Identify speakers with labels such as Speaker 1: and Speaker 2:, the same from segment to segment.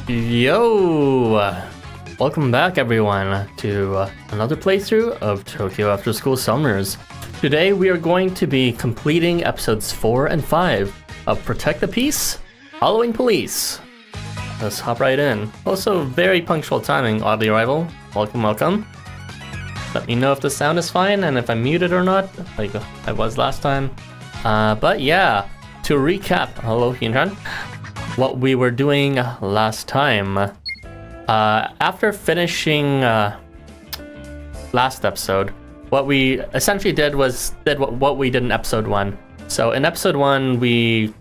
Speaker 1: Yo! Welcome back everyone to another playthrough of Tokyo Afterschool Summers. Today we are going to be completing episodes 4 and 5 of Protect the Peace, Halloween Police. Let's hop right in. Also very punctual timing, oddly arrival. Welcome. Let me know if the sound is fine and if I'm muted or not, like I was last time. But yeah, to recap, hello Hinran. What we were doing last time. After finishing last episode, what we essentially did was what we did in episode 1. So in episode 1, we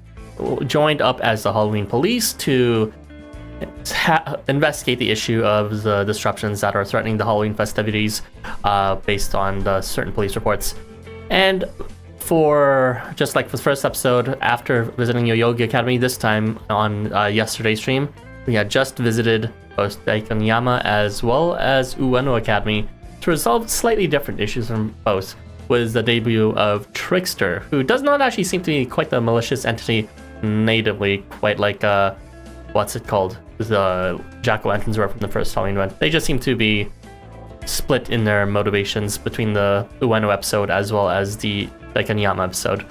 Speaker 1: joined up as the Halloween police to investigate the issue of the disruptions that are threatening the Halloween festivities based on the certain police reports. And for just like the first episode, after visiting Yoyogi Academy this time on yesterday's stream, we had just visited both Daikanyama as well as Ueno Academy to resolve slightly different issues from both, with the debut of Trickster, who does not actually seem to be quite the malicious entity natively, quite like what's it called? The Jack-o'-lanterns were from the first Halloween event. They just seem to be split in their motivations between the Ueno episode as well as the Daikanyama episode.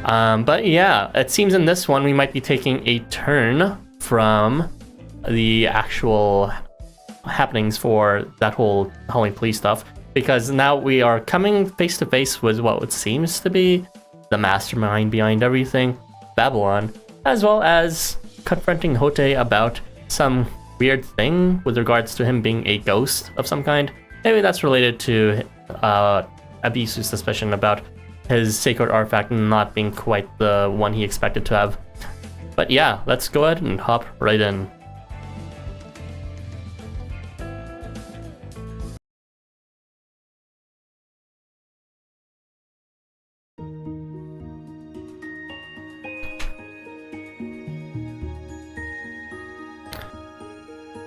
Speaker 1: But yeah, it seems in this one we might be taking a turn from the actual happenings for that whole Halloween police stuff, because now we are coming face to face with what it seems to be the mastermind behind everything, Babylon, as well as confronting Hote about some weird thing with regards to him being a ghost of some kind. Maybe that's related to Abisu's suspicion about his sacred artifact not being quite the one he expected to have. But yeah, let's go ahead and hop right in.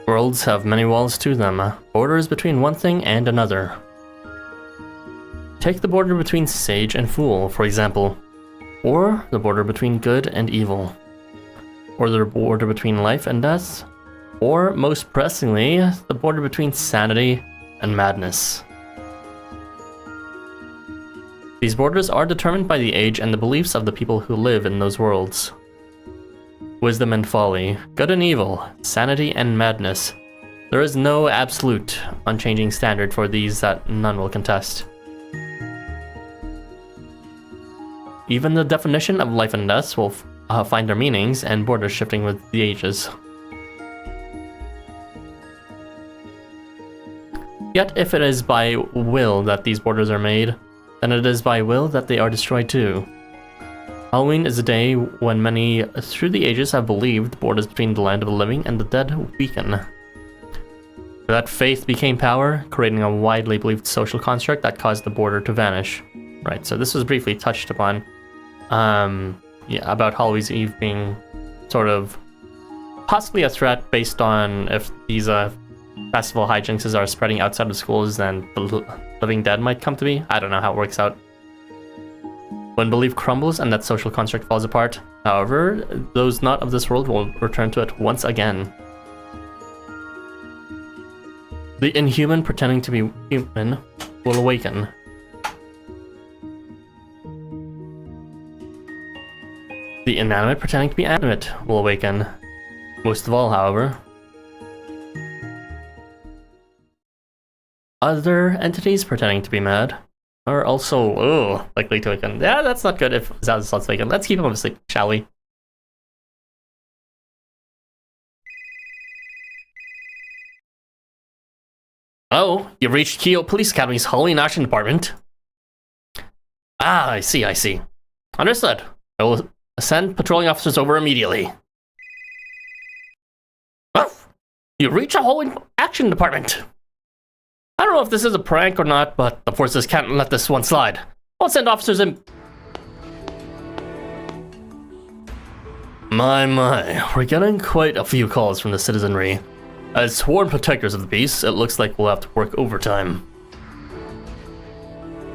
Speaker 1: Worlds have many walls to them, borders between one thing and another. Take the border between sage and fool, for example, or the border between good and evil, or the border between life and death, or most pressingly, the border between sanity and madness. These borders are determined by the age and the beliefs of the people who live in those worlds. Wisdom and folly, good and evil, sanity and madness. There is no absolute, unchanging standard for these that none will contest. Even the definition of life and death will find their meanings and borders shifting with the ages. Yet if it is by will that these borders are made, then it is by will that they are destroyed too. Halloween is a day when many through the ages have believed the borders between the land of the living and the dead weaken. That faith became power, creating a widely believed social construct that caused the border to vanish. Right, so this was briefly touched upon. About Halloween Eve being sort of possibly a threat based on if these festival hijinks are spreading outside of schools, then the living dead might come to be. I don't know how it works out. When belief crumbles and that social construct falls apart, however, those not of this world will return to it once again. The inhuman pretending to be human will awaken. The inanimate pretending to be animate will awaken. Most of all, however, other entities pretending to be mad are also likely to awaken. Yeah, that's not good if Zaz's not vacant. Let's keep him asleep, shall we? Oh, you've reached Kyoto Police Academy's Halloween Action Department. Ah, I see. Understood. I will send patrolling officers over immediately. Oh, you reach a Halloween Action Department. I don't know if this is a prank or not, but the forces can't let this one slide. I'll send officers in. My, we're getting quite a few calls from the citizenry. As sworn protectors of the peace, it looks like we'll have to work overtime.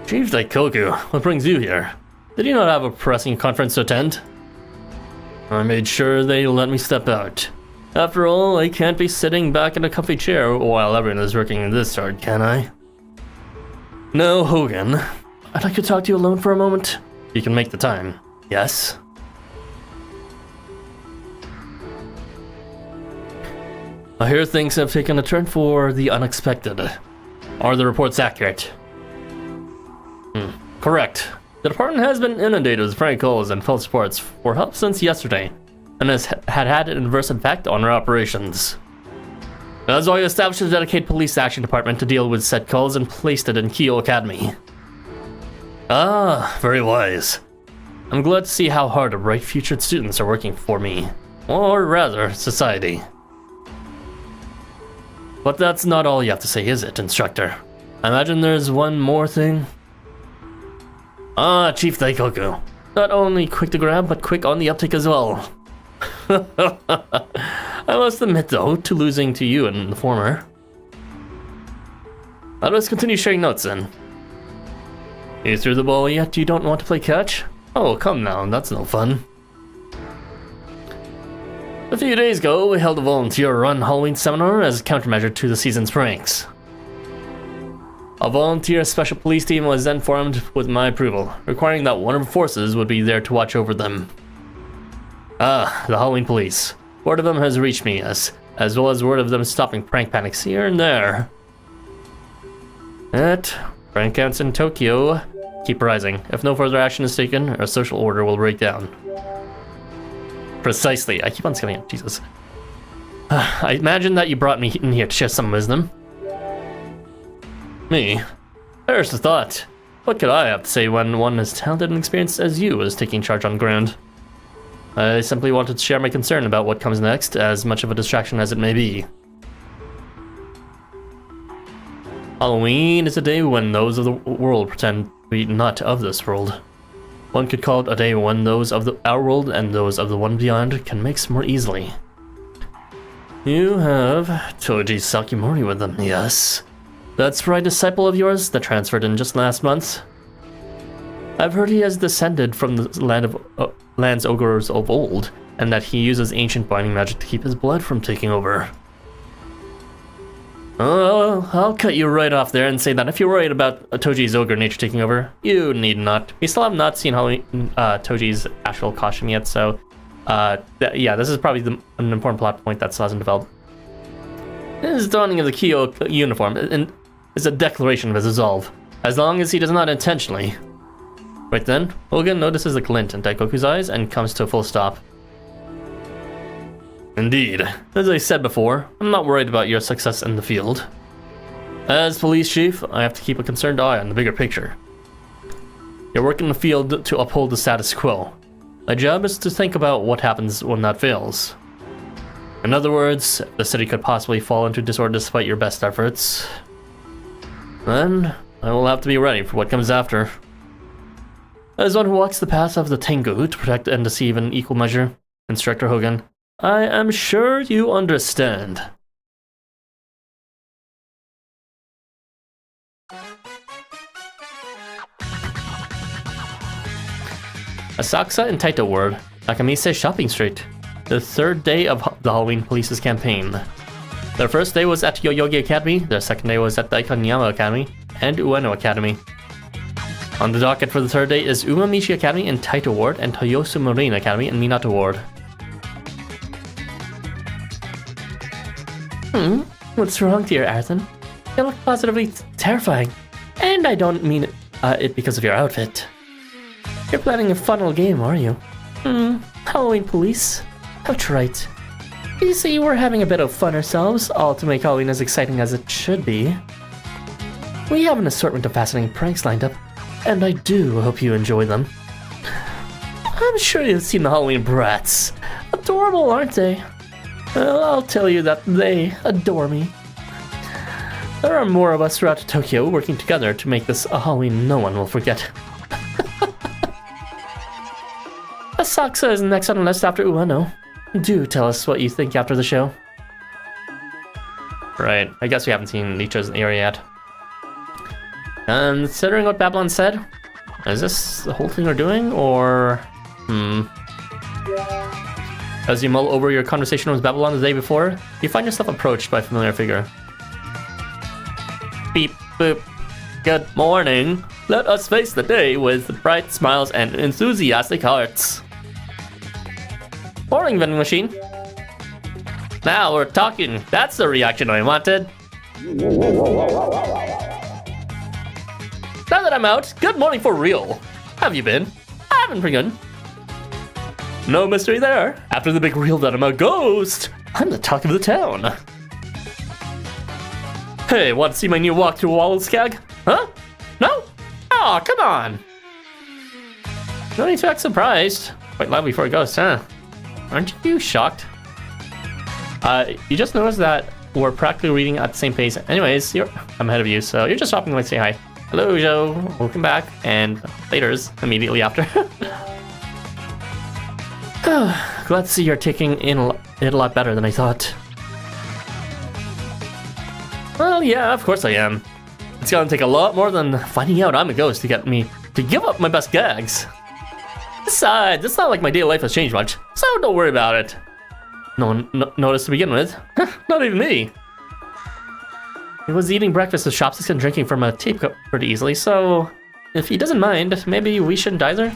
Speaker 1: Chief Daikoku, what brings you here? Did you not have a pressing conference to attend? I made sure they let me step out. After all, I can't be sitting back in a comfy chair while everyone is working this hard, can I? No, Hogan. I'd like to talk to you alone for a moment. You can make the time. Yes? I hear things have taken a turn for the unexpected. Are the reports accurate? Correct. The department has been inundated with prank calls and false reports for help since yesterday, and has had an adverse effect on our operations. That's why we established a dedicated police action department to deal with said calls and placed it in Kyo Academy. Ah, very wise. I'm glad to see how hard our bright future students are working for me. Or rather, society. But that's not all you have to say, is it, instructor? I imagine there's one more thing. Ah, Chief Daikoku. Not only quick to grab, but quick on the uptake as well. I must admit, though, to losing to you in the former. Let us continue sharing notes, then. You threw the ball yet? You don't want to play catch? Oh, come now, that's no fun. A few days ago, we held a volunteer-run Halloween seminar as a countermeasure to the season's pranks. A volunteer special police team was then formed with my approval, requiring that one of our forces would be there to watch over them. Ah, the Halloween police. Word of them has reached me, as well as word of them stopping prank panics here and there. Yet, prank counts in Tokyo keep rising. If no further action is taken, our social order will break down. Precisely. I keep on skipping it. Jesus. I imagine that you brought me in here to share some wisdom. Me? There's the thought. What could I have to say when one as talented and experienced as you is taking charge on ground? I simply wanted to share my concern about what comes next, as much of a distraction as it may be. Halloween is a day when those of the world pretend to be not of this world. One could call it a day when those of our world and those of the one beyond can mix more easily. You have Toji Sakimori with them, yes? That's right, disciple of yours that transferred in just last month. I've heard he has descended from the land's ogres of old, and that he uses ancient binding magic to keep his blood from taking over. Oh, I'll cut you right off there and say that if you're worried about Toji's ogre nature taking over, you need not. We still have not seen Toji's actual costume yet, so yeah, this is probably an important plot point that still hasn't developed. His donning of the Kyo uniform is a declaration of his resolve, as long as he does not intentionally. Right then, Hogan notices a glint in Daikoku's eyes and comes to a full stop. Indeed. As I said before, I'm not worried about your success in the field. As police chief, I have to keep a concerned eye on the bigger picture. Your work in the field to uphold the status quo. My job is to think about what happens when that fails. In other words, the city could possibly fall into disorder despite your best efforts. Then, I will have to be ready for what comes after. As one who walks the path of the Tengu to protect and deceive in equal measure, Instructor Hogan, I am sure you understand. Asakusa and Taito Ward, Nakamise Shopping Street. The third day of the Halloween Police's campaign. Their first day was at Yoyogi Academy, their second day was at Daikanyama Academy, and Ueno Academy. On the docket for the third day is Umamichi Academy in Taito Ward and Toyosu Marine Academy in Minato Ward. What's wrong, dear Arthur? You look positively terrifying. And I don't mean it because of your outfit. You're planning a fun little game, are you? Halloween police? How trite. You see, we're having a bit of fun ourselves, all to make Halloween as exciting as it should be. We have an assortment of fascinating pranks lined up, and I do hope you enjoy them. I'm sure you've seen the Halloween brats. Adorable, aren't they? Well, I'll tell you that they adore me. There are more of us throughout Tokyo working together to make this a Halloween no one will forget. Asakusa is next on the list after Ueno. Do tell us what you think after the show. Right, I guess we haven't seen Nicho's area yet. Considering what Babylon said, is this the whole thing we're doing, or... As you mull over your conversation with Babylon the day before, you find yourself approached by a familiar figure. Beep, boop. Good morning. Let us face the day with bright smiles and enthusiastic hearts. Morning, vending machine. Now we're talking. That's the reaction I wanted. Now that I'm out, good morning for real. How have you been? I've been pretty good. No mystery there. After the big reveal that I'm a ghost, I'm the talk of the town. Hey, want to see my new walk-through wall, Skag? Huh? No? Aw, come on. No need to act surprised. Quite loudly for a ghost, huh? Aren't you shocked? You just noticed that we're practically reading at the same pace. Anyways, I'm ahead of you, so you're just stopping to say hi. Hello, Joe. Welcome back. And later's immediately after. Glad to see you're taking it a lot better than I thought. Well, yeah, of course I am. It's gonna take a lot more than finding out I'm a ghost to get me to give up my best gags. Besides, it's not like my daily life has changed much, so don't worry about it. No one noticed to begin with. Not even me. He was eating breakfast with chopsticks and drinking from a tape cup pretty easily, so if he doesn't mind, maybe we shouldn't either?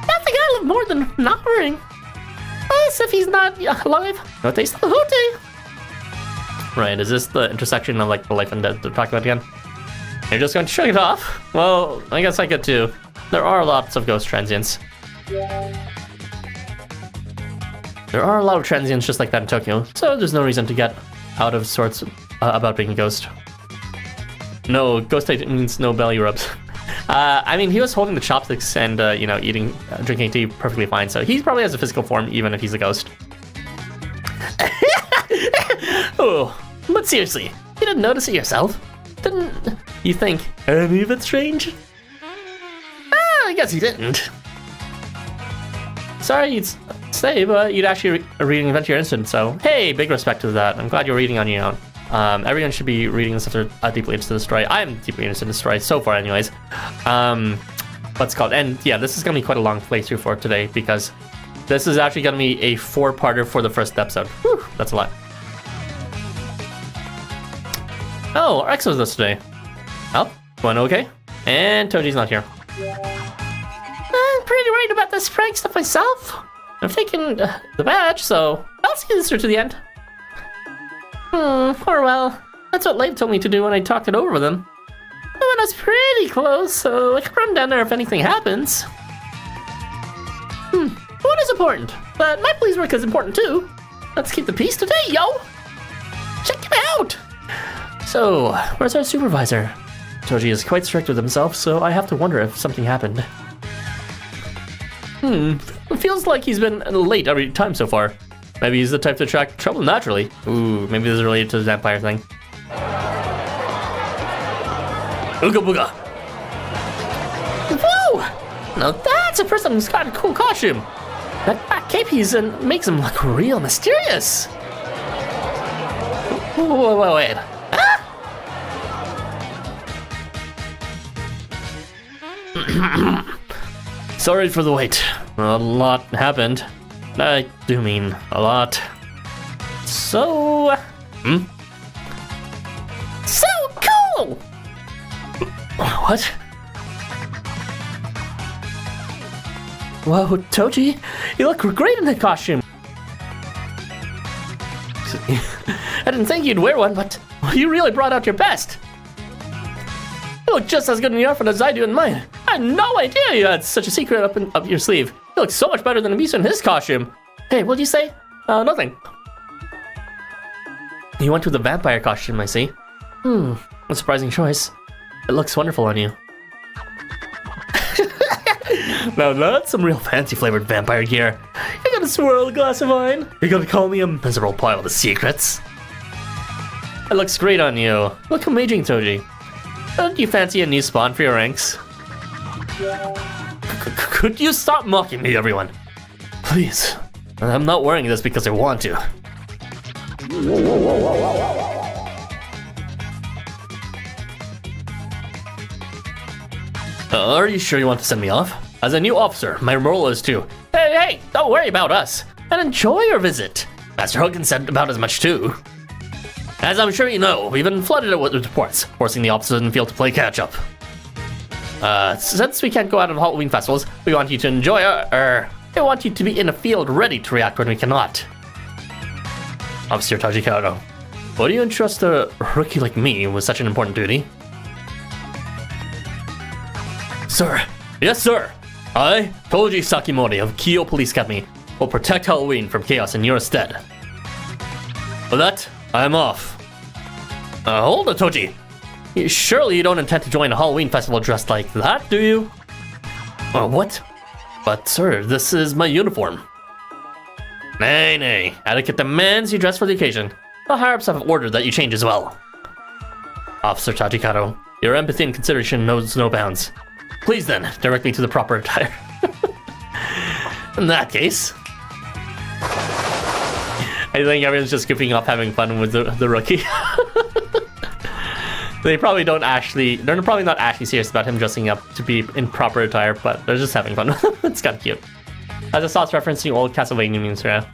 Speaker 1: That's the guy live more than not worrying. As if he's not alive. No taste of the hootie. Right, is this the intersection of like the life and death to talk about again? You're just going to shrug it off? Well, I guess I could too. There are lots of ghost transients. There are a lot of transients just like that in Tokyo, so there's no reason to get out of sorts about being a ghost. No, ghost type means no belly rubs. I mean, he was holding the chopsticks and, you know, drinking tea perfectly fine, so he probably has a physical form even if he's a ghost. Oh, but seriously, you didn't notice it yourself? Didn't you think any of it strange? I guess you didn't. Sorry you'd say, but you'd actually reading Adventure Instant, so hey, big respect to that. I'm glad you're reading on your own. Everyone should be reading this if they're deeply interested in the story. I'm deeply interested in the story so far anyways. What's it called? And yeah, this is going to be quite a long playthrough for today because this is actually going to be a 4-parter for the first episode. Whew, that's a lot. Oh, our X was this today. Well, going okay? And Toji's not here. I'm pretty worried about this prank stuff myself. I've taken the badge, so I'll see this through to the end. Or well, that's what Lave told me to do when I talked it over with him. But I was pretty close, so I can run down there if anything happens. What is important? But my police work is important too. Let's keep the peace today, yo! Check him out! So, where's our supervisor? Toji is quite strict with himself, so I have to wonder if something happened. It feels like he's been late every time so far. Maybe he's the type to attract trouble naturally. Ooh, maybe this is related to the vampire thing. Ooga booga! Whoa! Now that's a person who's got a cool costume! That black cape he's in makes him look real mysterious! Wait. Ah! Sorry for the wait. A lot happened. I do mean a lot. So... So cool! What? Whoa, Toji, you look great in that costume. I didn't think you'd wear one, but you really brought out your best. You look just as good in your outfit as I do in mine. I had no idea you had such a secret up your sleeve. You look so much better than Miso in his costume. Hey, what'd you say? Nothing. You went with the vampire costume, I see. A surprising choice. It looks wonderful on you. Now that's some real fancy flavored vampire gear. You're gonna swirl a glass of wine? You're gonna call me a miserable pile of secrets? It looks great on you. Look amazing, Toji. Don't you fancy a new spawn for your ranks? Could you stop mocking me, everyone? Please. I'm not wearing this because I want to. Are you sure you want to send me off? As a new officer, my role is to... Hey, don't worry about us. and enjoy your visit. Master Hogan said about as much too. As I'm sure you know, we've been flooded with reports, forcing the officers in the field to play catch-up. Since we can't go out on Halloween festivals, we want you to enjoy we want you to be in the field ready to react when we cannot. Officer Tajikato, why do you entrust a rookie like me with such an important duty? Sir. Yes, sir. I, Toji Sakimori of Kyo Police Academy, will protect Halloween from chaos in your stead. For that, I am off. Hold it, Toji. Surely you don't intend to join a Halloween festival dressed like that, do you? What? But sir, this is my uniform. Nay. Etiquette demands you dress for the occasion. The higher-ups have ordered that you change as well. Officer Tajikato, your empathy and consideration knows no bounds. Please then, direct me to the proper attire. In that case... I think everyone's just goofing off having fun with the rookie. They're probably not actually serious about him dressing up to be in proper attire, but they're just having fun. It's kind of cute. As I saw, it's referencing old Castlevania memes, yeah.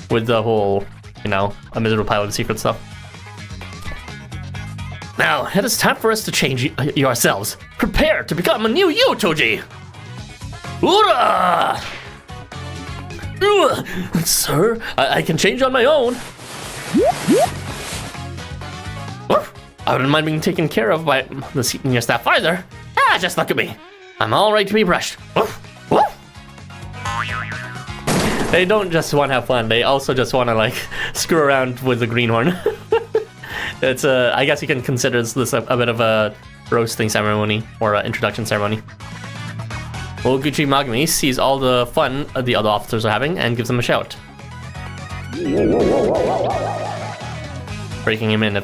Speaker 1: With the whole, a miserable pile of secret stuff. Now, it is time for us to change ourselves. Prepare to become a new you, Toji! Hoorah! Sir, I can change on my own. I wouldn't mind being taken care of by the senior staff either. Just look at me. I'm all ready to be brushed. They don't just want to have fun. They also just want to, screw around with the greenhorn. It's I guess you can consider this a bit of a roasting ceremony or an introduction ceremony. Oguchi Magami sees all the fun the other officers are having and gives them a shout. Breaking him in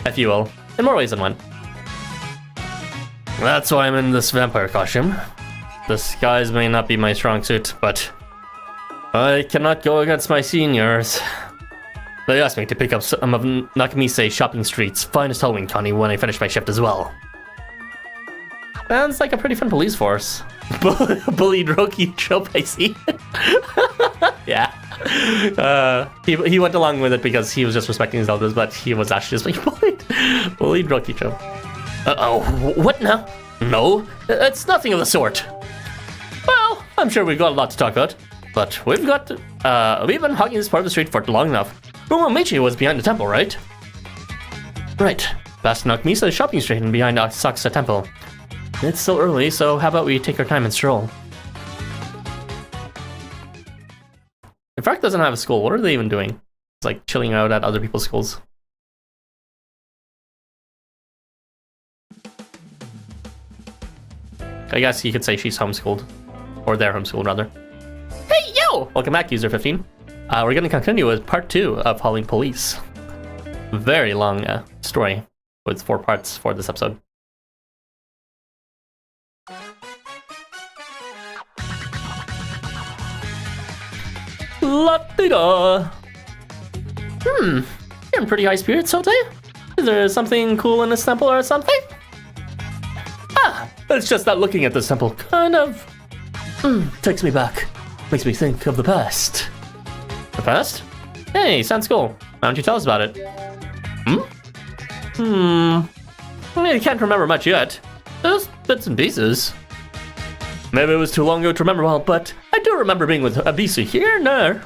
Speaker 1: if you will, in more ways than one. That's why I'm in this vampire costume. Disguise may not be my strong suit, but I cannot go against my seniors. They asked me to pick up some of Nakamise Shopping Street's finest Halloween candy when I finish my shift as well. Sounds like a pretty fun police force. Bullied rookie trope, I see. Yeah. He went along with it because he was just respecting his elders, but he was actually just being bullied rookie trope. What now? No, it's nothing of the sort. Well, I'm sure we've got a lot to talk about, but we've been hogging this part of the street for long enough. Michi was behind the temple, right? Right. Past Nakamisa Shopping Street and behind Asakusa Temple. It's still early, so how about we take our time and stroll? If Ark doesn't have a school, what are they even doing? It's like chilling out at other people's schools. I guess you could say she's homeschooled. Or they're homeschooled, rather. Hey, yo! Welcome back, User 15. We're going to continue with part 2 of Halloween Police. Very long story with 4 parts for this episode. La-di-da! You're in pretty high spirits, Sote? Is there something cool in this temple or something? It's just that looking at this temple kind of... takes me back. Makes me think of the past. The past? Hey, sounds cool. Why don't you tell us about it? I can't remember much yet. Just bits and pieces. Maybe it was too long ago to remember well, but I do remember being with Abisu here and there.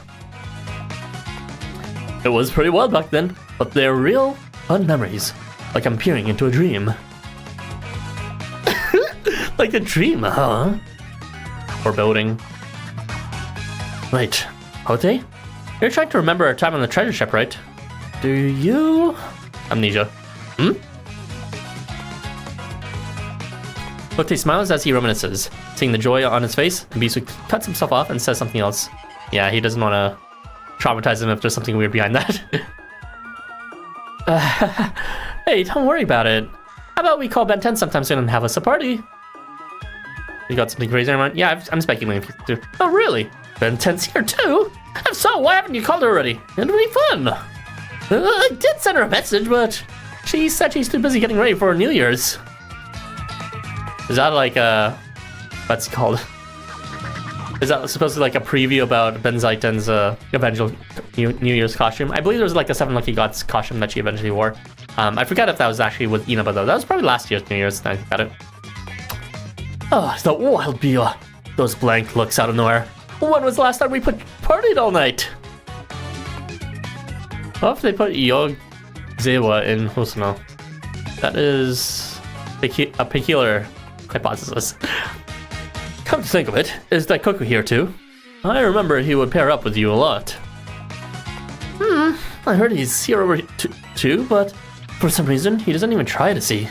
Speaker 1: It was pretty wild back then, but they're real fun memories. Like I'm peering into a dream. Like a dream, huh? Foreboding. Wait, Hote? You're trying to remember our time on the treasure ship, right? Do you? Amnesia. Hote smiles as he reminisces. Seeing the joy on his face, Abisu cuts himself off and says something else. Yeah, he doesn't want to traumatize him if there's something weird behind that. Hey, don't worry about it. How about we call Ben 10 sometime soon and have us a party? You got something crazy in mind? Yeah, I'm speculating. Oh, really? Ben 10's here too? If so, why haven't you called her already? It'll be fun. I did send her a message, but she said she's too busy getting ready for New Year's. Is that like what's it called? Is that supposed to be like a preview about Benzaiten's eventual New Year's costume? I believe there was like a 7 Lucky Gods costume that she eventually wore. I forgot if that was actually with Inaba though. That was probably last year's New Year's, now I think about it. Oh, the wild beer. Those blank looks out of nowhere. When was the last time we partied all night? What if they put Yozewa in Housamo? That is a peculiar hypothesis. Come to think of it, is Daikoku here too? I remember he would pair up with you a lot. I heard he's here over too, but for some reason he doesn't even try to see.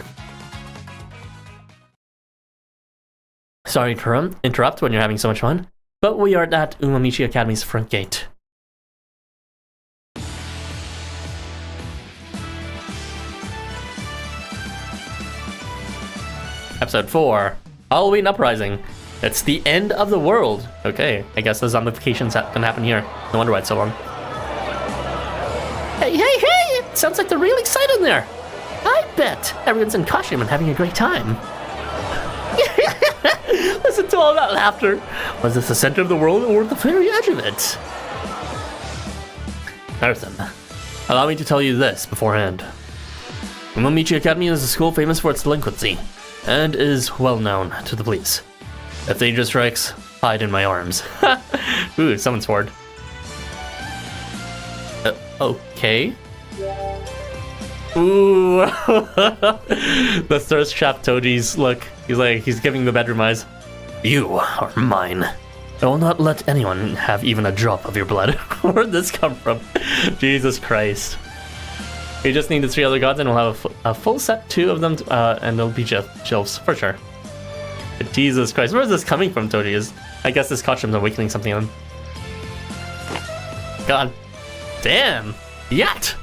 Speaker 1: Sorry to interrupt when you're having so much fun, but we are at Umamichi Academy's front gate. Episode 4, Halloween Uprising. It's the end of the world. Okay, I guess the zombification's gonna happen here. No wonder why it's so long. Hey, it sounds like they're really excited in there. I bet everyone's in costume and having a great time. Listen to all that laughter. Was this the center of the world or the very edge of it? Earthen, allow me to tell you this beforehand. Umamichi Academy is a school famous for its delinquency, and is well known to the police. If danger strikes, hide in my arms. Ooh, someone's sword. Okay. Ooh. The thirst trap Toji's look. He's giving the bedroom eyes. You are mine. I will not let anyone have even a drop of your blood. Where'd this come from? Jesus Christ. We just need the 3 other gods and we'll have a full set, 2 of them, and they'll be shelves for sure. But Jesus Christ, where is this coming from, Toji? I guess this costume's awakening something on him. God damn! Yacht!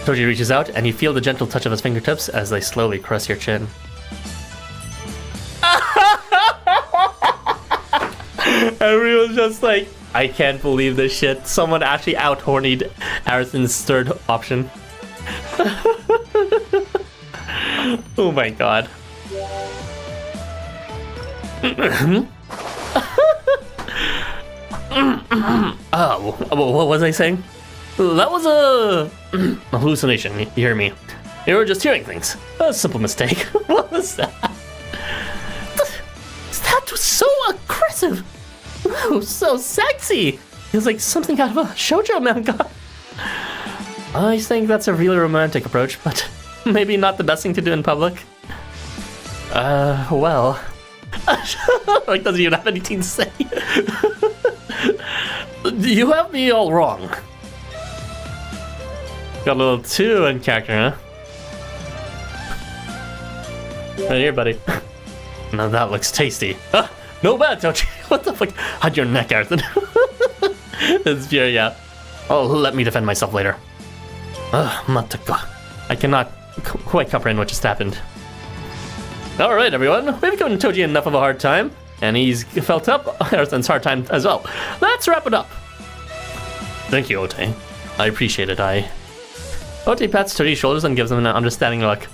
Speaker 1: Toji reaches out and you feel the gentle touch of his fingertips as they slowly caress your chin. Everyone's just like, I can't believe this shit. Someone actually out-hornied Ariston's third option. Oh my god. Oh, what was I saying? That was a hallucination, you hear me? You were just hearing things. A simple mistake. What was that? That was so aggressive. Oh, so sexy. It was like something out of a shoujo manga. I think that's a really romantic approach, but maybe not the best thing to do in public. Well. Like, doesn't even have anything to say. You have me all wrong. Got a little too in character, huh? Right here, buddy. Now that looks tasty. No bad, don't you? What the fuck? Hide your neck, Arthur. It's pure, yeah. Oh, let me defend myself later. Mataka. I cannot quite comprehend what just happened. Alright, everyone. We've given Toji enough of a hard time, and he's felt up Arthur's hard time as well. Let's wrap it up. Thank you, Ote. I appreciate it, Ote pats Toji's shoulders and gives him an understanding look.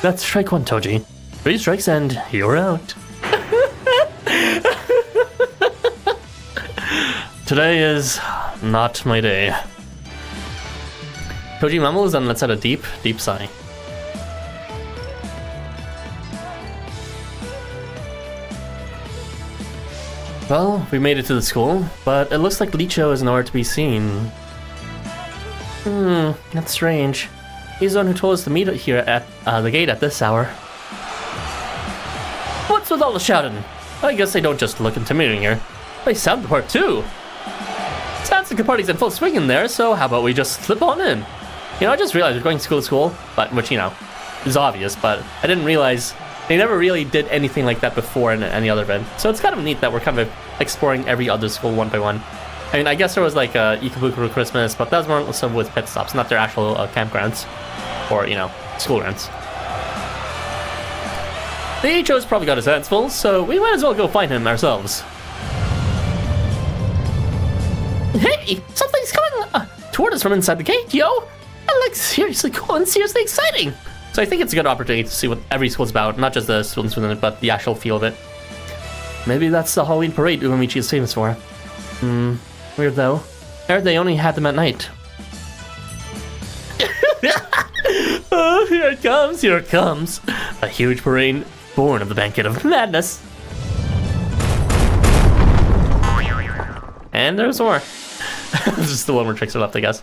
Speaker 1: That's strike 1, Toji. 3 strikes and you're out. Today is not my day. Toji mumbles and lets out a deep, deep sigh. Well, we made it to the school, but it looks like Licho is nowhere to be seen. That's strange. He's the one who told us to meet here at the gate at this hour. What's with all the shouting? I guess they don't just look intimidating here. They sound the part too. Sounds like the party's in full swing in there, so how about we just slip on in? You know, I just realized we're going to school, but which, you know, is obvious, but I didn't realize they never really did anything like that before in any other event. So it's kind of neat that we're kind of exploring every other school one by one. I mean, I guess there was like Ikebukuro Christmas, but that was more also with pit stops, not their actual campgrounds or, you know, school grounds. The HO's probably got his hands full, so we might as well go find him ourselves. Hey, something's coming toward us from inside the gate, yo! That looks seriously cool and seriously exciting. So I think it's a good opportunity to see what every school's about, not just the students within it, but the actual feel of it. Maybe that's the Halloween parade Umamichi is famous for. Weird though. I heard they only had them at night. Oh, here it comes, here it comes. A huge parade born of the banquet of madness. And there's more. This is the one where tricks are left, I guess.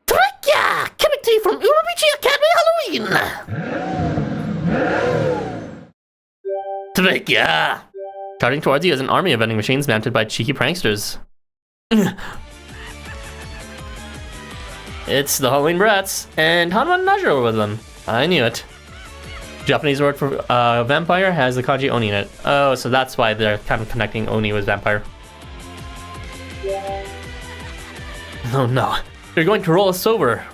Speaker 1: Trickia! Coming to you from Umamichi Academy Halloween! Trickia! Charging towards you is an army of vending machines mounted by cheeky pranksters. It's the Halloween Brats, and Hanma and Najiro with them. I knew it. Japanese word for vampire has the kanji oni in it. Oh, so that's why they're kind of connecting oni with vampire. Oh no, you're going to roll us over.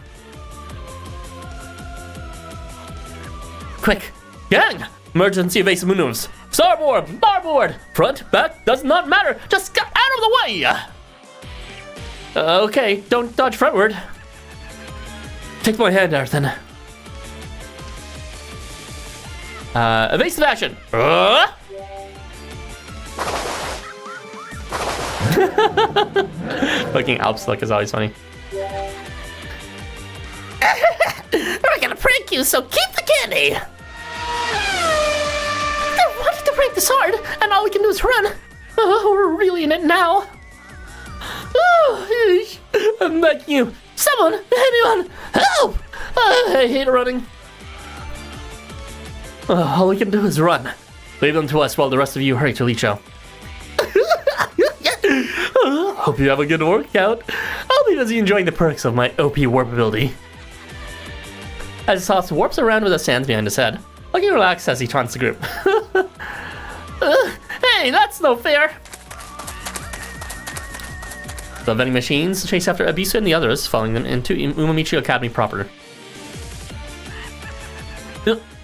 Speaker 1: Quick, gang! Emergency evasive maneuvers. Starboard, starboard, front, back, does not matter. Just get out of the way! Okay, don't dodge frontward. Take my hand, Arthur. Evasive action. Fucking Alps look is always funny. We're gonna prank you, so keep the candy. I wanted to prank this hard, and all we can do is run. Oh, we're really in it now. Oh, I'm begging you. Someone, anyone, help! I hate running. All we can do is run. Leave them to us while the rest of you hurry to Licho. Hope you have a good workout. I'll be busy enjoying the perks of my OP warp ability. As Sauce warps around with the sands behind his head, looking relaxed as he taunts the group. Hey, that's no fair! The vending machines chase after Abisu and the others, following them into Umamichi Academy proper.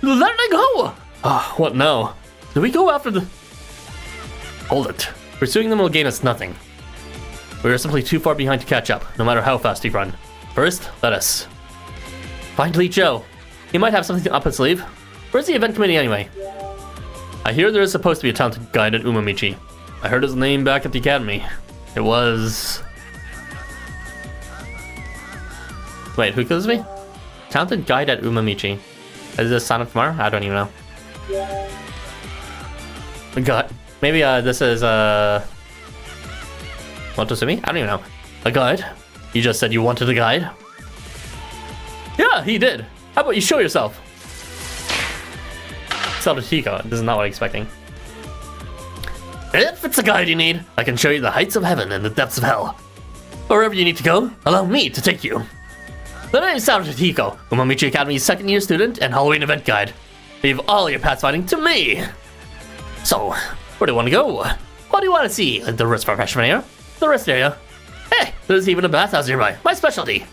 Speaker 1: Let it go! What now? Do we go after the... Hold it. Pursuing them will gain us nothing. We are simply too far behind to catch up, no matter how fast we run. First, let us find Lee Joe. He might have something up his sleeve. Where's the event committee anyway? I hear there is supposed to be a talented guide at Umamichi. I heard his name back at the academy. It was... Wait, who kills me? Talented guide at Umamichi. Is this Son of Kumar? I don't even know. God, maybe this is Motosumi? I don't even know. A guide? You just said you wanted a guide? Yeah, he did. How about you show yourself? Cyberdive. This is not what I'm expecting. If it's a guide you need, I can show you the heights of heaven and the depths of hell. Wherever you need to go, allow me to take you. The name is Cyberdive, Umamichi Academy's second year student and Halloween event guide. Leave all your pathfinding to me. So, where do you want to go? What do you want to see? The rest freshman area? The rest area? Hey, there's even a bathhouse nearby. My specialty.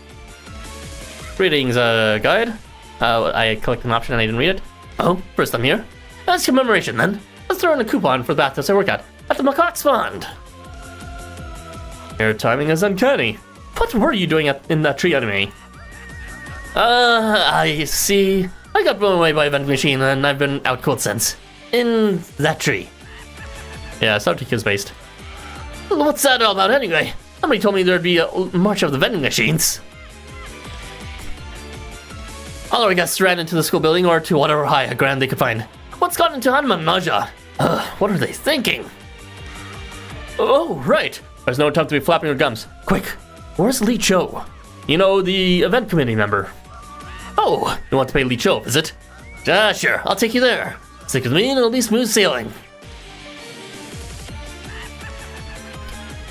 Speaker 1: Greetings, guide. I clicked an option and I didn't read it. Oh, first I'm here. That's commemoration then. Let's throw in a coupon for the bathhouse I work at the Macaque's Pond. Your timing is uncanny. What were you doing in that tree anime? I see. I got blown away by a vending machine and I've been out cold since. In that tree. Yeah, Cyberdive is based. What's that all about anyway? Somebody told me there'd be a march of the vending machines. All our guests ran into the school building or to whatever high ground they could find. What's gotten into Hanma and Naja? What are they thinking? Oh, right. There's no time to be flapping your gums. Quick, where's Lee Cho? You know, the event committee member. Oh, you want to pay Lee Cho, is it? Sure, I'll take you there. Stick with me and it'll be smooth sailing.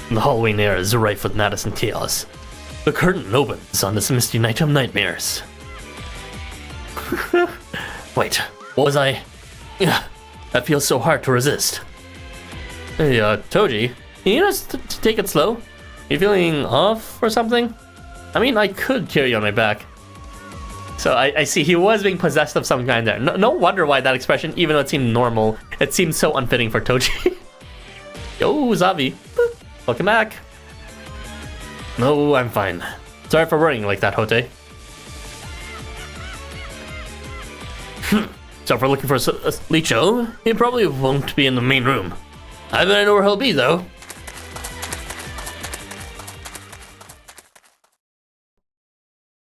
Speaker 1: The Halloween air is rife with madness and chaos. The curtain opens on this misty night of nightmares. Wait, what was I? That feels so hard to resist. Hey, Toji, can you just take it slow? You feeling off or something? I mean, I could carry you on my back. So I see he was being possessed of some kind there. No wonder why that expression, even though it seemed normal, it seemed so unfitting for Toji. Yo, Zavi. Boop. Welcome back. No, I'm fine. Sorry for worrying like that, Hote. So if we're looking for Licho, he probably won't be in the main room. I bet I know where he'll be, though.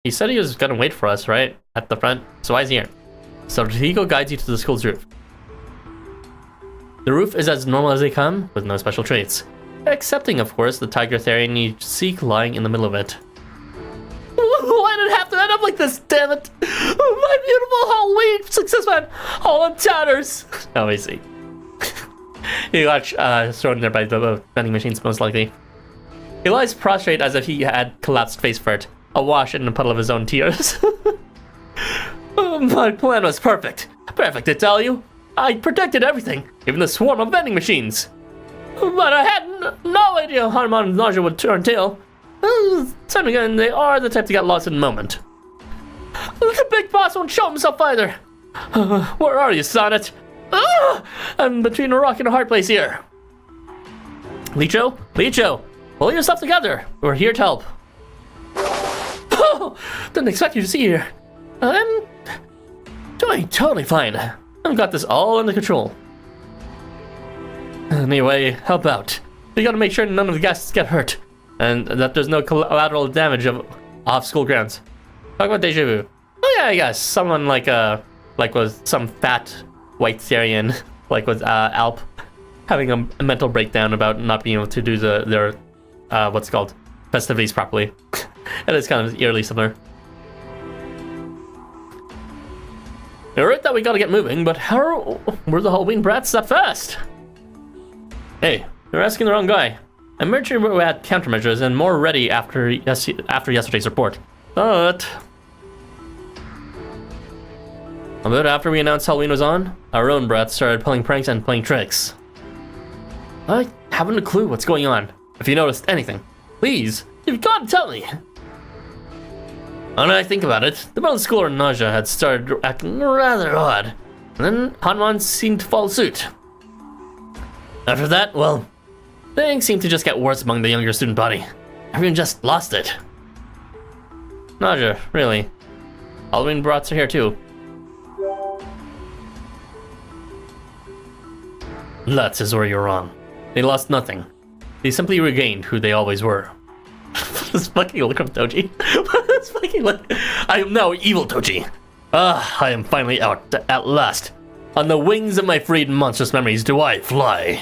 Speaker 1: He said he was gonna wait for us, right? At the front. So why is he here? So Hiko guides you to the school's roof. The roof is as normal as they come, with no special traits. Excepting, of course, the tiger therian you seek lying in the middle of it. Why did it have to end up like this, damn it? My beautiful Halloween success man, all in tatters. Oh, I see. He got thrown there by the vending machines, most likely. He lies prostrate as if he had collapsed face first, awash in a puddle of his own tears. My plan was perfect. Perfect, I tell you. I predicted everything, even the swarm of vending machines. But I had no idea Hanuman and Naja would turn tail. Time again, they are the type to get lost in a moment. The big boss won't show himself either. Where are you, Sonnet? I'm between a rock and a hard place here. Licho, pull yourself together. We're here to help. Didn't expect you to see you here. I'm doing totally fine. I've got this all under control. Anyway, help out. We gotta make sure none of the guests get hurt, and that there's no collateral damage off school grounds. Talk about deja vu. Oh yeah, I guess someone like was some fat white Therian, like was Alp, having a mental breakdown about not being able to do their what's it called, festivities properly. It is kind of eerily similar. You're right that we gotta get moving, but how were the Halloween brats that fast? Hey, you're asking the wrong guy. I'm sure we had countermeasures and more ready after yesterday's report. But a bit after we announced Halloween was on, our own brats started pulling pranks and playing tricks. I haven't a clue what's going on. If you noticed anything, please, you've got to tell me. When I think about it, the middle schooler Naja had started acting rather odd, and then Hanuman seemed to follow suit. After that, well, things seemed to just get worse among the younger student body. Everyone just lost it. Naja, really. Halloween brats are here too. That is where you're wrong. They lost nothing. They simply regained who they always were. This fucking look of Toji. This fucking look. I am now evil Toji. I am finally out at last. On the wings of my freed monstrous memories do I fly.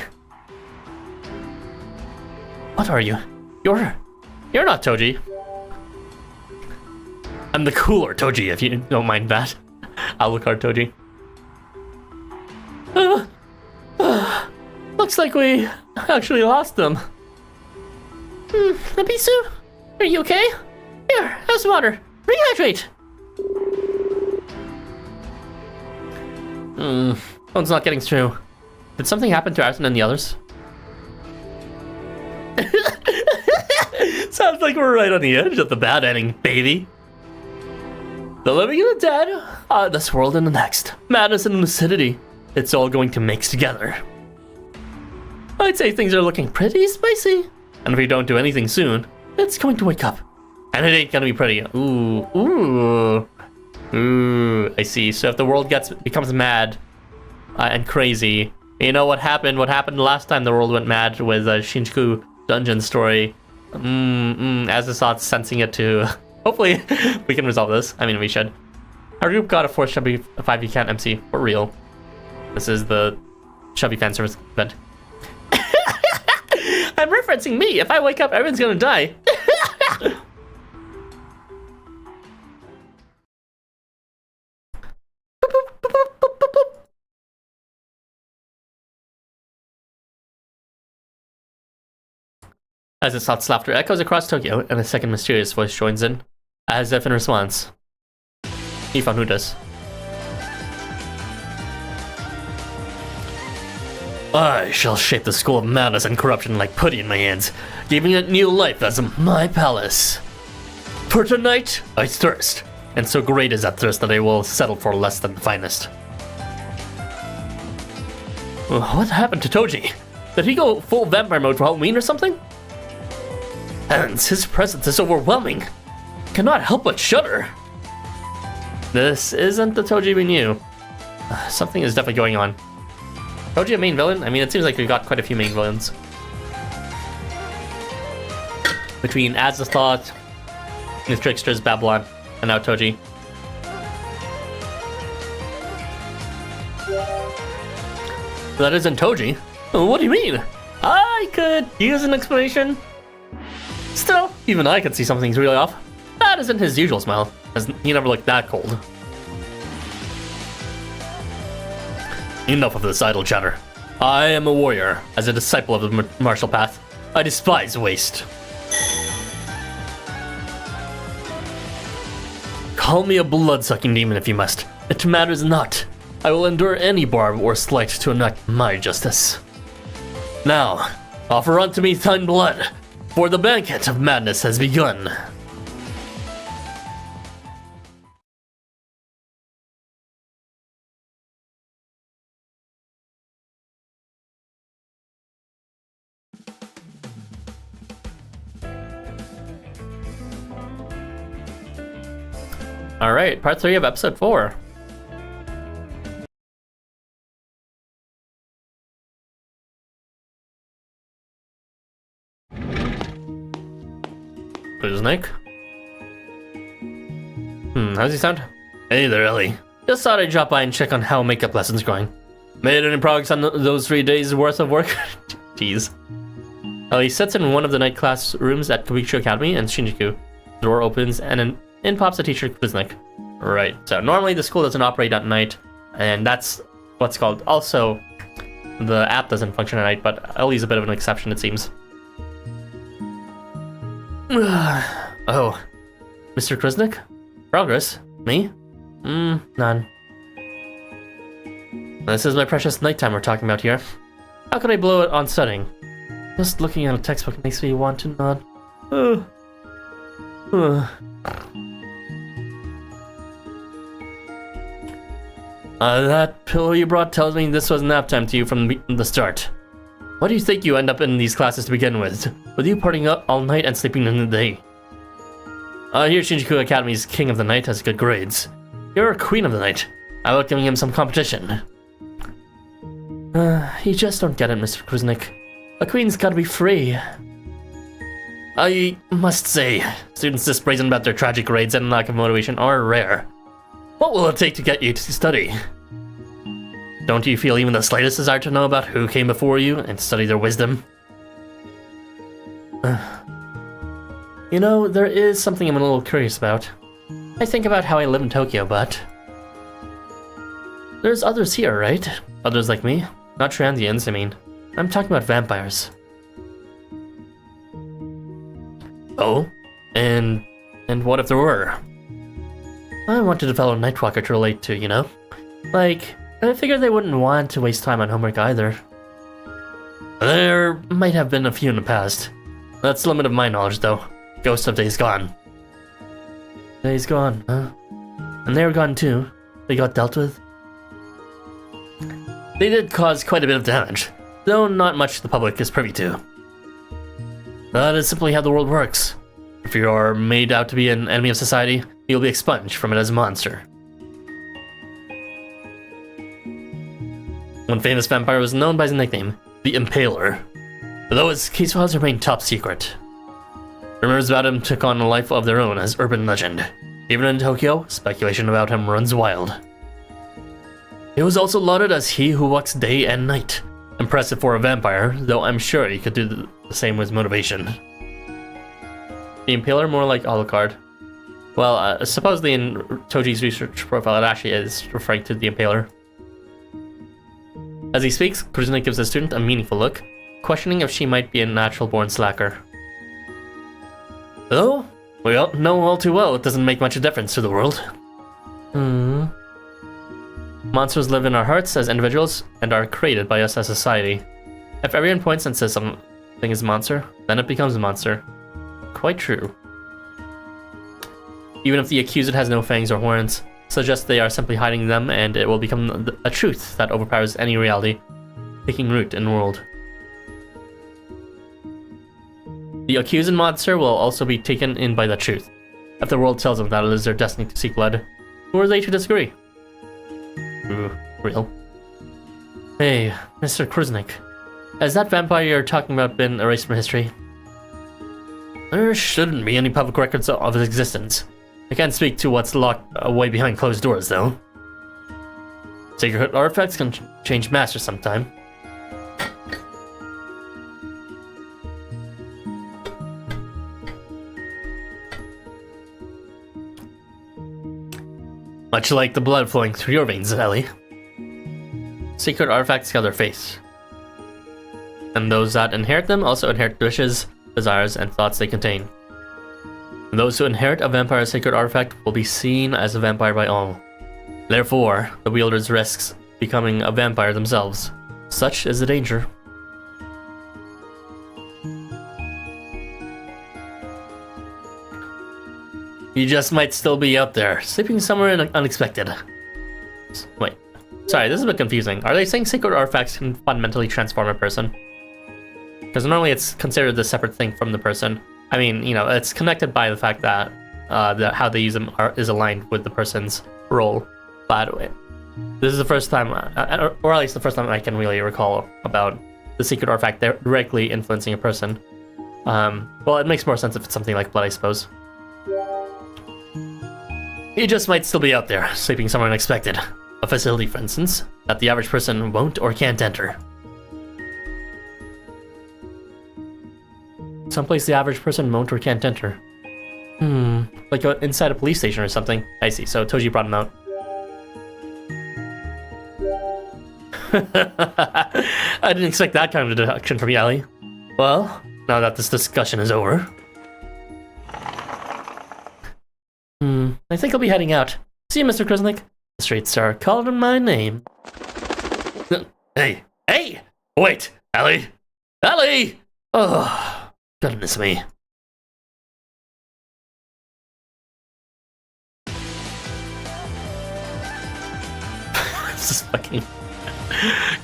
Speaker 1: What are you? You're not Toji. I'm the cooler Toji, if you don't mind that. Alucard Toji. Looks like we actually lost them. Nabisu? Are you okay? Here, have some water. Rehydrate. Phone's not getting through. Did something happen to Arson and the others? Sounds like we're right on the edge of the bad ending, baby. The living and the dead, this world and the next. Madness and lucidity. It's all going to mix together. I'd say things are looking pretty spicy. And if we don't do anything soon, it's going to wake up. And it ain't gonna be pretty. Ooh, I see. So if the world becomes mad and crazy, you know what happened? What happened last time the world went mad with Shinjuku dungeon story? As the thoughts sensing it too. Hopefully we can resolve this. I mean, we should. Our group got a 4 chubby 5 you can't MC. For real. This is the chubby fan service event. I'm referencing me. If I wake up, everyone's gonna die. As his thoughts laughter echoes across Tokyo, and a second mysterious voice joins in, as if in response. He found who does. I shall shape the school of madness and corruption like putty in my hands, giving it new life as my palace. For tonight, I thirst, and so great is that thirst that I will settle for less than the finest. What happened to Toji? Did he go full vampire mode for Halloween or something? Heavens, his presence is overwhelming. Cannot help but shudder. This isn't the Toji we knew. Something is definitely going on. Told you a main villain? I mean, it seems like we got quite a few main villains. Between Azathoth, the Tricksters, Babylon, and now Toji. That isn't Toji. What do you mean? I could use an explanation. Still, even I could see something's really off. That isn't his usual smile, as he never looked that cold. Enough of this idle chatter. I am a warrior, as a disciple of the martial path. I despise waste. Call me a blood-sucking demon if you must. It matters not. I will endure any barb or slight to enact my justice. Now, offer unto me thine blood, for the banquet of madness has begun. Alright, part 3 of episode 4. Who's Nick? How's he sound? Hey there, Ellie. Just thought I'd drop by and check on how makeup lessons going. Made any progress on those 3 days worth of work? Jeez. Ellie sits in one of the night class rooms at Kabukicho Academy and Shinjuku. The door opens and in pops the teacher, Kuznik. Right, so normally the school doesn't operate at night, and that's what's called. Also, the app doesn't function at night, but Ellie's a bit of an exception, it seems. Oh, Mr. Kuznik? Progress? Me? None. This is my precious nighttime we're talking about here. How could I blow it on studying? Just looking at a textbook makes me want to nod. That pillow you brought tells me this was nap time to you from the start. Why do you think you end up in these classes to begin with you partying up all night and sleeping in the day? I hear Shinjuku Academy's king of the night has good grades. You're a queen of the night. How about giving him some competition? You just don't get it, Mr. Kuznik. A queen's gotta be free. I must say, students this brazen about their tragic grades and lack of motivation are rare. What will it take to get you to study? Don't you feel even the slightest desire to know about who came before you and study their wisdom? You know, there is something I'm a little curious about. I think about how I live in Tokyo, but there's others here, right? Others like me? Not transients, I mean. I'm talking about vampires. Oh? And what if there were? I wanted a fellow Nightwalker to relate to, you know? Like, I figured they wouldn't want to waste time on homework either. There might have been a few in the past. That's the limit of my knowledge, though. Ghosts of Days Gone. Days Gone, huh? And they were gone too. They got dealt with. They did cause quite a bit of damage, though not much the public is privy to. That is simply how the world works. If you are made out to be an enemy of society, you'll be expunged from it as a monster. One famous vampire was known by his nickname, the Impaler, though his case files remain top secret. Rumors about him took on a life of their own as urban legend. Even in Tokyo, speculation about him runs wild. He was also lauded as he who walks day and night. Impressive for a vampire, though I'm sure he could do the same with motivation. The Impaler, more like Alucard. Well, supposedly in Toji's research profile, it actually is referring to the Impaler. As he speaks, Kuznik gives the student a meaningful look, questioning if she might be a natural-born slacker. Though, we all know all too well it doesn't make much difference to the world. Monsters live in our hearts as individuals and are created by us as society. If everyone points and says something is a monster, then it becomes a monster. Quite true. Even if the accused has no fangs or horns, suggest they are simply hiding them and it will become a truth that overpowers any reality, taking root in the world. The accused monster will also be taken in by the truth. If the world tells them that it is their destiny to seek blood, who are they to disagree? Ooh. real. Hey, Mr. Kruznik. Has that vampire you're talking about been erased from history? There shouldn't be any public records of his existence. I can't speak to what's locked away behind closed doors, though. Sacred artifacts can change masters sometime. Much like the blood flowing through your veins, Ellie. Secret artifacts gather faith. And those that inherit them also inherit wishes, desires, and thoughts they contain. And those who inherit a vampire's sacred artifact will be seen as a vampire by all. Therefore, the wielders risks becoming a vampire themselves. Such is the danger. You just might still be out there, sleeping somewhere unexpected. Wait, sorry, this is a bit confusing. Are they saying sacred artifacts can fundamentally transform a person? Because normally it's considered a separate thing from the person. I mean, you know, it's connected by the fact that how they use them is aligned with the person's role. But this is the first time, or at least the first time I can really recall about the secret artifact directly influencing a person. Well, it makes more sense if it's something like blood, I suppose. You just might still be out there, sleeping somewhere unexpected. A facility, for instance, that the average person won't or can't enter. Someplace the average person won't or can't enter. Like inside a police station or something. I see, so Toji brought him out. I didn't expect that kind of deduction from Yali. Well, now that this discussion is over. I think I'll be heading out. See you, Mr. Kruznik. The streets are calling my name. Hey! Wait! Ellie! Oh, goodness me. This is fucking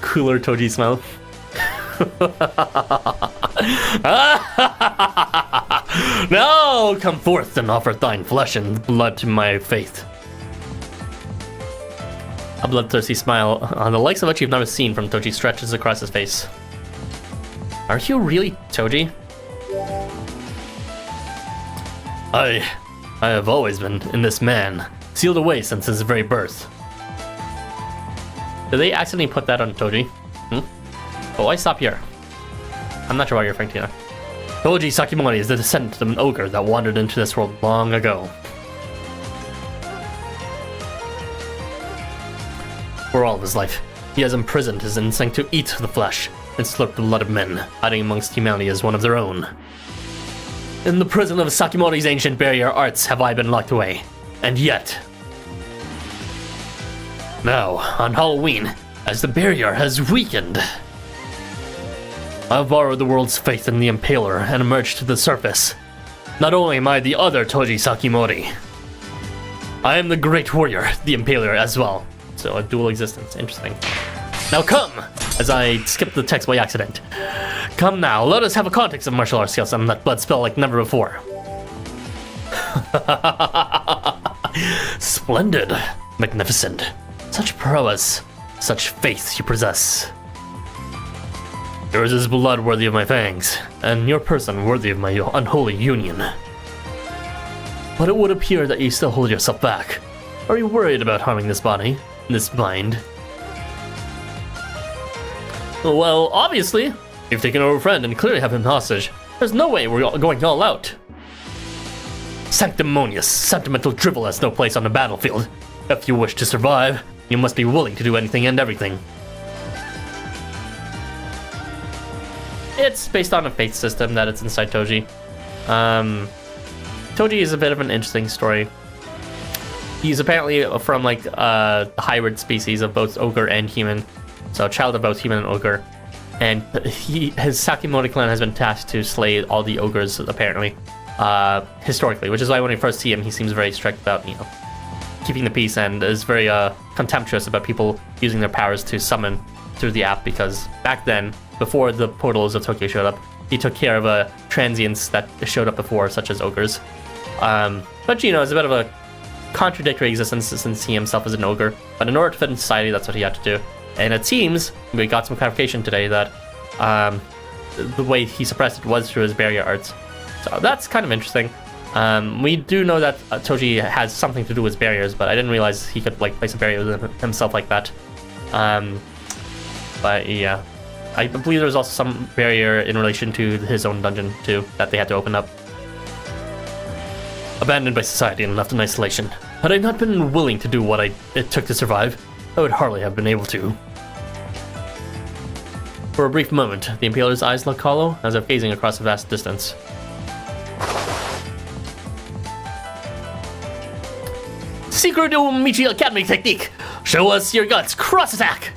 Speaker 1: cooler Toji smile. Now come forth and offer thine flesh and blood to my faith. A bloodthirsty smile, on the likes of which you've never seen from Toji, stretches across his face. Are you really Toji? I have always been in this man, sealed away since his very birth. Did they accidentally put that on Toji? Oh, why stop here? I'm not sure why you're referring to now. Toji Sakimori is the descendant of an ogre that wandered into this world long ago. For all of his life, he has imprisoned his instinct to eat the flesh and slurp the blood of men, hiding amongst humanity as one of their own. In the prison of Sakimori's ancient barrier arts have I been locked away, and yet... Now, on Halloween, as the barrier has weakened, I've borrowed the world's faith in the Impaler and emerged to the surface. Not only am I the other Toji Sakimori, I am the great warrior, the Impaler as well. So a dual existence, interesting. Now come, as I skipped the text by accident. Come now, let us have a context of martial arts skills and let blood spill like never before. Splendid, magnificent, such prowess, such faith you possess. Yours is blood worthy of my fangs, and your person worthy of my unholy union. But it would appear that you still hold yourself back. Are you worried about harming this body, this mind? Well, obviously, you've taken over a friend and clearly have him hostage. There's no way we're going all out. Sanctimonious, sentimental drivel has no place on the battlefield. If you wish to survive, you must be willing to do anything and everything. It's based on a faith system that it's inside Toji. Toji is a bit of an interesting story. He's apparently from like the hybrid species of both ogre and human, so a child of both human and ogre. And his Sakimori clan has been tasked to slay all the ogres apparently, historically, which is why when we first see him, he seems very strict about, you know, keeping the peace and is very contemptuous about people using their powers to summon through the app, because back then, before the portals of Tokyo showed up, he took care of transients that showed up before, such as ogres. But you know, it's a bit of a contradictory existence since he himself is an ogre, but in order to fit in society, that's what he had to do. And it seems we got some clarification today that the way he suppressed it was through his barrier arts. So that's kind of interesting. We do know that Toji has something to do with barriers, but I didn't realize he could like place a barrier within himself like that. But yeah, I believe there's also some barrier in relation to his own dungeon too that they had to open up. Abandoned by society and left in isolation. Had I not been willing to do what it took to survive, I would hardly have been able to. For a brief moment, the Impaler's eyes looked hollow as if gazing across a vast distance. Secret Michi Academy technique! Show us your guts, cross attack!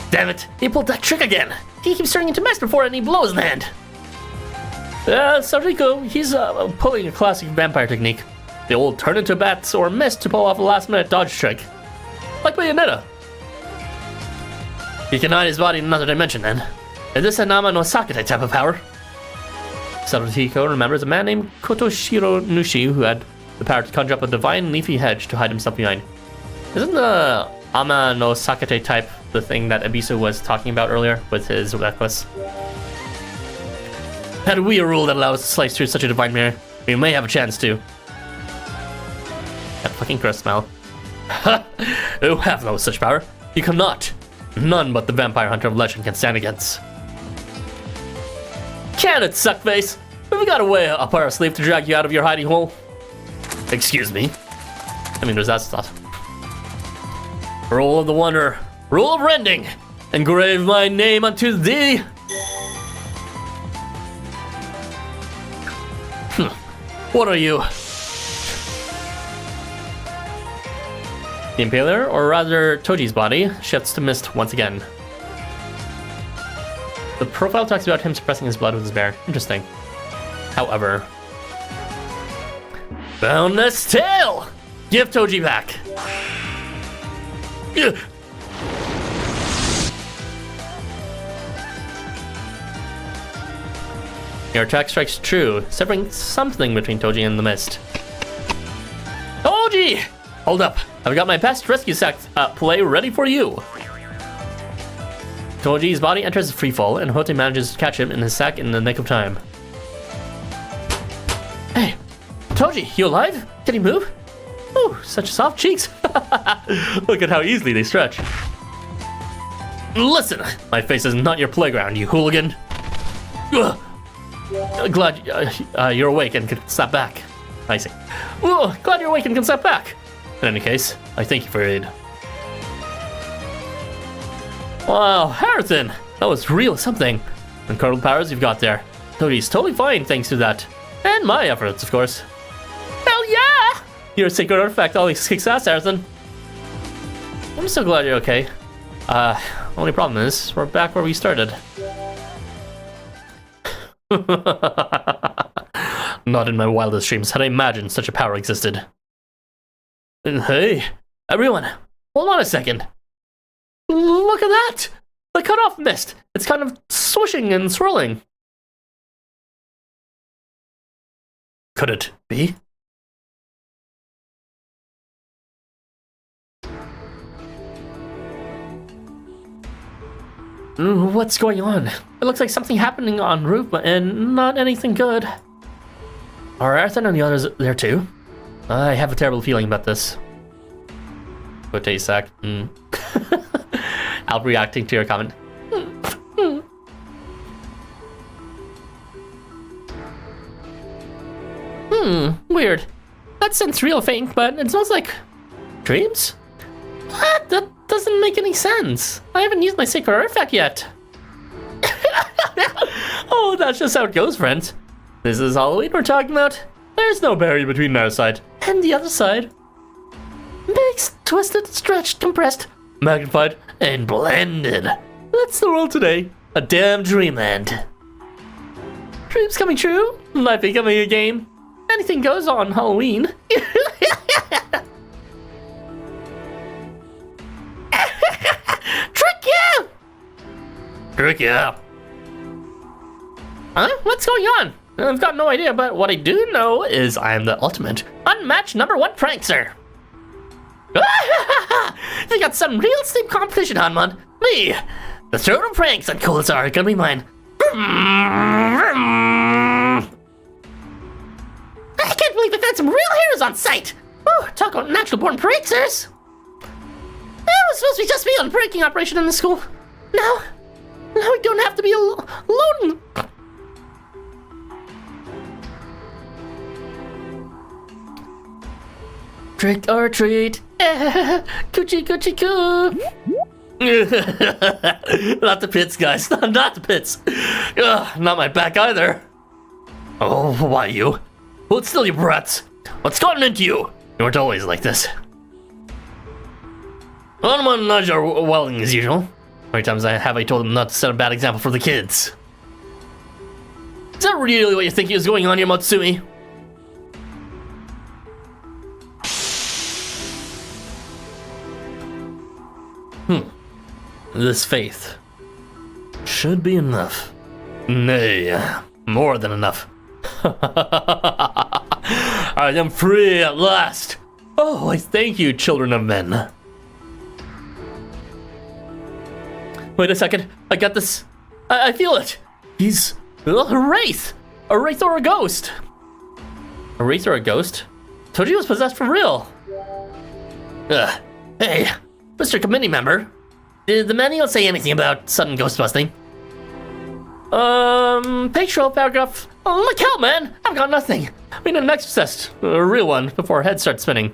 Speaker 1: Damn it, he pulled that trick again! He keeps turning into mist before any blows land! Sariko, he's pulling a classic vampire technique. The old turn into bats or mist to pull off a last-minute dodge trick. Like Bayonetta. He can hide his body in another dimension then. Is this a Nama no Sakate type of power? Sariko remembers a man named Kotoshiro Nushi who had the power to conjure up a divine leafy hedge to hide himself behind. Isn't the Ama no Sakate type the thing that Ebisu was talking about earlier with his necklace? Had we a rule that allows us to slice through such a divine mirror, we may have a chance to. That fucking gross smell. Ha! You have no such power. You cannot. None but the vampire hunter of legend can stand against. Can it, suckface? Have we got a way up our sleeve to drag you out of your hiding hole? Excuse me. I mean, there's that stuff. Rule of the Wanderer. Rule of Rending. Engrave my name unto thee. What are you? The Impaler, or rather Toji's body, shifts to mist once again. The profile talks about him suppressing his blood with his bear. Interesting. However... Boundless Tail! Give Toji back! Ugh. Your attack strikes true, severing something between Toji and the mist. Toji! Hold up, I've got my best rescue play ready for you. Toji's body enters free fall, and Hote manages to catch him in his sack in the nick of time. Hey, Toji, you alive? Can you move? Ooh, such soft cheeks. Look at how easily they stretch. Listen, my face is not your playground, you hooligan. Ugh. Glad you're awake and can snap back. I see. Whoa, glad you're awake and can snap back. In any case, I thank you for your aid. Wow, Harrison, that was real something. Incredible powers you've got there. Toji's totally fine thanks to that. And my efforts, of course. Hell yeah! Your sacred artifact always kicks ass, Harrison. I'm so glad you're okay. Only problem is, we're back where we started. Not in my wildest dreams had I imagined such a power existed. Hey, everyone, hold on a second. Look at that! The cutoff mist! It's kind of swishing and swirling. Could it be? What's going on? It looks like something happening en route, and not anything good. Are Arthur and the others there too? I have a terrible feeling about this. What sack. Al reacting to your comment. Weird. That scent's real faint, but it smells like dreams? What? That doesn't make any sense. I haven't used my sacred artifact yet. Oh, that's just how it goes, friends. This is Halloween we're talking about. There's no barrier between our side and the other side. Mixed, twisted, stretched, compressed, magnified, and blended. That's the world today. A damn dreamland. Dreams coming true, life becoming a game. Anything goes on Halloween. Trick you! Trick you. Huh? What's going on? I've got no idea, but what I do know is I am the ultimate, unmatched #1 prankster. You got some real steep competition on, man. Me, the throne of pranks and cool are gonna be mine. I can't believe I found some real heroes on site. Oh, talk about natural-born pranksters. It was supposed to be just me on pranking operation in the school. Now we don't have to be alone. Trick or treat, coochie coochie coo. Not the pits, guys, not the pits. Not my back either. Oh, why you? Hold still, you brats. What's gotten into you? You weren't always like this. I'm gonna nudge our Welling as usual. How many times have I told him not to set a bad example for the kids? Is that really what you think is going on here, Matsui? This faith should be enough. Nay, more than enough. I am free at last. Oh, I thank you, children of men. Wait a second, I got this. I feel it. He's a wraith. A wraith or a ghost. A wraith or a ghost? Toji was possessed for real. Hey, Mr. Committee member. Did the manual say anything about sudden ghost busting? Page 12, paragraph. Oh, look out, man! I've got nothing. We need an exorcist, a real one, before our heads start spinning.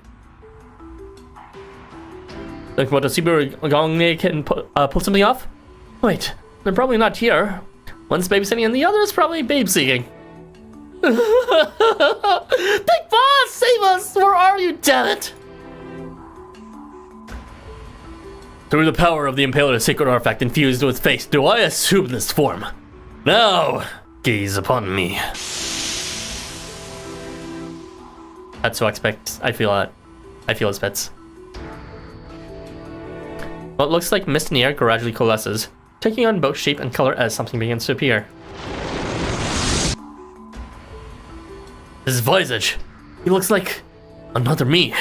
Speaker 1: Like what, a Cyberdive can pull something off? Wait, they're probably not here. One's babysitting and the other is probably babe-seeking. Big Boss, save us! Where are you, damn it? Through the power of the Impaler's sacred artifact infused with faith, do I assume this form? Now, gaze upon me. That's to expect. I feel it. I feel it fits. What looks like mist in the air gradually coalesces, taking on both shape and color as something begins to appear. His visage. He looks like another me.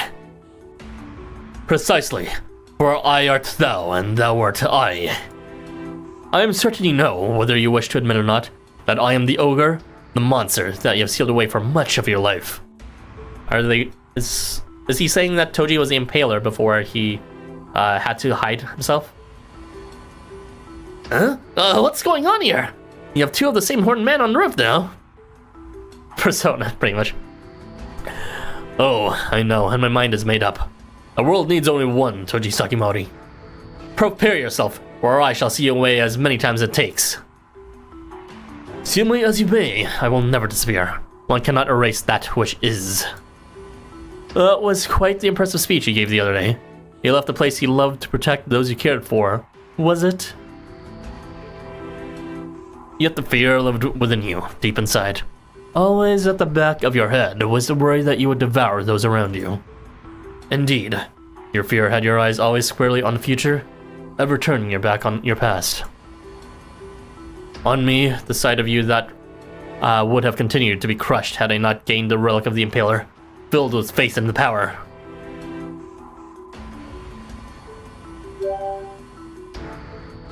Speaker 1: Precisely. For I art thou, and thou art I. I am certain you know, whether you wish to admit or not, that I am the ogre, the monster that you have sealed away for much of your life. Is he saying that Toji was the Impaler before he had to hide himself? Huh? What's going on here? You have two of the same horned men on the roof now. Persona, pretty much. Oh, I know, and my mind is made up. The world needs only one Toji Sakimori. Prepare yourself, or I shall see you away as many times as it takes. See me as you may, I will never disappear. One cannot erase that which is. That was quite the impressive speech he gave the other day. He left the place he loved to protect those he cared for. Was it? Yet the fear lived within you, deep inside. Always at the back of your head was the worry that you would devour those around you. Indeed, your fear had your eyes always squarely on the future, ever turning your back on your past. On me, the side of you that would have continued to be crushed had I not gained the relic of the Impaler, filled with faith in the power.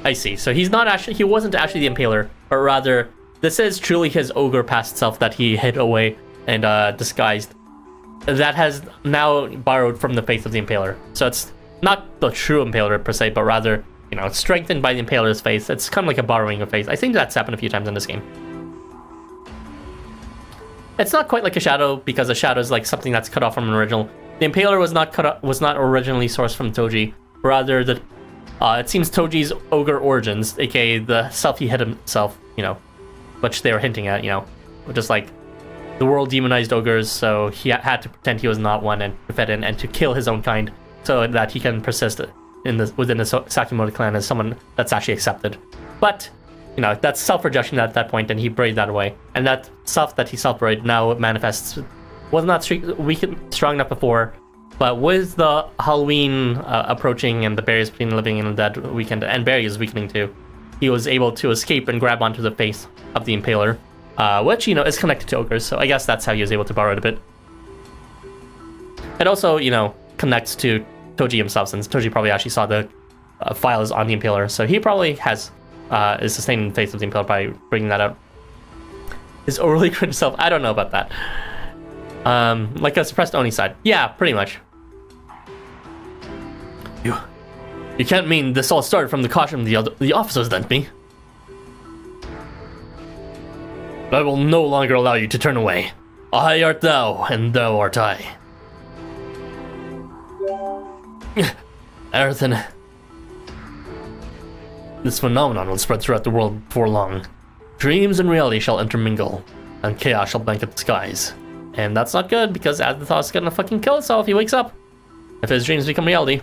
Speaker 1: I see, so he wasn't actually the Impaler, but rather, this is truly his ogre past self that he hid away and disguised. That has now borrowed from the faith of the Impaler. So it's not the true Impaler per se, but rather, you know, strengthened by the Impaler's faith. It's kind of like a borrowing of faith. I think that's happened a few times in this game. It's not quite like a shadow, because a shadow is like something that's cut off from an original. The Impaler was not originally sourced from Toji. Rather, it seems Toji's ogre origins, aka the self he hid himself, you know, which they were hinting at, you know, just like the world demonized ogres, so he had to pretend he was not one and to fit in and to kill his own kind so that he can persist within the Sakimoto clan as someone that's actually accepted. But, you know, that's self-rejection at that point, and he braved that away. And that self that he self-braved now manifests, was not strong enough before, but with the Halloween approaching and the barriers between living and the dead weekend, and barriers weakening too, he was able to escape and grab onto the face of the Impaler, which, is connected to ogres, so I guess that's how he was able to borrow it a bit. It also, connects to Toji himself, since Toji probably actually saw the files on the Impaler, so he probably is sustaining the face of the Impaler by bringing that out. His overly cringe self, I don't know about that. Like a suppressed Oni side. Yeah, pretty much. You can't mean this all started from the caution the officers lent me. I will no longer allow you to turn away. I art thou, and thou art I. Aerothin, this phenomenon will spread throughout the world before long. Dreams and reality shall intermingle, and chaos shall blanket the skies. And that's not good, because Azathoth's gonna fucking kill himself if he wakes up. If his dreams become reality.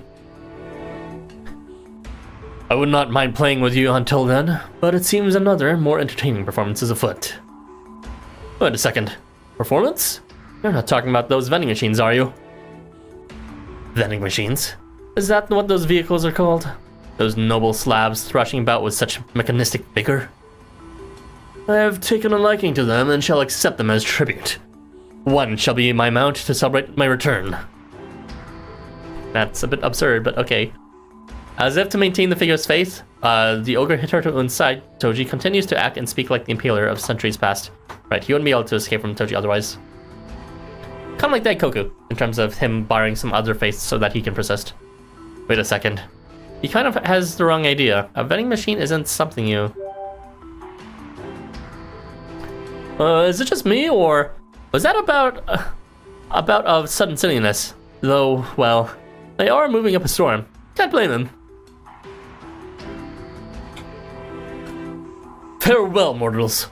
Speaker 1: I would not mind playing with you until then, but it seems another, more entertaining performance is afoot. Wait a second. Performance? You're not talking about those vending machines, are you? Vending machines? Is that what those vehicles are called? Those noble slabs thrashing about with such mechanistic vigor? I have taken a liking to them and shall accept them as tribute. One shall be my mount to celebrate my return. That's a bit absurd, but okay. As if to maintain the figure's faith, the ogre hit her to one side. Toji continues to act and speak like the impaler of centuries past. Right, he wouldn't be able to escape from Toji otherwise. Kind of like Daikoku, in terms of him borrowing some other faith so that he can persist. Wait a second. He kind of has the wrong idea. A vending machine isn't something you... is it just me, or... Was that about of sudden silliness? Though, well, they are moving up a storm. Can't blame him. Farewell, mortals.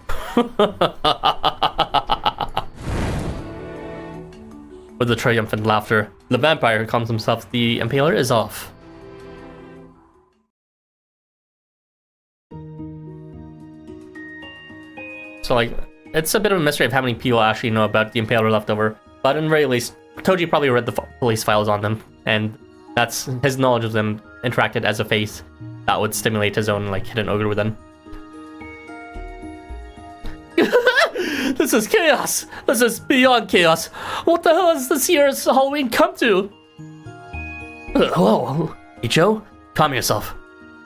Speaker 1: With a triumphant laughter, the vampire who calls himself the Impaler is off. So, like, it's a bit of a mystery of how many people actually know about the Impaler left over, but in the very least, Toji probably read the police files on them, and that's his knowledge of them interacted as a face that would stimulate his own, like, hidden ogre within. This is chaos! This is beyond chaos! What the hell has this year's Halloween come to? Hello, Icho? Calm yourself.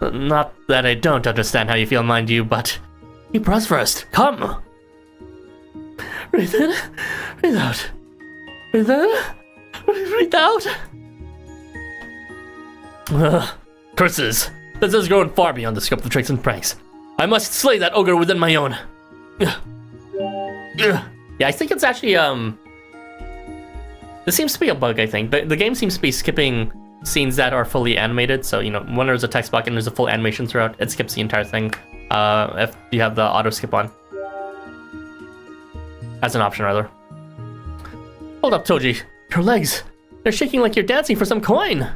Speaker 1: Not that I don't understand how you feel, mind you, but... Deep breaths first. Come! Breathe in. Breathe out. Breathe in. Breathe out. Curses. This has grown far beyond the scope of tricks and pranks. I must slay that ogre within my own. Yeah, I think it's actually, this seems to be a bug, I think. The game seems to be skipping scenes that are fully animated, so, when there's a text block and there's a full animation throughout, it skips the entire thing, if you have the auto skip on. As an option, rather. Hold up, Toji. Your legs. They're shaking like you're dancing for some coin.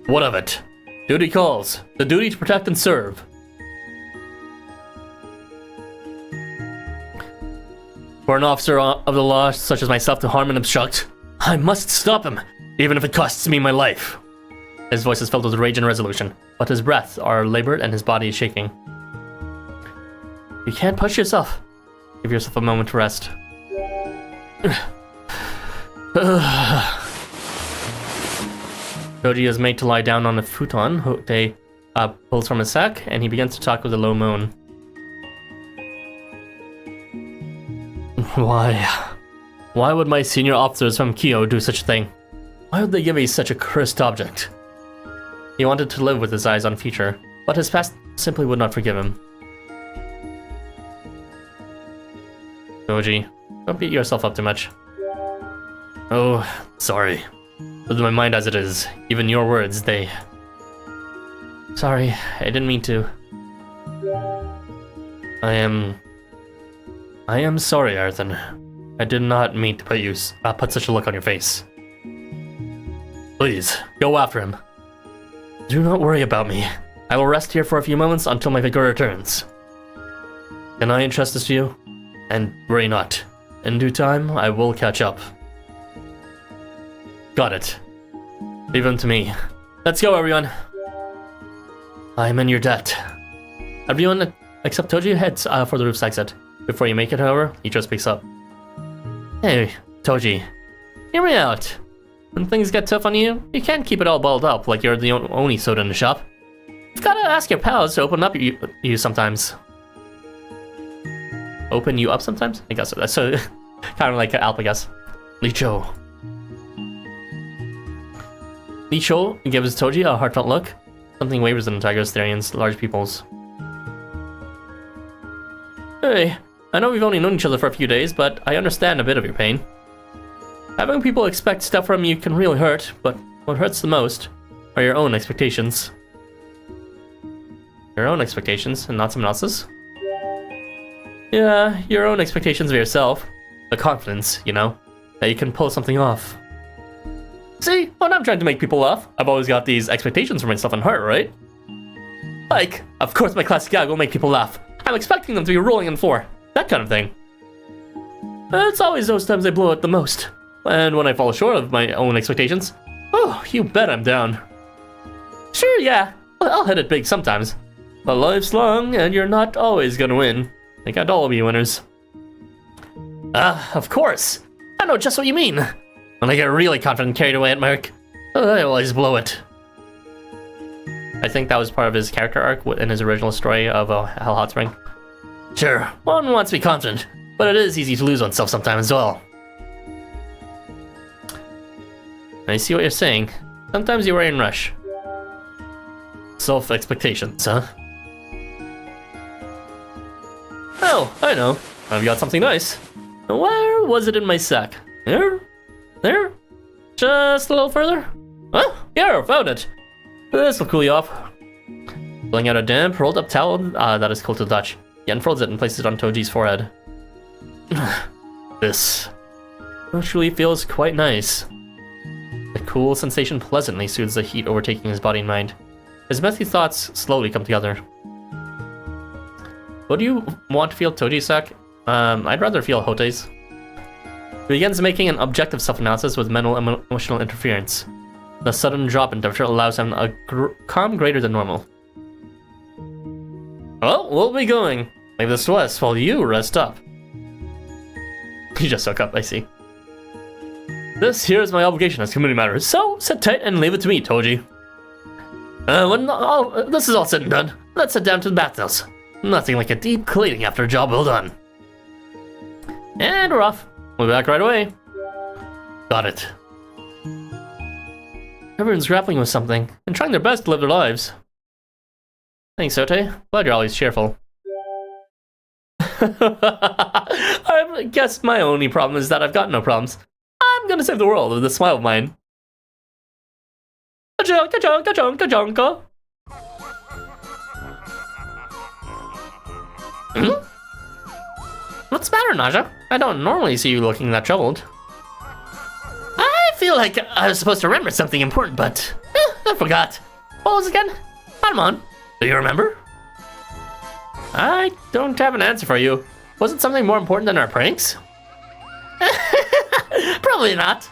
Speaker 1: What of it? Duty calls. The duty to protect and serve. For an officer of the law such as myself to harm and obstruct, I must stop him, even if it costs me my life. His voice is filled with rage and resolution, but his breaths are labored and his body is shaking. You can't push yourself. Give yourself a moment to rest. Toji is made to lie down on a futon. Hote pulls from his sack, and he begins to talk with a low moan. Why would my senior officers from Kyo do such a thing? Why would they give me such a cursed object? He wanted to live with his eyes on future, but his past simply would not forgive him. Toji, don't beat yourself up too much. Oh, sorry. With my mind as it is, even your words, they... Sorry, I didn't mean to. I am sorry, Arthur. I did not mean to put such a look on your face. Please, go after him. Do not worry about me. I will rest here for a few moments until my vigor returns. Can I entrust this to you? And worry not. In due time, I will catch up. Got it. Leave him to me. Let's go, everyone. I am in your debt. Everyone except Toji heads for the roof's exit. Before you make it, however, Icho speaks up. Hey, Toji. Hear me out. When things get tough on you, you can't keep it all balled up like you're the only soda in the shop. You've gotta ask your pals to open up you sometimes. Open you up sometimes? I guess so. That's so kind of like Alp, I guess. Licho. Licho gives Toji a heartfelt look. Something wavers in the Tiger's Therion's large pupils. Hey, I know we've only known each other for a few days, but I understand a bit of your pain. Having people expect stuff from you can really hurt, but what hurts the most are your own expectations. Your own expectations, and not someone else's? Yeah, your own expectations of yourself. The confidence, you know, that you can pull something off. See, when I'm trying to make people laugh, I've always got these expectations for myself and her, right? Like, of course my classic gag will make people laugh. I'm expecting them to be rolling on 4. That kind of thing. It's always those times I blow it the most. And when I fall short of my own expectations, oh, you bet I'm down. Sure, yeah, I'll hit it big sometimes. But life's long, and you're not always gonna win. They can't all be winners. Of course. I know just what you mean. When I get really confident and carried away at my work, I always blow it. I think that was part of his character arc in his original story of Hell Hot Spring. Sure, one wants to be confident, but it is easy to lose oneself sometimes as well. I see what you're saying. Sometimes you worry and rush. Self-expectations, huh? Oh, I know. I've got something nice. Where was it in my sack? There? There? Just a little further? Oh, here, found it. This will cool you off. Pulling out a damp, rolled up towel that is cool to the touch. He unfolds it and places it on Toji's forehead. This actually feels quite nice. The cool sensation pleasantly soothes the heat overtaking his body and mind. His messy thoughts slowly come together. What do you want to feel Toji's sack? I'd rather feel Hote's. He begins making an objective self-analysis with mental emotional interference. The sudden drop in temperature allows him a calm greater than normal. Well, we'll be going. Leave this to us while you rest up. You just woke up, I see. This here is my obligation as community matters, so sit tight and leave it to me, Toji. When this is all said and done, let's head down to the bathhouse. Nothing like a deep cleaning after a job well done. And we're off. We'll be back right away. Got it. Everyone's grappling with something and trying their best to live their lives. Thanks, Sote. Glad you're always cheerful. I guess my only problem is that I've got no problems. I'm gonna save the world with a smile of mine. Ka-chonka. What's the matter, Naja? I don't normally see you looking that troubled. I feel like I was supposed to remember something important, but I forgot. What was it again? Come on. Do you remember? I don't have an answer for you. Was it something more important than our pranks? Probably not.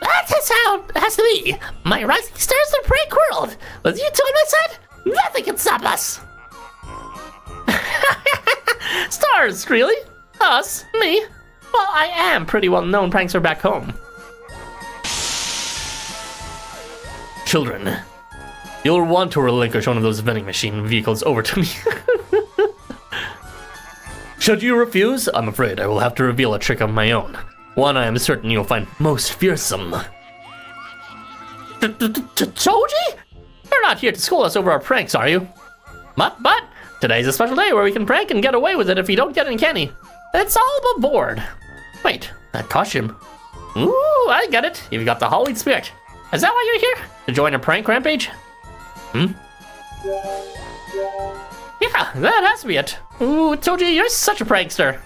Speaker 1: That's how it has to be. My rising stars in the prank world. With you two on my side, nothing can stop us. Stars, really? Us? Me? Well, I am pretty well-known prankster back home. Children, you'll want to relinquish one of those vending machine vehicles over to me. Should you refuse, I'm afraid I will have to reveal a trick of my own. One I am certain you'll find most fearsome. Toji? You're not here to school us over our pranks, are you? But, today's a special day where we can prank and get away with it if we don't get any candy. It's all aboard. Wait, that costume. Ooh, I get it. You've got the Halloween spirit. Is that why you're here? To join a prank rampage? Yeah, that has to be it. Ooh, Toji, you're such a prankster.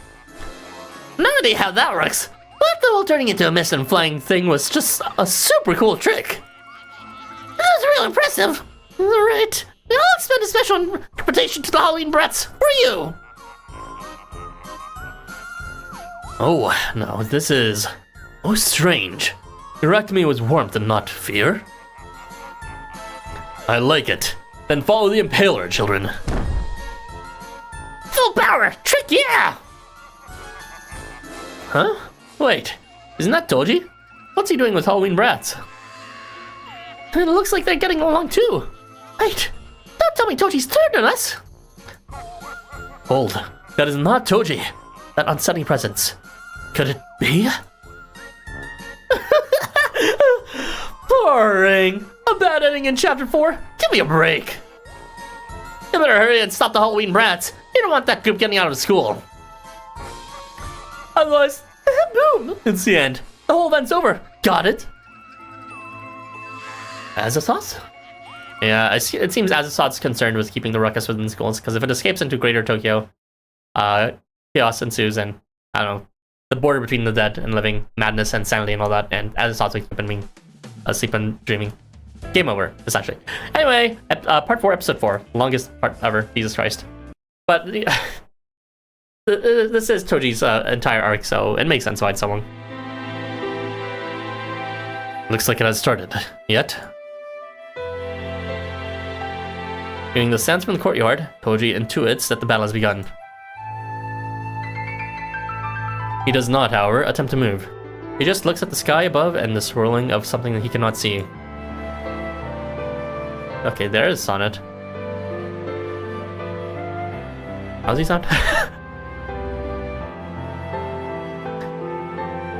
Speaker 1: No idea how that works. But the whole turning into a mist and flying thing was just a super cool trick. That was real impressive. Alright, I'll expend a special interpretation to the Halloween brats for you. Oh, no, this is most strange. Direct me with warmth and not fear. I like it. Then follow the impaler, children. Full power! Trick, yeah! Huh? Wait, isn't that Toji? What's he doing with Halloween brats? It looks like they're getting along too. Wait, don't tell me Toji's turned on us! Hold, that is not Toji. That unsettling presence. Could it be? Boring. A bad ending in chapter 4? Give me a break. You better hurry and stop the Halloween brats. You don't want that group getting out of school. Otherwise, boom, it's the end. The whole event's over. Got it? Azathos? Yeah, it seems Azathoth's concerned with keeping the ruckus within schools, because if it escapes into Greater Tokyo, chaos ensues, and, I don't know, the border between the dead and living, madness and sanity and all that, and Azathoth wakes up and being asleep and dreaming. Game over, essentially. Anyway, part 4, episode 4. Longest part ever, Jesus Christ. But this is Toji's entire arc, so it makes sense why it's so long. Looks like it has started. Yet? Hearing the sounds from the courtyard, Toji intuits that the battle has begun. He does not, however, attempt to move. He just looks at the sky above and the swirling of something that he cannot see. Okay, there is Sonnet. How's he sound?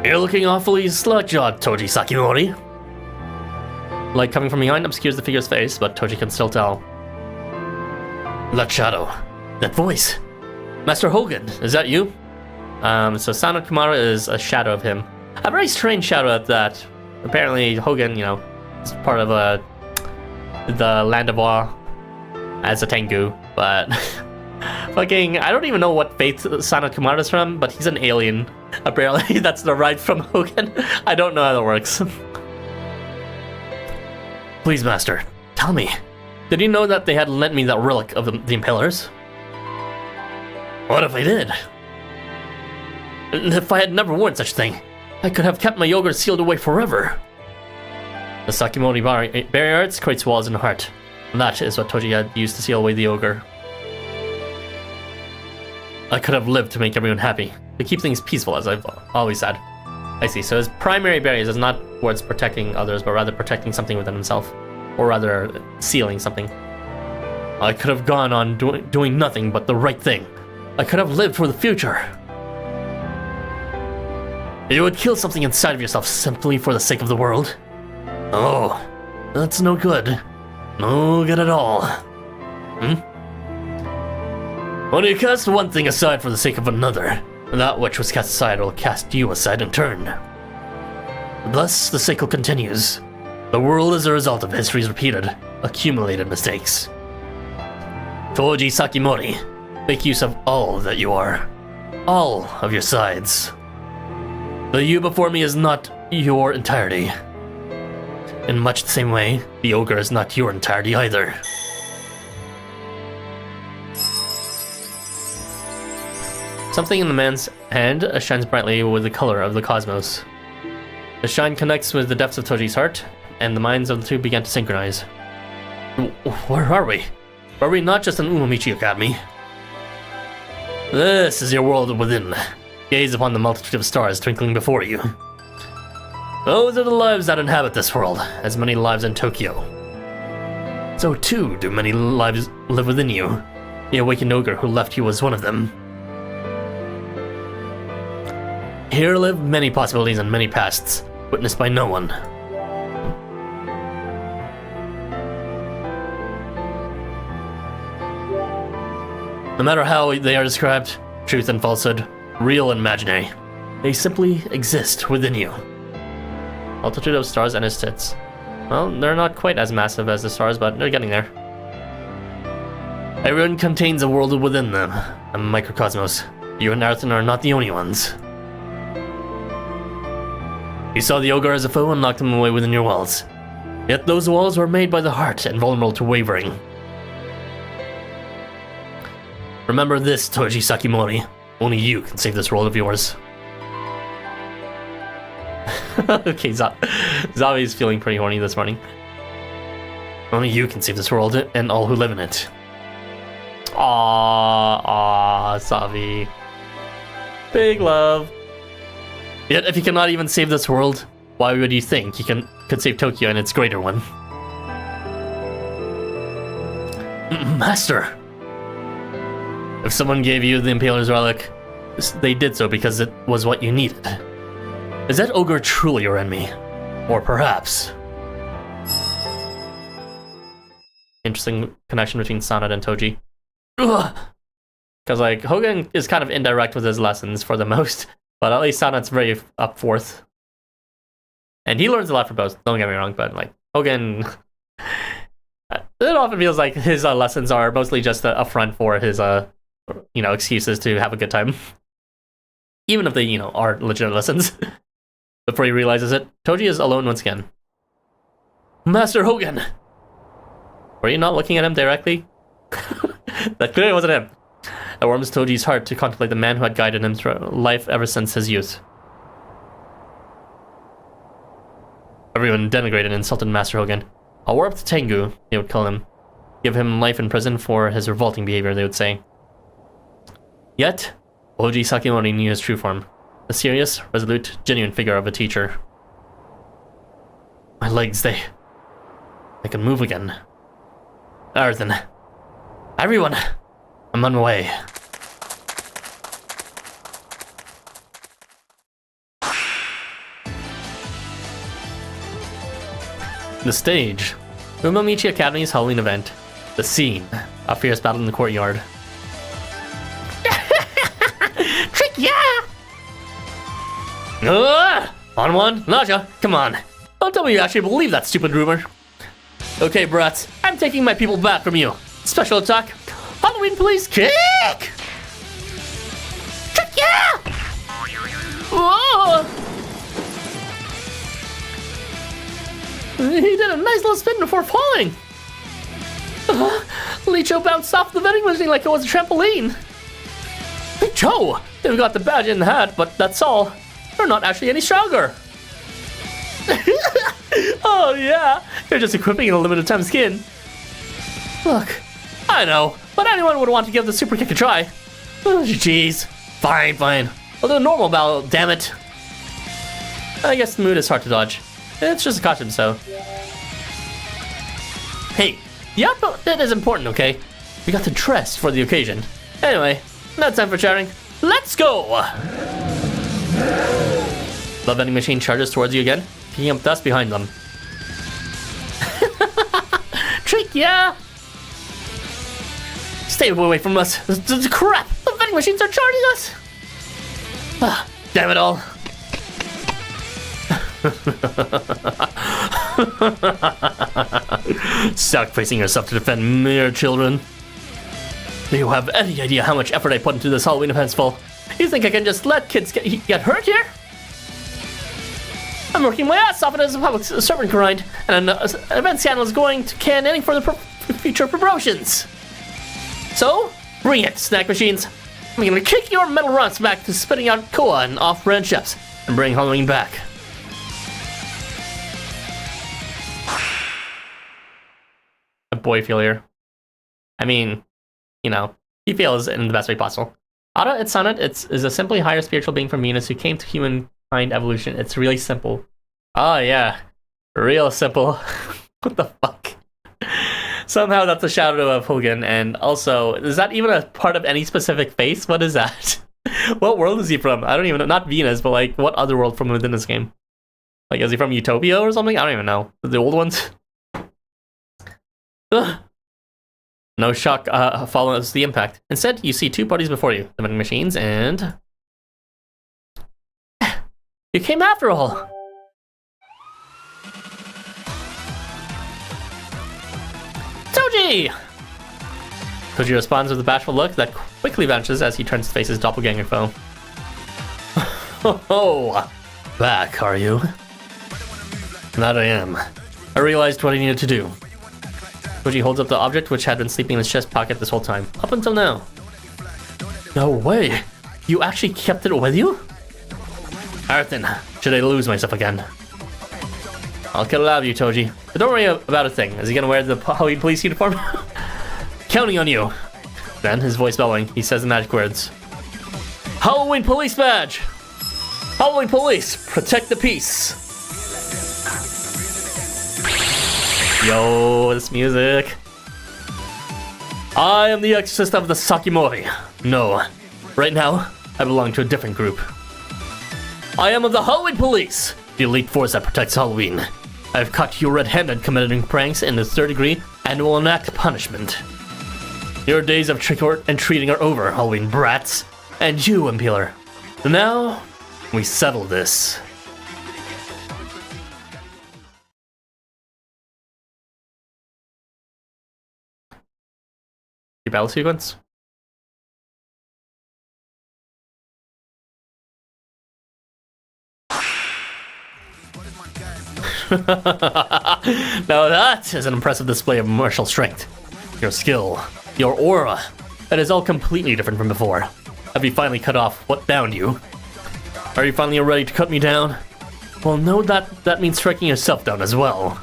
Speaker 1: You're looking awfully slack-jawed, Toji Sakimori. Light coming from behind obscures the figure's face, but Toji can still tell. That shadow. That voice. Master Hogan, is that you? So Sana Kumara is a shadow of him. A very strange shadow at that. Apparently Hogan, you know, is part of the Land of Awe as a Tengu, but fucking, I don't even know what faith Sana Kumara is from, but he's an alien. Apparently that's the right from Hogan. I don't know how that works. Please, Master, tell me, did you know that they had lent me that relic of the Impalers? What if I did? If I had never worn such thing, I could have kept my yogurt sealed away forever. The Sakimori barrier arts creates walls in the heart. And that is what Toji had used to seal away the ogre. I could have lived to make everyone happy, to keep things peaceful, as I've always said. I see, so his primary barrier is not towards protecting others, but rather protecting something within himself. Or rather, sealing something. I could have gone on doing nothing but the right thing. I could have lived for the future. You would kill something inside of yourself simply for the sake of the world? Oh, that's no good. No good at all. When you cast one thing aside for the sake of another, that which was cast aside will cast you aside in turn. Thus, the cycle continues. The world is a result of history's repeated, accumulated mistakes. Toji Sakimori, make use of all that you are. All of your sides. The you before me is not your entirety. In much the same way, the ogre is not your entirety either. Something in the man's hand shines brightly with the color of the cosmos. The shine connects with the depths of Toji's heart, and the minds of the two began to synchronize. Where are we? Are we not just an Umamichi Academy? This is your world within. Gaze upon the multitude of stars twinkling before you. Those are the lives that inhabit this world, as many lives in Tokyo. So too do many lives live within you. The awakened ogre who left you was one of them. Here live many possibilities and many pasts, witnessed by no one. No matter how they are described, truth and falsehood, real and imaginary, they simply exist within you. Multitude of stars and his tits. Well, they're not quite as massive as the stars, but they're getting there. Everyone contains a world within them, a microcosmos. You and Arthur are not the only ones. You saw the ogre as a foe and locked him away within your walls. Yet those walls were made by the heart and vulnerable to wavering. Remember this, Toji Sakimori. Only you can save this world of yours. Okay, Zavi's feeling pretty horny this morning. Only you can save this world and all who live in it. Aw, Sabi. Big love. Yet if you cannot even save this world, why would you think you could save Tokyo and its greater one? Master! If someone gave you the Impaler's relic, they did so because it was what you needed. Is that ogre truly your enemy? Or perhaps... Interesting connection between Sanad and Toji. Because, like, Hogan is kind of indirect with his lessons for the most, but at least Sanad's very up forth. And he learns a lot from both, don't get me wrong, but, like, Hogan... It often feels like his lessons are mostly just a front for his, excuses to have a good time. Even if they, are legitimate lessons. Before he realizes it, Toji is alone once again. Master Hogan! Were you not looking at him directly? That clearly wasn't him. It warms Toji's heart to contemplate the man who had guided him through life ever since his youth. Everyone denigrated and insulted Master Hogan. A warped Tengu, they would call him. Give him life in prison for his revolting behavior, they would say. Yet, Oji Sakimori knew his true form. A serious, resolute, genuine figure of a teacher. My legs, they can move again. Arthen. Everyone! I'm on my way. The stage. Umamichi Academy's Halloween event. The scene. A fierce battle in the courtyard. Trick, yeah! On one? Naja, come on. Don't tell me you actually believe that stupid rumor. Okay, brats. I'm taking my people back from you. Special attack. Halloween police kick! Trick, yeah! Whoa! He did a nice little spin before falling. Licho bounced off the vending machine like it was a trampoline. Licho! They've got the badge and the hat, but that's all. They're not actually any stronger. Oh yeah, they're just equipping a limited time skin. Look, I know, but anyone would want to give the super kick a try. Oh, jeez. Fine. I'll do a normal battle, damn it. I guess the mood is hard to dodge. It's just a costume, so. Hey, the outfit is important, okay? We got to dress for the occasion. Anyway, no time for chatting. Let's go! The vending machine charges towards you again, picking up dust behind them. Trick, yeah! Stay away from us. Crap! The vending machines are charging us! Ah, damn it all. Sacrificing yourself to defend mere children. Do you have any idea how much effort I put into this Halloween event, Full? You think I can just let kids get hurt here? I'm working my ass off as a public servant grind, and an event scandal is going to can any further future promotions. So, bring it, snack machines. I'm gonna kick your metal runs back to spitting out Koa and off-brand chefs, and bring Halloween back. A boy failure. I mean, he fails in the best way possible. Ada Itsanat is a simply higher spiritual being from Venus who came to humankind evolution. It's really simple. Oh yeah, real simple. What the fuck? Somehow that's a shadow of Hogan, and also, is that even a part of any specific face? What is that? What world is he from? I don't even know. Not Venus, but like, what other world from within this game? Like, is he from Utopia or something? I don't even know. The old ones? Ugh. No shock follows the impact. Instead, you see two parties before you. The vending machines and... You came after all! Toji! Toji responds with a bashful look that quickly vanishes as he turns to face his doppelganger foe. Oh, back, are you? That I am. I realized what I needed to do. Toji holds up the object which had been sleeping in his chest pocket this whole time, up until now. No way! You actually kept it with you? Arthen, should I lose myself again? I'll kill out of you, Toji. But don't worry about a thing. Is he gonna wear the Halloween police uniform? Counting on you. Then, his voice bellowing, he says the magic words. Halloween police badge! Halloween police, protect the peace! Yo, this music. I am the exorcist of the Sakimori. No, right now, I belong to a different group. I am of the Halloween police, the elite force that protects Halloween. I've caught you red-handed committing pranks in the third degree and will enact punishment. Your days of trick-or-treating are over, Halloween brats. And you, Impaler. Now, we settle this. Your battle sequence? Now that is an impressive display of martial strength. Your skill, your aura, that is all completely different from before. Have you finally cut off what bound you? Are you finally ready to cut me down? Well, no, that means striking yourself down as well.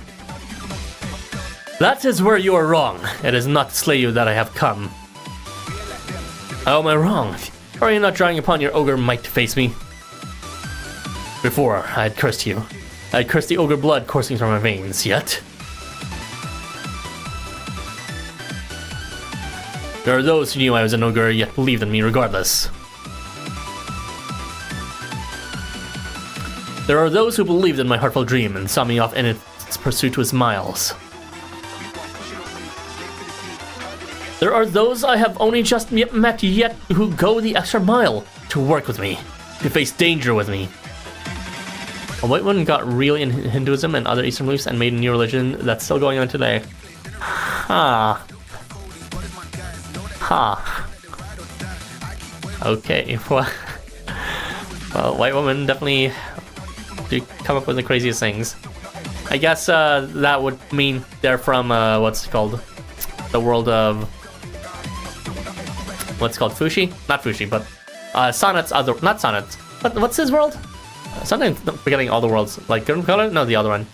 Speaker 1: That is where you are wrong. It is not to slay you that I have come. How am I wrong? Are you not drawing upon your ogre might to face me? Before, I had cursed you. I had cursed the ogre blood coursing through my veins, yet... There are those who knew I was an ogre, yet believed in me regardless. There are those who believed in my heartful dream and saw me off in its pursuit with miles. There are those I have only just met yet who go the extra mile to work with me, to face danger with me. A white one got really into Hinduism and other Eastern beliefs and made a new religion that's still going on today. Ha. Ha. Okay, well, white woman definitely do come up with the craziest things. I guess that would mean they're from, what's it called? The world of... What's it called? Fushi? Not Fushi, but Sonnet's other... Not Sonnet's. What's his world? Sometimes I'm forgetting all the worlds. Like, Gurren? No, the other one.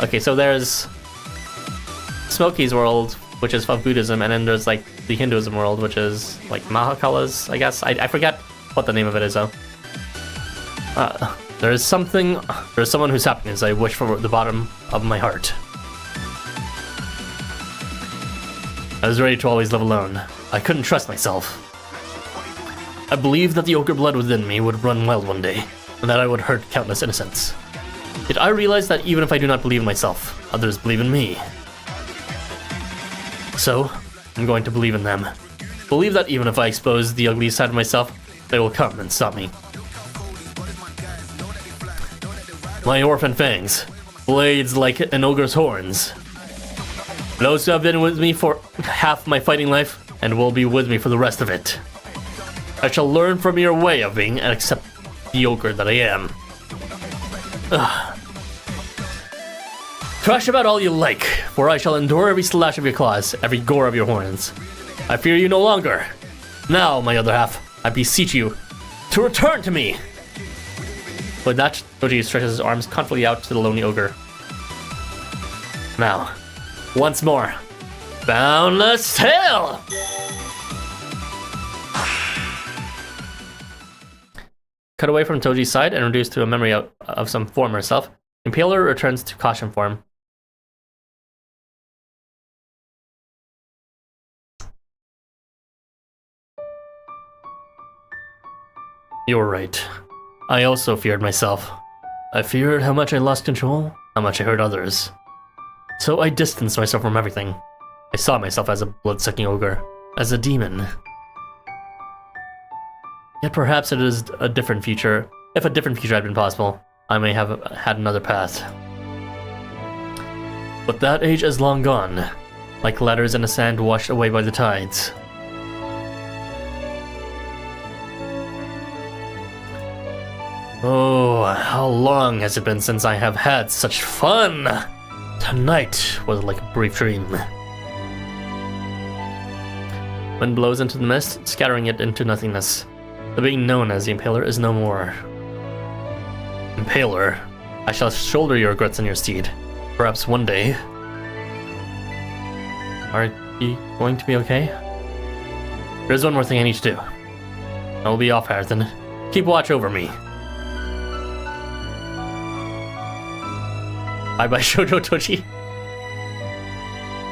Speaker 1: Okay, so there's Smokey's world, which is of Buddhism, and then there's like the Hinduism world, which is like Mahakalas, I guess. I forget what the name of it is though. There's someone whose happiness I wish from the bottom of my heart. I was ready to always live alone. I couldn't trust myself. I believed that the ogre blood within me would run wild one day, and that I would hurt countless innocents. Yet I realized that even if I do not believe in myself, others believe in me. So, I'm going to believe in them. Believe that even if I expose the ugly side of myself, they will come and stop me. My orphan fangs, blades like an ogre's horns. Those who have been with me for half my fighting life, and will be with me for the rest of it. I shall learn from your way of being and accept the ogre that I am. Ugh. Thrash about all you like, for I shall endure every slash of your claws, every gore of your horns. I fear you no longer. Now, my other half, I beseech you to return to me. With that, Toji stretches his arms confidently out to the lonely ogre. Now, once more, boundless tail! Cut away from Toji's side and reduced to a memory of some former self, Impaler returns to caution form. You're right. I also feared myself. I feared how much I lost control, how much I hurt others. So I distanced myself from everything. I saw myself as a blood-sucking ogre, as a demon. Yet perhaps it is a different future. If a different future had been possible, I may have had another path. But that age is long gone, like letters in the sand washed away by the tides. Oh, how long has it been since I have had such fun? Tonight was like a brief dream. Wind blows into the mist, scattering it into nothingness. The being known as the Impaler is no more. Impaler, I shall shoulder your regrets on your steed. Perhaps one day. Are you going to be okay? There's one more thing I need to do. I'll be off, Harrison. Keep watch over me. Bye-bye, Shoujo Tochi.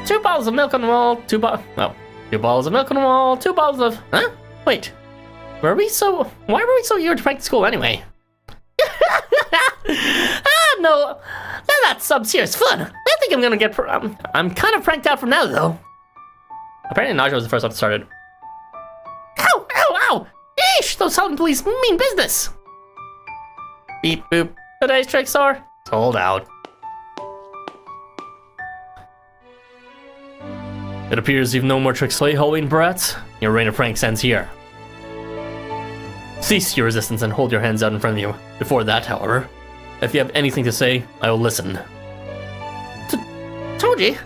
Speaker 1: 2 bottles of milk on the wall, 2 bottles of milk on the wall, 2 bottles of... Huh? Wait. Why were we so eager to prank the school anyway? No. That's some serious fun. I think I'm gonna get... I'm kind of pranked out from now, though. Apparently Naja was the first one that started. Ow! Ow! Ow! Eesh! Those Halloween police mean business! Beep boop. Today's trick store sold out. It appears you've no more tricks to play, Halloween brats. Your reign of pranks ends here. Cease your resistance and hold your hands out in front of you. Before that, however, if you have anything to say, I will listen. Toji,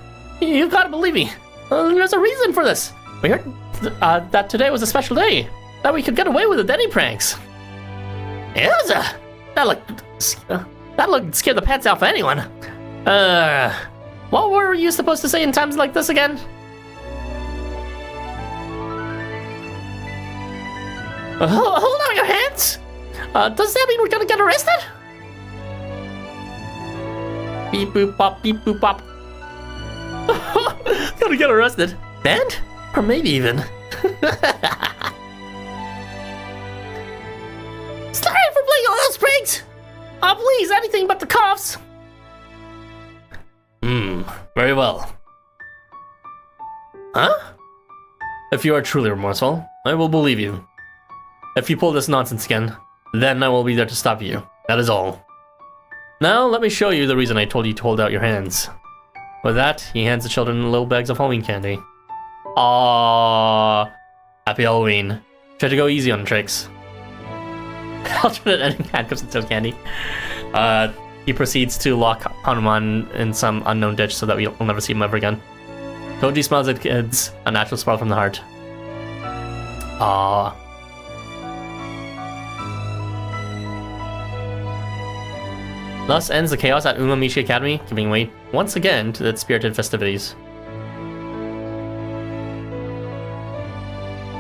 Speaker 1: you've got to believe me. There's a reason for this. We heard that today was a special day, that we could get away with the Denny pranks. Yowza! That looked scare the pants out for anyone. What were you supposed to say in times like this again? Hold on your hands! Does that mean we're gonna get arrested? Beep boop bop, beep boop bop. Gonna get arrested. Banned? Or maybe even. Sorry for playing all those pranks! Oh please, anything but the coughs! Very well. Huh? If you are truly remorseful, I will believe you. If you pull this nonsense again, then I will be there to stop you. That is all. Now, let me show you the reason I told you to hold out your hands. With that, he hands the children little bags of Halloween candy. Aww. Happy Halloween. Try to go easy on tricks. Alternate ending handcuffs and still candy. He proceeds to lock Hanuman in some unknown ditch so that we'll never see him ever again. Toji smiles at kids, a natural smile from the heart. Aww. Thus ends the chaos at Umamichi Academy, giving way once again to its spirited festivities.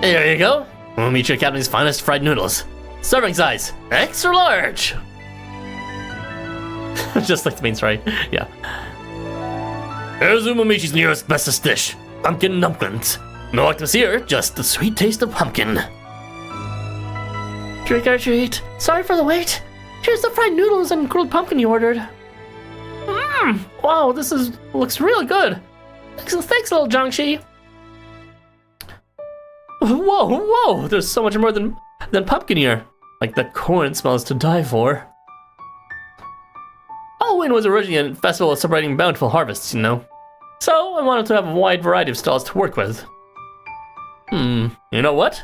Speaker 1: There you go! Umamichi Academy's finest fried noodles. Serving size, extra large! Just like the main story, yeah. Here's Umamichi's nearest bestest dish, pumpkin dumplings. No octopus here, just the sweet taste of pumpkin. Trick or treat. Sorry for the wait. Here's the fried noodles and grilled pumpkin you ordered. Wow, looks really good. Thanks, little Jiangxi. Whoa, there's so much more than pumpkin here. Like the corn smells to die for. Halloween was originally a festival celebrating bountiful harvests, you know. So I wanted to have a wide variety of stalls to work with. You know what?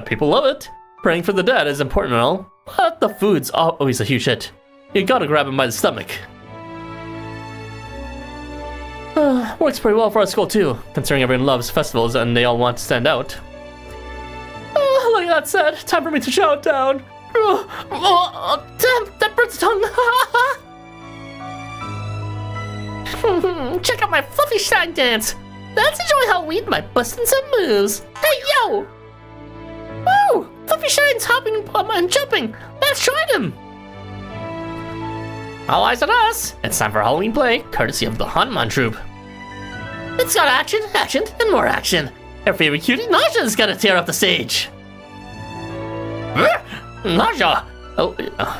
Speaker 1: People love it. Praying for the dead is important and all, but the food's always a huge hit. You gotta grab him by the stomach. Works pretty well for our school too, considering everyone loves festivals and they all want to stand out. Like that said, time for me to shout down. Damn, that burns the tongue. Check out my fluffy shine dance. Let's enjoy Halloween by busting some moves. Hey, yo! Woo! Fluffy Shine's hopping and jumping. Let's try them. All eyes on us. It's time for Halloween play, courtesy of the Hanuman Troupe. It's got action, and more action. Our favorite cutie, Naja's gonna tear up the stage. Naja! Oh,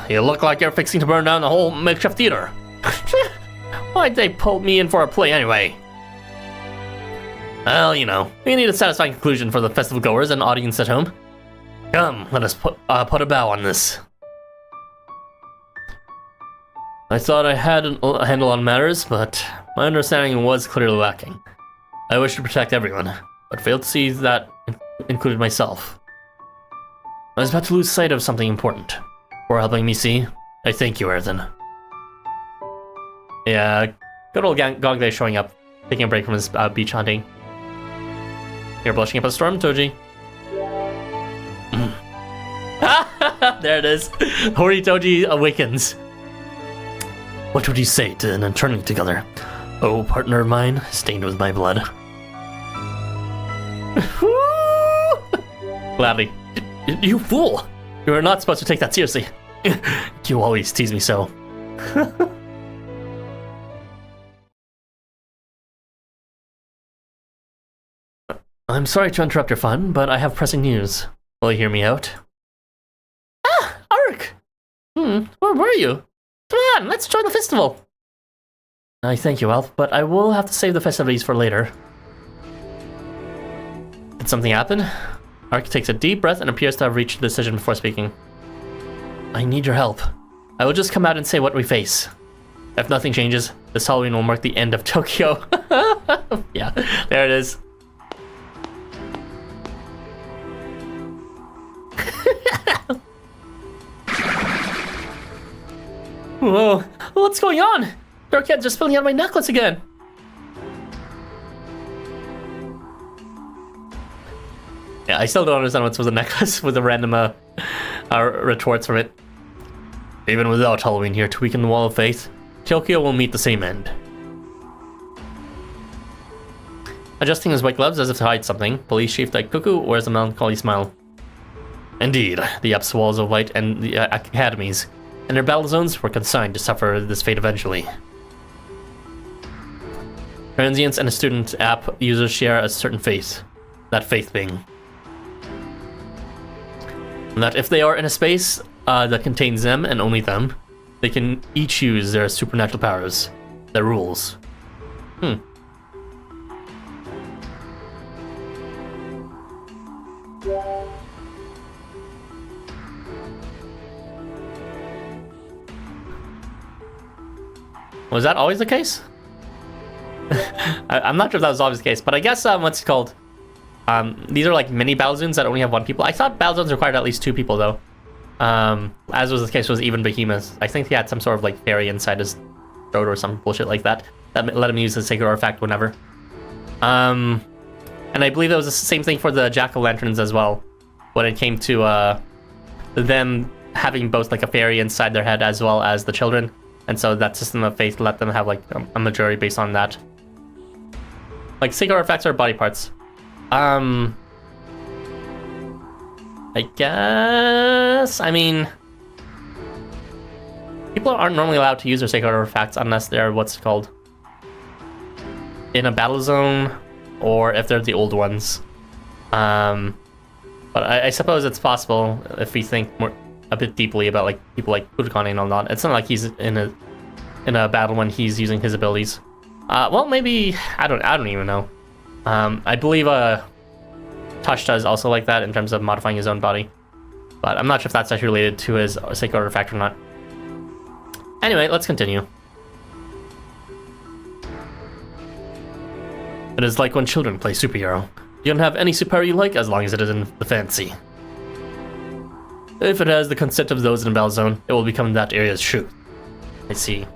Speaker 1: you look like you're fixing to burn down the whole makeshift theater. Why'd they pull me in for a play anyway? Well, you know, we need a satisfying conclusion for the festival goers and audience at home. Come, let us put a bow on this. I thought I had a handle on matters, but my understanding was clearly lacking. I wish to protect everyone, but failed to see that included myself. I was about to lose sight of something important. For helping me see, I thank you, Erthan. Yeah, good old Gongdae showing up, taking a break from his beach hunting. You're blushing up a storm, Toji. There it is. Hori Toji awakens. What would you say to an returning together? Oh, partner of mine, stained with my blood. Gladly. You fool! You are not supposed to take that seriously. You always tease me so. I'm sorry to interrupt your fun, but I have pressing news. Will you hear me out? Ah, Ark! Where were you? Come on, let's join the festival. I thank you, Elf, but I will have to save the festivities for later. Did something happen? Ark takes a deep breath and appears to have reached a decision before speaking. I need your help. I will just come out and say what we face. If nothing changes, this Halloween will mark the end of Tokyo. Yeah, there it is. Whoa, what's going on? Dark heads are spilling out my necklace again. Yeah, I still don't understand what's with the necklace with the random retorts from it. Even without Halloween here to weaken the wall of faith, Tokyo will meet the same end. Adjusting his white gloves as if to hide something, Police Chief Daikuku wears a melancholy smile. Indeed, the Up's walls of light and the academies and their battle zones were consigned to suffer this fate eventually. Transients and the student app users share a certain faith, that faith being that if they are in a space that contains them and only them, they can each use their supernatural powers, their rules. Was that always the case? I'm not sure if that was always the case, but I guess what's it called? These are like mini battle zones that only have one people. I thought battle zones required at least 2 people though. As was the case with even Behemoth. I think he had some sort of like fairy inside his throat or some bullshit like that let him use the sacred artifact whenever. And I believe it was the same thing for the jack-o'-lanterns as well, when it came to them having both like a fairy inside their head as well as the children. And so that system of faith let them have like a majority based on that. Like sacred artifacts are body parts. I guess, I mean, people aren't normally allowed to use their sacred artifacts unless they're what's it called, in a battle zone, or if they're the old ones. But I suppose it's possible if we think a bit deeply about like people like Budokan and all that. It's not like he's in a battle when he's using his abilities. Well, maybe I don't even know. I believe Tashta is also like that in terms of modifying his own body, but I'm not sure if that's actually related to his sacred artifact or not. Anyway, let's continue. It is like when children play superhero. You can have any superhero you like as long as it isn't the fancy. If it has the consent of those in the battle zone, it will become that area's truth. I see.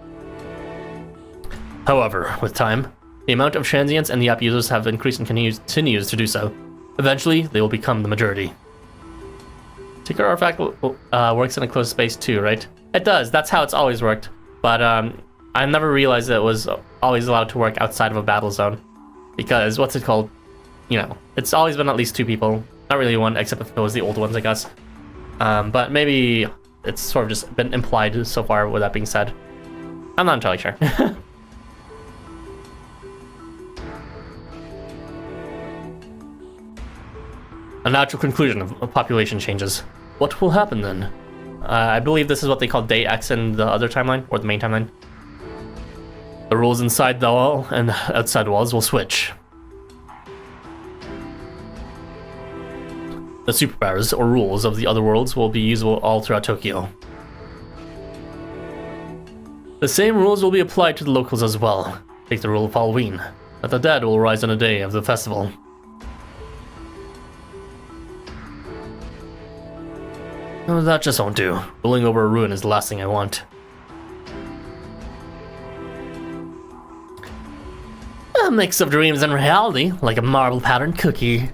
Speaker 1: However, with time, the amount of transients and the app users have increased and continues to do so. Eventually, they will become the majority. Secret artifact works in a closed space too, right? It does, that's how it's always worked. But I never realized that it was always allowed to work outside of a battle zone. Because, what's it called? You know, it's always been at least 2 people. Not really 1, except if it was the old ones, I guess. But maybe it's sort of just been implied so far with that being said. I'm not entirely sure. A natural conclusion of population changes. What will happen then? I believe this is what they call Day X in the other timeline, or the main timeline. The rules inside the wall and outside walls will switch. The superpowers, or rules, of the other worlds will be usable all throughout Tokyo. The same rules will be applied to the locals as well. Take the rule of Halloween, that the dead will rise on the day of the festival. Oh, that just won't do. Ruling over a ruin is the last thing I want. A mix of dreams and reality, like a marble patterned cookie.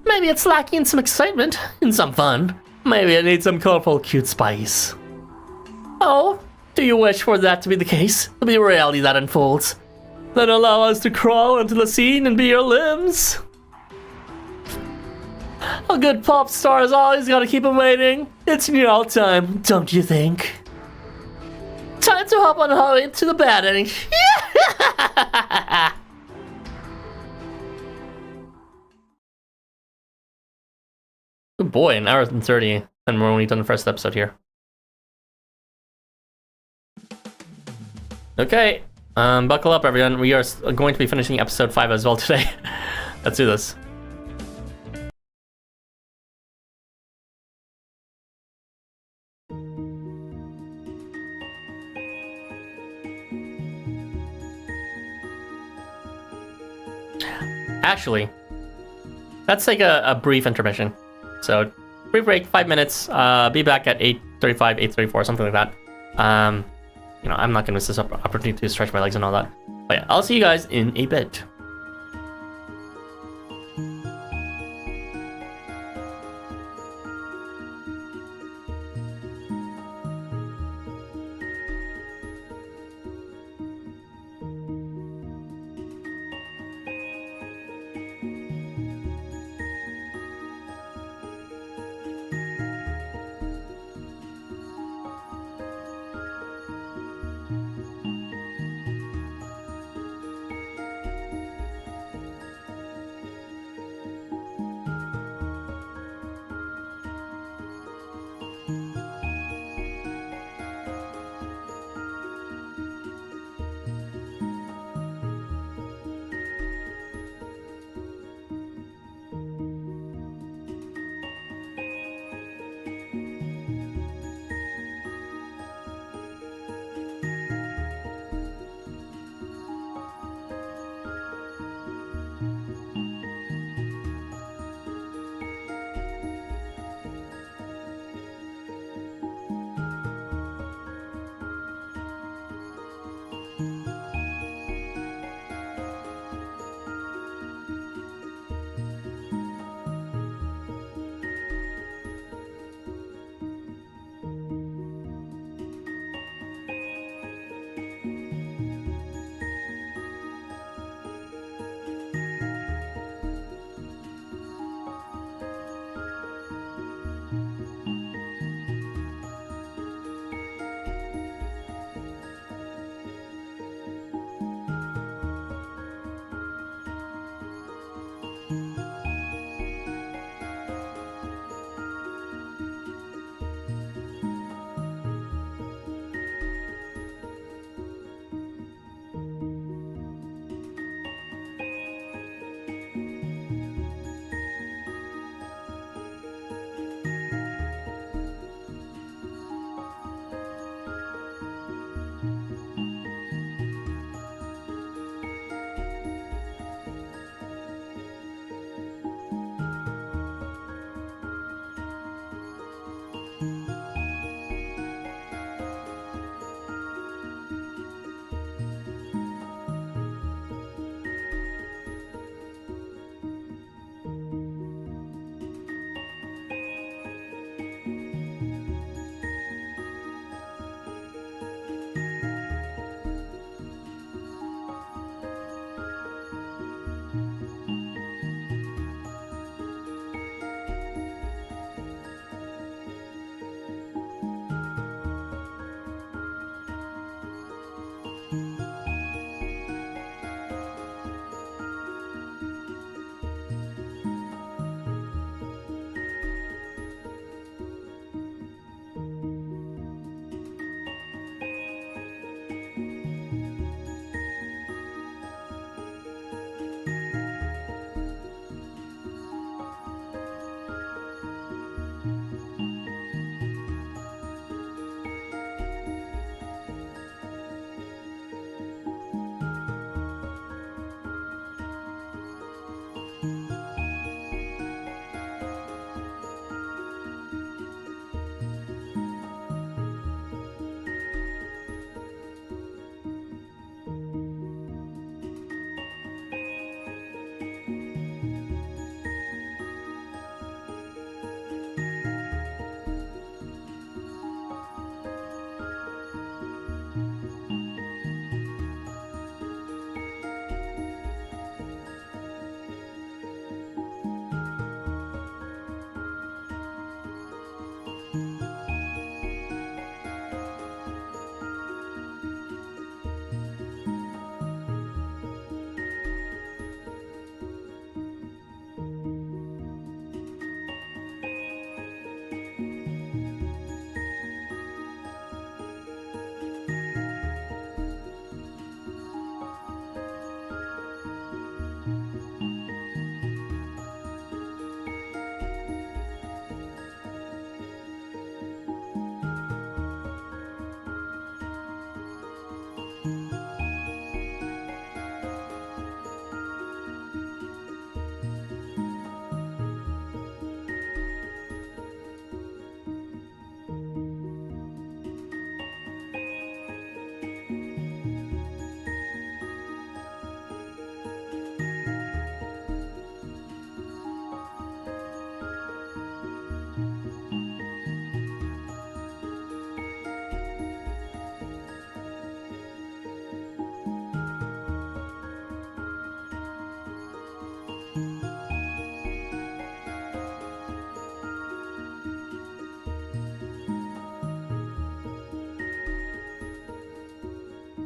Speaker 1: Maybe it's lacking in some excitement, in some fun. Maybe it needs some colorful, cute spice. Oh, do you wish for that to be the case? To be reality that unfolds? Then allow us to crawl into the scene and be your limbs. A good pop star is always gotta keep him waiting. It's meow time, don't you think? Time to hop on Holly to the bad ending. Good boy, an hour and 30, and we're only done the first episode here. Okay, buckle up everyone. We are going to be finishing episode 5 as well today. Let's do this. Actually, let's take a brief intermission. So, brief break, 5 minutes. Be back at 8:35, 8:34, something like that. You know, I'm not gonna miss this opportunity to stretch my legs and all that. But yeah, I'll see you guys in a bit.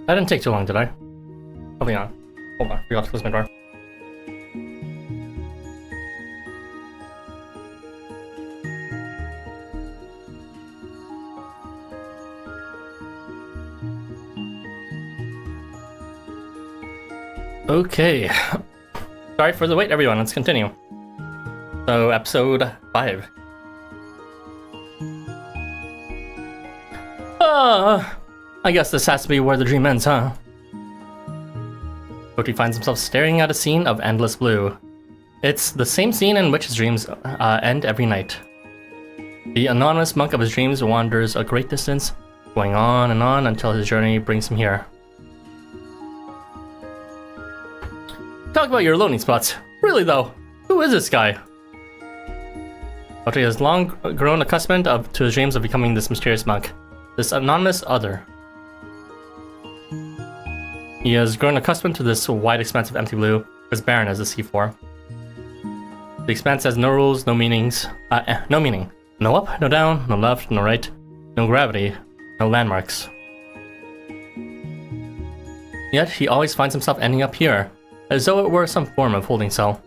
Speaker 2: That didn't take too long, did I? Probably not. Hold on, forgot to close my door. Okay. Sorry for the wait, everyone. Let's continue. So, episode 5. I guess this has to be where the dream ends, huh? But he finds himself staring at a scene of endless blue. It's the same scene in which his dreams end every night. The anonymous monk of his dreams wanders a great distance, going on and on until his journey brings him here. Talk about your loading spots. Really though, who is this guy? But he has long grown accustomed to his dreams of becoming this mysterious monk, this anonymous other. He has grown accustomed to this wide expanse of empty blue, as barren as the sea floor. The expanse has no rules, no meanings, no meaning. No up, no down, no left, no right, no gravity, no landmarks. Yet he always finds himself ending up here, as though it were some form of holding cell.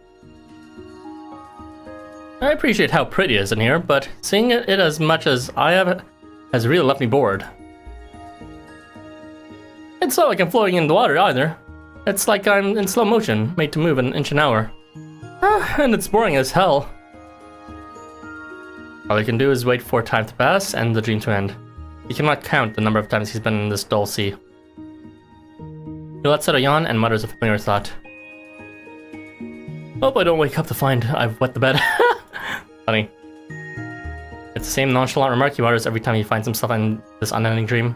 Speaker 2: I appreciate how pretty it is in here, but seeing it as much as I have has really left me bored. It's not like I'm floating in the water either. It's like I'm in slow motion, made to move an inch an hour. And it's boring as hell. All he can do is wait for time to pass and the dream to end. He cannot count the number of times he's been in this dull sea. He lets out a yawn and mutters a familiar thought. Hope I don't wake up to find I've wet the bed. Funny. It's the same nonchalant remark he mutters every time he finds himself in this unending dream.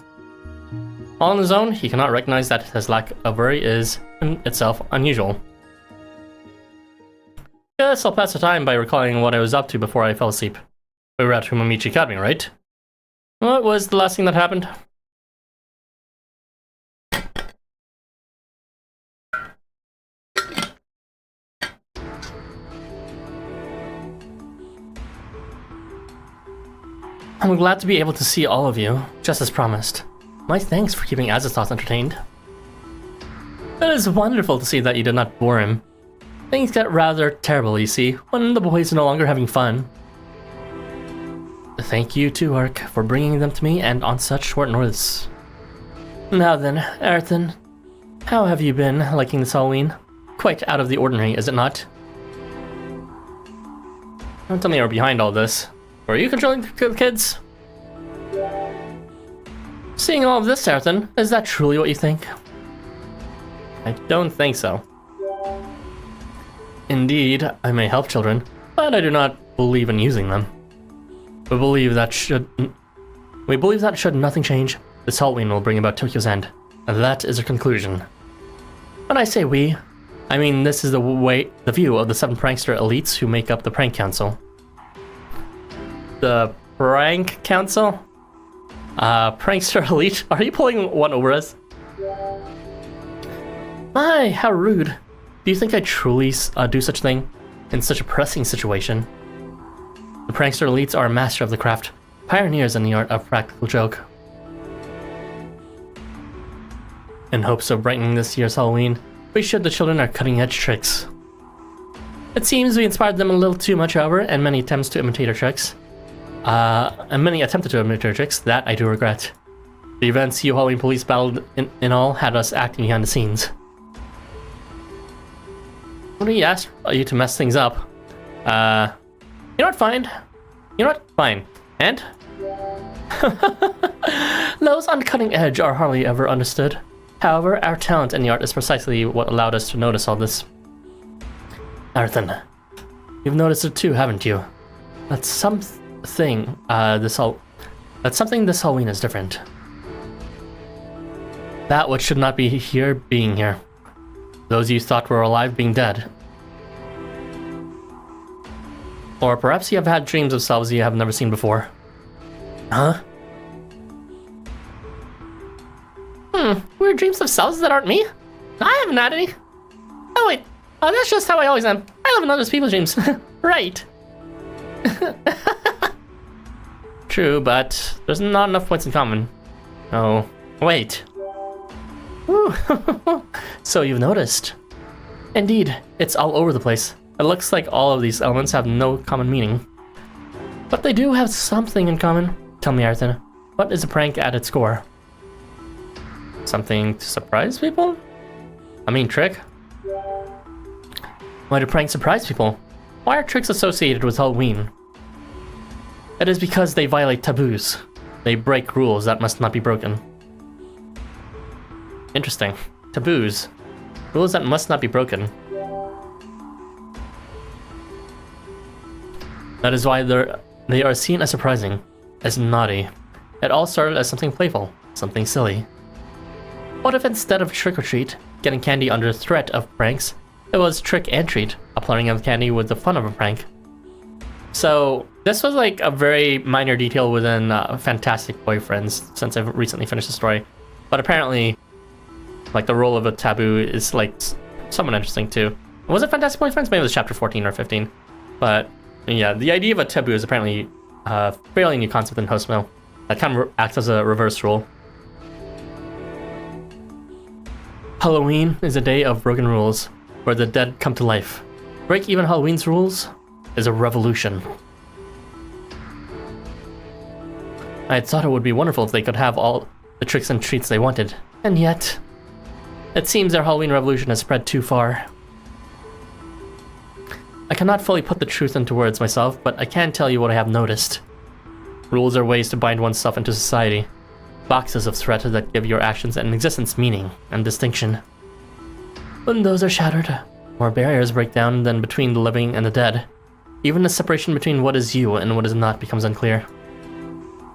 Speaker 2: All on his own, he cannot recognize that his lack of worry is, in itself, unusual. Guess I'll pass the time by recalling what I was up to before I fell asleep. We were at Humamichi Academy, right? What was the last thing that happened? I'm glad to be able to see all of you, just as promised. My thanks for keeping Azathos entertained. It is wonderful to see that you did not bore him. Things get rather terrible, you see, when the boys are no longer having fun. Thank you too, Ark, for bringing them to me and on such short notice. Now then, Aerthin, how have you been liking this Halloween? Quite out of the ordinary, is it not? Don't tell me you're behind all this. Were you controlling the kids? Seeing all of this, Aerthin, is that truly what you think? I don't think so. Indeed, I may help children, but I do not believe in using them. We believe that should nothing change, this Halloween will bring about Tokyo's end. And that is a conclusion. When I say we, I mean this is the view of the 7 prankster elites who make up the prank council. The prank council? Prankster elite? Are you pulling one over us? My, how rude. Do you think I truly do such a thing in such a pressing situation? The prankster elites are a master of the craft, pioneers in the art of practical joke. In hopes of brightening this year's Halloween, we showed the children our cutting-edge tricks. It seems we inspired them a little too much, however, and many attempts to imitate our tricks. That I do regret. The events you Halloween police battled in all had us acting behind the scenes. When we asked you to mess things up, you know what, fine. You know what, fine. And? Those on the cutting edge are hardly ever understood. However, our talent in the art is precisely what allowed us to notice all this. Aerthin, you've noticed it too, haven't you? That's something this Halloween is different. That which should not be here being here. Those you thought were alive being dead. Or perhaps you have had dreams of selves you have never seen before. Huh? Weird dreams of selves that aren't me? I haven't had any. Oh wait, that's just how I always am. I live in other people's dreams. Right. True, but there's not enough points in common. Oh, wait.
Speaker 1: Ooh. So you've noticed. Indeed, it's all over the place. It looks like all of these elements have no common meaning. But they do have something in common. Tell me, Arthur, what is a prank at its core? Something to surprise people? I mean, trick? Why do pranks surprise people? Why are tricks associated with Halloween? It is because they violate taboos. They break rules that must not be broken. Interesting. Taboos. Rules that must not be broken. That is why they are seen as surprising, as naughty. It all started as something playful, something silly. What if instead of trick-or-treat, getting candy under threat of pranks, it was trick and treat, applying of candy with the fun of a prank? So, this was like a very minor detail within Fantastic Boyfriends, since I've recently finished the story. But apparently, like the role of a taboo is like somewhat interesting too. Was it Fantastic Boyfriends? Maybe it was chapter 14 or 15. But yeah, the idea of a taboo is apparently a fairly new concept in Housamo. That kind of acts as a reverse rule. Halloween is a day of broken rules, where the dead come to life. Break even Halloween's rules is a revolution. I had thought it would be wonderful if they could have all the tricks and treats they wanted, and yet, it seems their Halloween revolution has spread too far. I cannot fully put the truth into words myself, but I can tell you what I have noticed. Rules are ways to bind oneself into society. Boxes of threat that give your actions and existence meaning and distinction. When those are shattered, more barriers break down than between the living and the dead. Even the separation between what is you and what is not becomes unclear.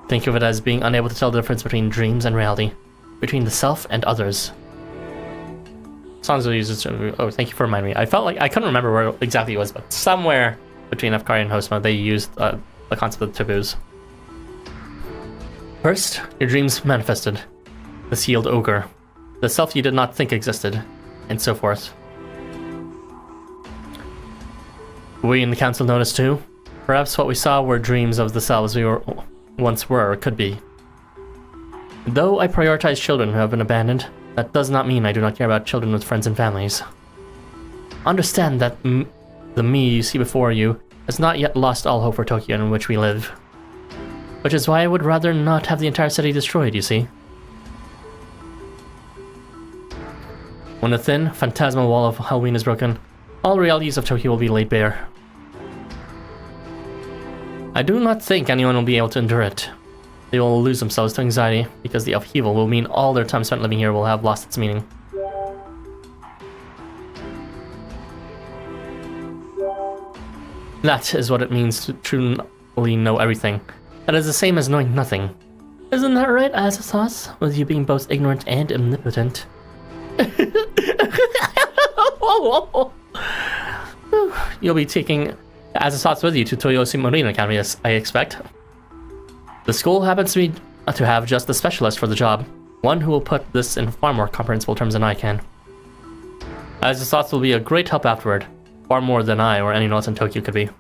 Speaker 1: Think of it as being unable to tell the difference between dreams and reality, between the self and others. Songs will use this. Oh, thank you for reminding me. I felt like I couldn't remember where exactly it was, but somewhere between Afkari and Housamo, they used the concept of taboos. First, your dreams manifested. The sealed ogre. The self you did not think existed. And so forth. We in the council noticed too. Perhaps what we saw were dreams of the selves we once were or could be. Though I prioritize children who have been abandoned, that does not mean I do not care about children with friends and families. Understand that the me you see before you has not yet lost all hope for Tokyo in which we live. Which is why I would rather not have the entire city destroyed, you see. When the thin, phantasmal wall of Halloween is broken, all realities of Tokyo will be laid bare. I do not think anyone will be able to endure it. They will lose themselves to anxiety, because the upheaval will mean all their time spent living here will have lost its meaning. That is what it means to truly know everything. That is the same as knowing nothing. Isn't that right, Azathos? With you being both ignorant and omnipotent. You'll be taking Azathos with you to Toyosu Marine Academy, I expect. The school happens to have just the specialist for the job. One who will put this in far more comprehensible terms than I can. Azathos will be a great help afterward. Far more than I or anyone else in Tokyo could be.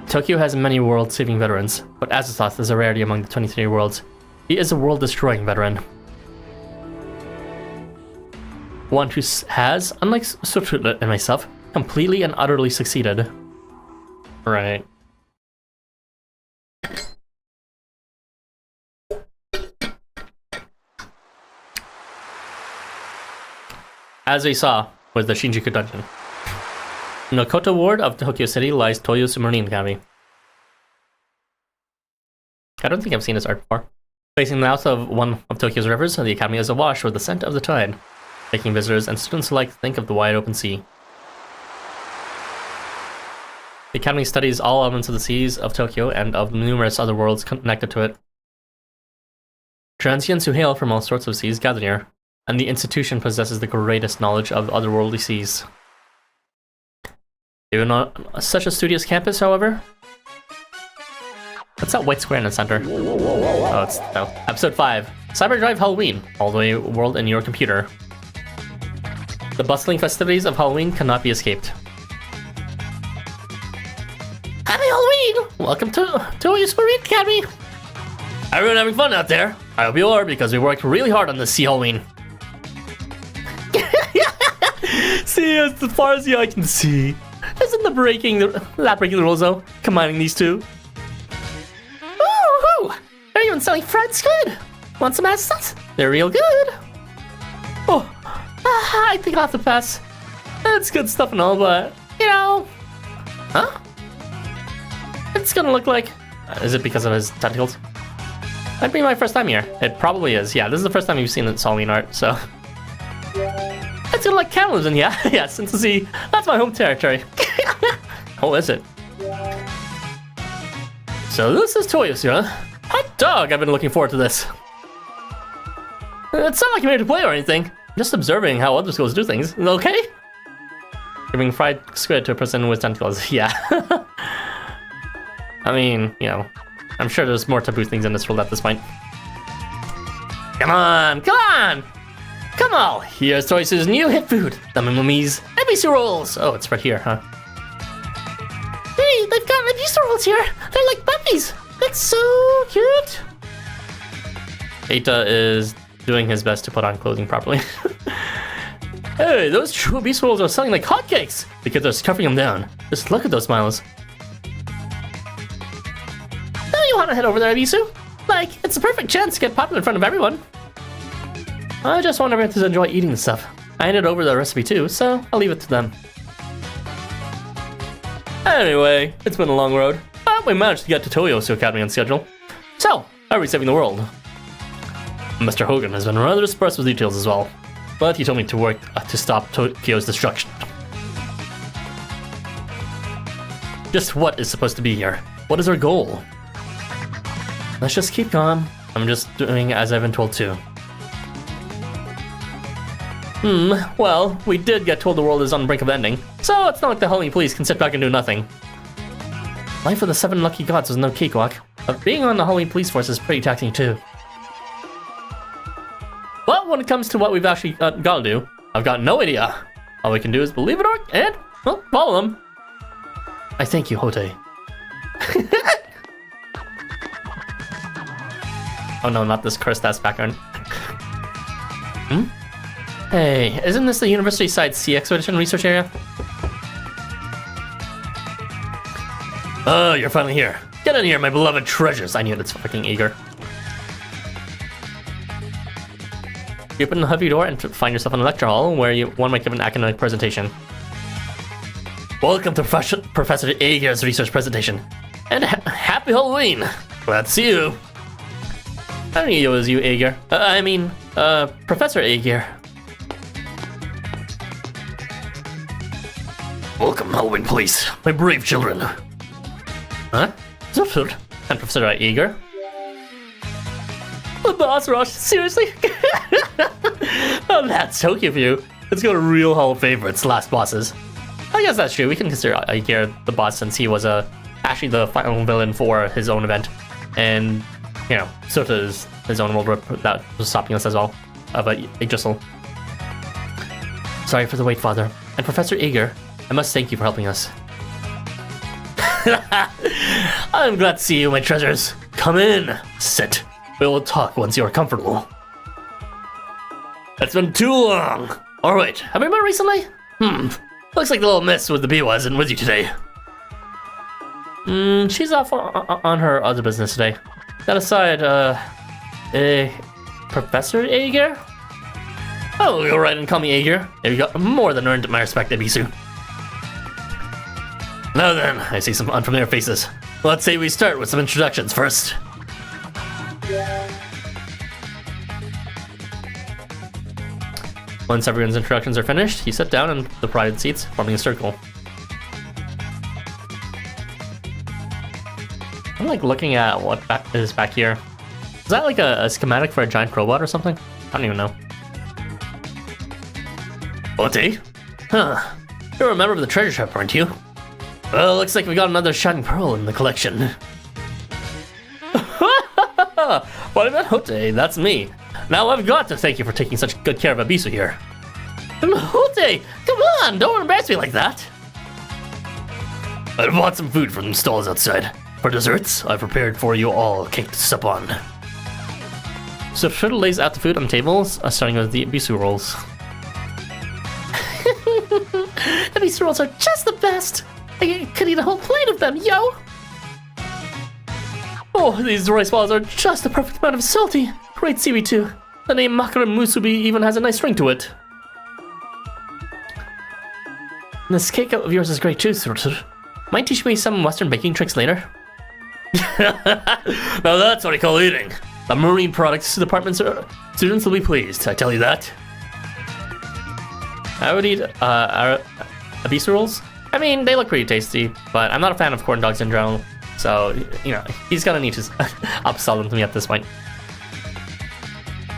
Speaker 1: Tokyo has many world-saving veterans, but Azathos is a rarity among the 23 worlds. He is a world-destroying veteran. One who has, unlike Sotruda and myself, completely and utterly succeeded. Right. As we saw with the Shinjuku dungeon. In the Koto ward of Tokyo City lies Toyosu Marine Academy. I don't think I've seen this art before. Facing the mouth of one of Tokyo's rivers, the academy is awash with the scent of the tide, making visitors and students alike think of the wide open sea. The academy studies all elements of the seas of Tokyo and of numerous other worlds connected to it. Transients who hail from all sorts of seas gather here, and the institution possesses the greatest knowledge of otherworldly seas. Even on such a studious campus, however... What's that white square in the center? Oh, it's... no. Episode 5. Cyberdive Halloween. All the way world in your computer. The bustling festivities of Halloween cannot be escaped. Happy Halloween! Welcome to Toyosu Marine Academy! Everyone having fun out there? I hope you are, because we worked really hard on this sea Halloween. see as far as the eye can see. Isn't that breaking the rules though? Combining these two. Ooh, they're even selling fried squid. Want some assets? They're real good. Oh, I think I'll have to pass. It's good stuff and all, but you know, huh? It's gonna look like. Is it because of his tentacles? That'd be my first time here. It probably is. Yeah, this is the first time you've seen the Halloween art, so. It's gonna like cannibalism, yeah? Yeah, since that's my home territory. Oh, is it? So this is Toyosu, huh? Hot dog, I've been looking forward to this. It's not like you're here to play or anything. Just observing how other schools do things, okay? Giving fried squid to a person with tentacles, yeah. I mean, you know, I'm sure there's more taboo things in this world at this point. Come on, come on! Come on! Here's Toyosu's new hit food, the Mummies Ebisu rolls. Oh, it's right here, huh? Hey, they've got Ebisu rolls here. They're like puppies. That's so cute. Eita is doing his best to put on clothing properly. Hey, those true Ebisu rolls are selling like hotcakes because they're scuffing them down. Just look at those smiles. You want to head over there, Ebisu? Like, it's a perfect chance to get popular in front of everyone. I just want everyone to enjoy eating the stuff. I handed over the recipe too, so I'll leave it to them. Anyway, it's been a long road, but we managed to get to Toyosu Academy on schedule. So, how are we saving the world? Mr. Hogan has been rather sparse with details as well, but he told me to work to stop Tokyo's destruction. Just what is supposed to be here? What is our goal? Let's just keep calm. I'm just doing as I've been told to. Well, we did get told the world is on the brink of ending, so it's not like the Halloween police can sit back and do nothing. Life of the 7 lucky gods was no cakewalk, but being on the Halloween police force is pretty taxing too. Well, when it comes to what we've actually gotta do, I've got no idea. All we can do is believe it and, well, follow them. I thank you, Hote. Oh no, not this cursed ass background. Hey, isn't this the University Side Sea Expedition research area? Oh, you're finally here. Get in here, my beloved treasures. I knew that's fucking eager. You open the heavy door and find yourself in a lecture hall where one might give an academic presentation. Welcome to Professor Ager's research presentation. And happy Halloween. Glad to see you. I don't know it was you, Ager. Professor Ager. Welcome, Halloween police, my brave children. Huh? Zufur and Professor Ager. The boss rush, seriously? Oh, that's so cute for you. It's got a real Hall of Favorites, last bosses. I guess that's true. We can consider Ager the boss since he was actually the final villain for his own event. And, you know, Sota is his own world that was stopping us as well, of Yggdrasil. Sorry for the wait, Father. And Professor Ager, I must thank you for helping us. I'm glad to see you, my treasures. Come in, sit. We will talk once you are comfortable. It's been too long. Alright, have we met recently? Looks like the little miss with the bee wasn't with you today. She's off on her other business today. That aside, Professor Ager? Oh, go right and call me Ager. You got more than earned my respect, Ebisu. Now then, I see some unfamiliar faces. Let's say we start with some introductions first. Once everyone's introductions are finished, you sit down in the provided seats, forming a circle. I'm like looking at what is back here. Is that like a schematic for a giant robot or something? I don't even know. Ote? Huh. You're a member of the treasure shop, aren't you? Well, looks like we got another shining pearl in the collection. What about Hote? That's me. Now I've got to thank you for taking such good care of Ebisu here. Hote, come on, don't embarrass me like that. I bought some food from the stalls outside. For desserts, I prepared for you all cake to sup on. So Shredder lays out the food on tables, starting with the Ebisu rolls.
Speaker 2: The Beast rolls are just the best. I could eat a whole plate of them, yo. Oh, these rice balls are just the perfect amount of salty. Great seaweed too. The name Makara Musubi even has a nice ring to it. This cake of yours is great too, Surtur. Mind teaching me some Western baking tricks later? Now that's what I call eating. The marine products department students will be pleased, I tell you that. I would eat Abisu rolls. I mean, they look pretty tasty, but I'm not a fan of corn dogs in general. So, you know, he's gonna need to upsell them to me at this point.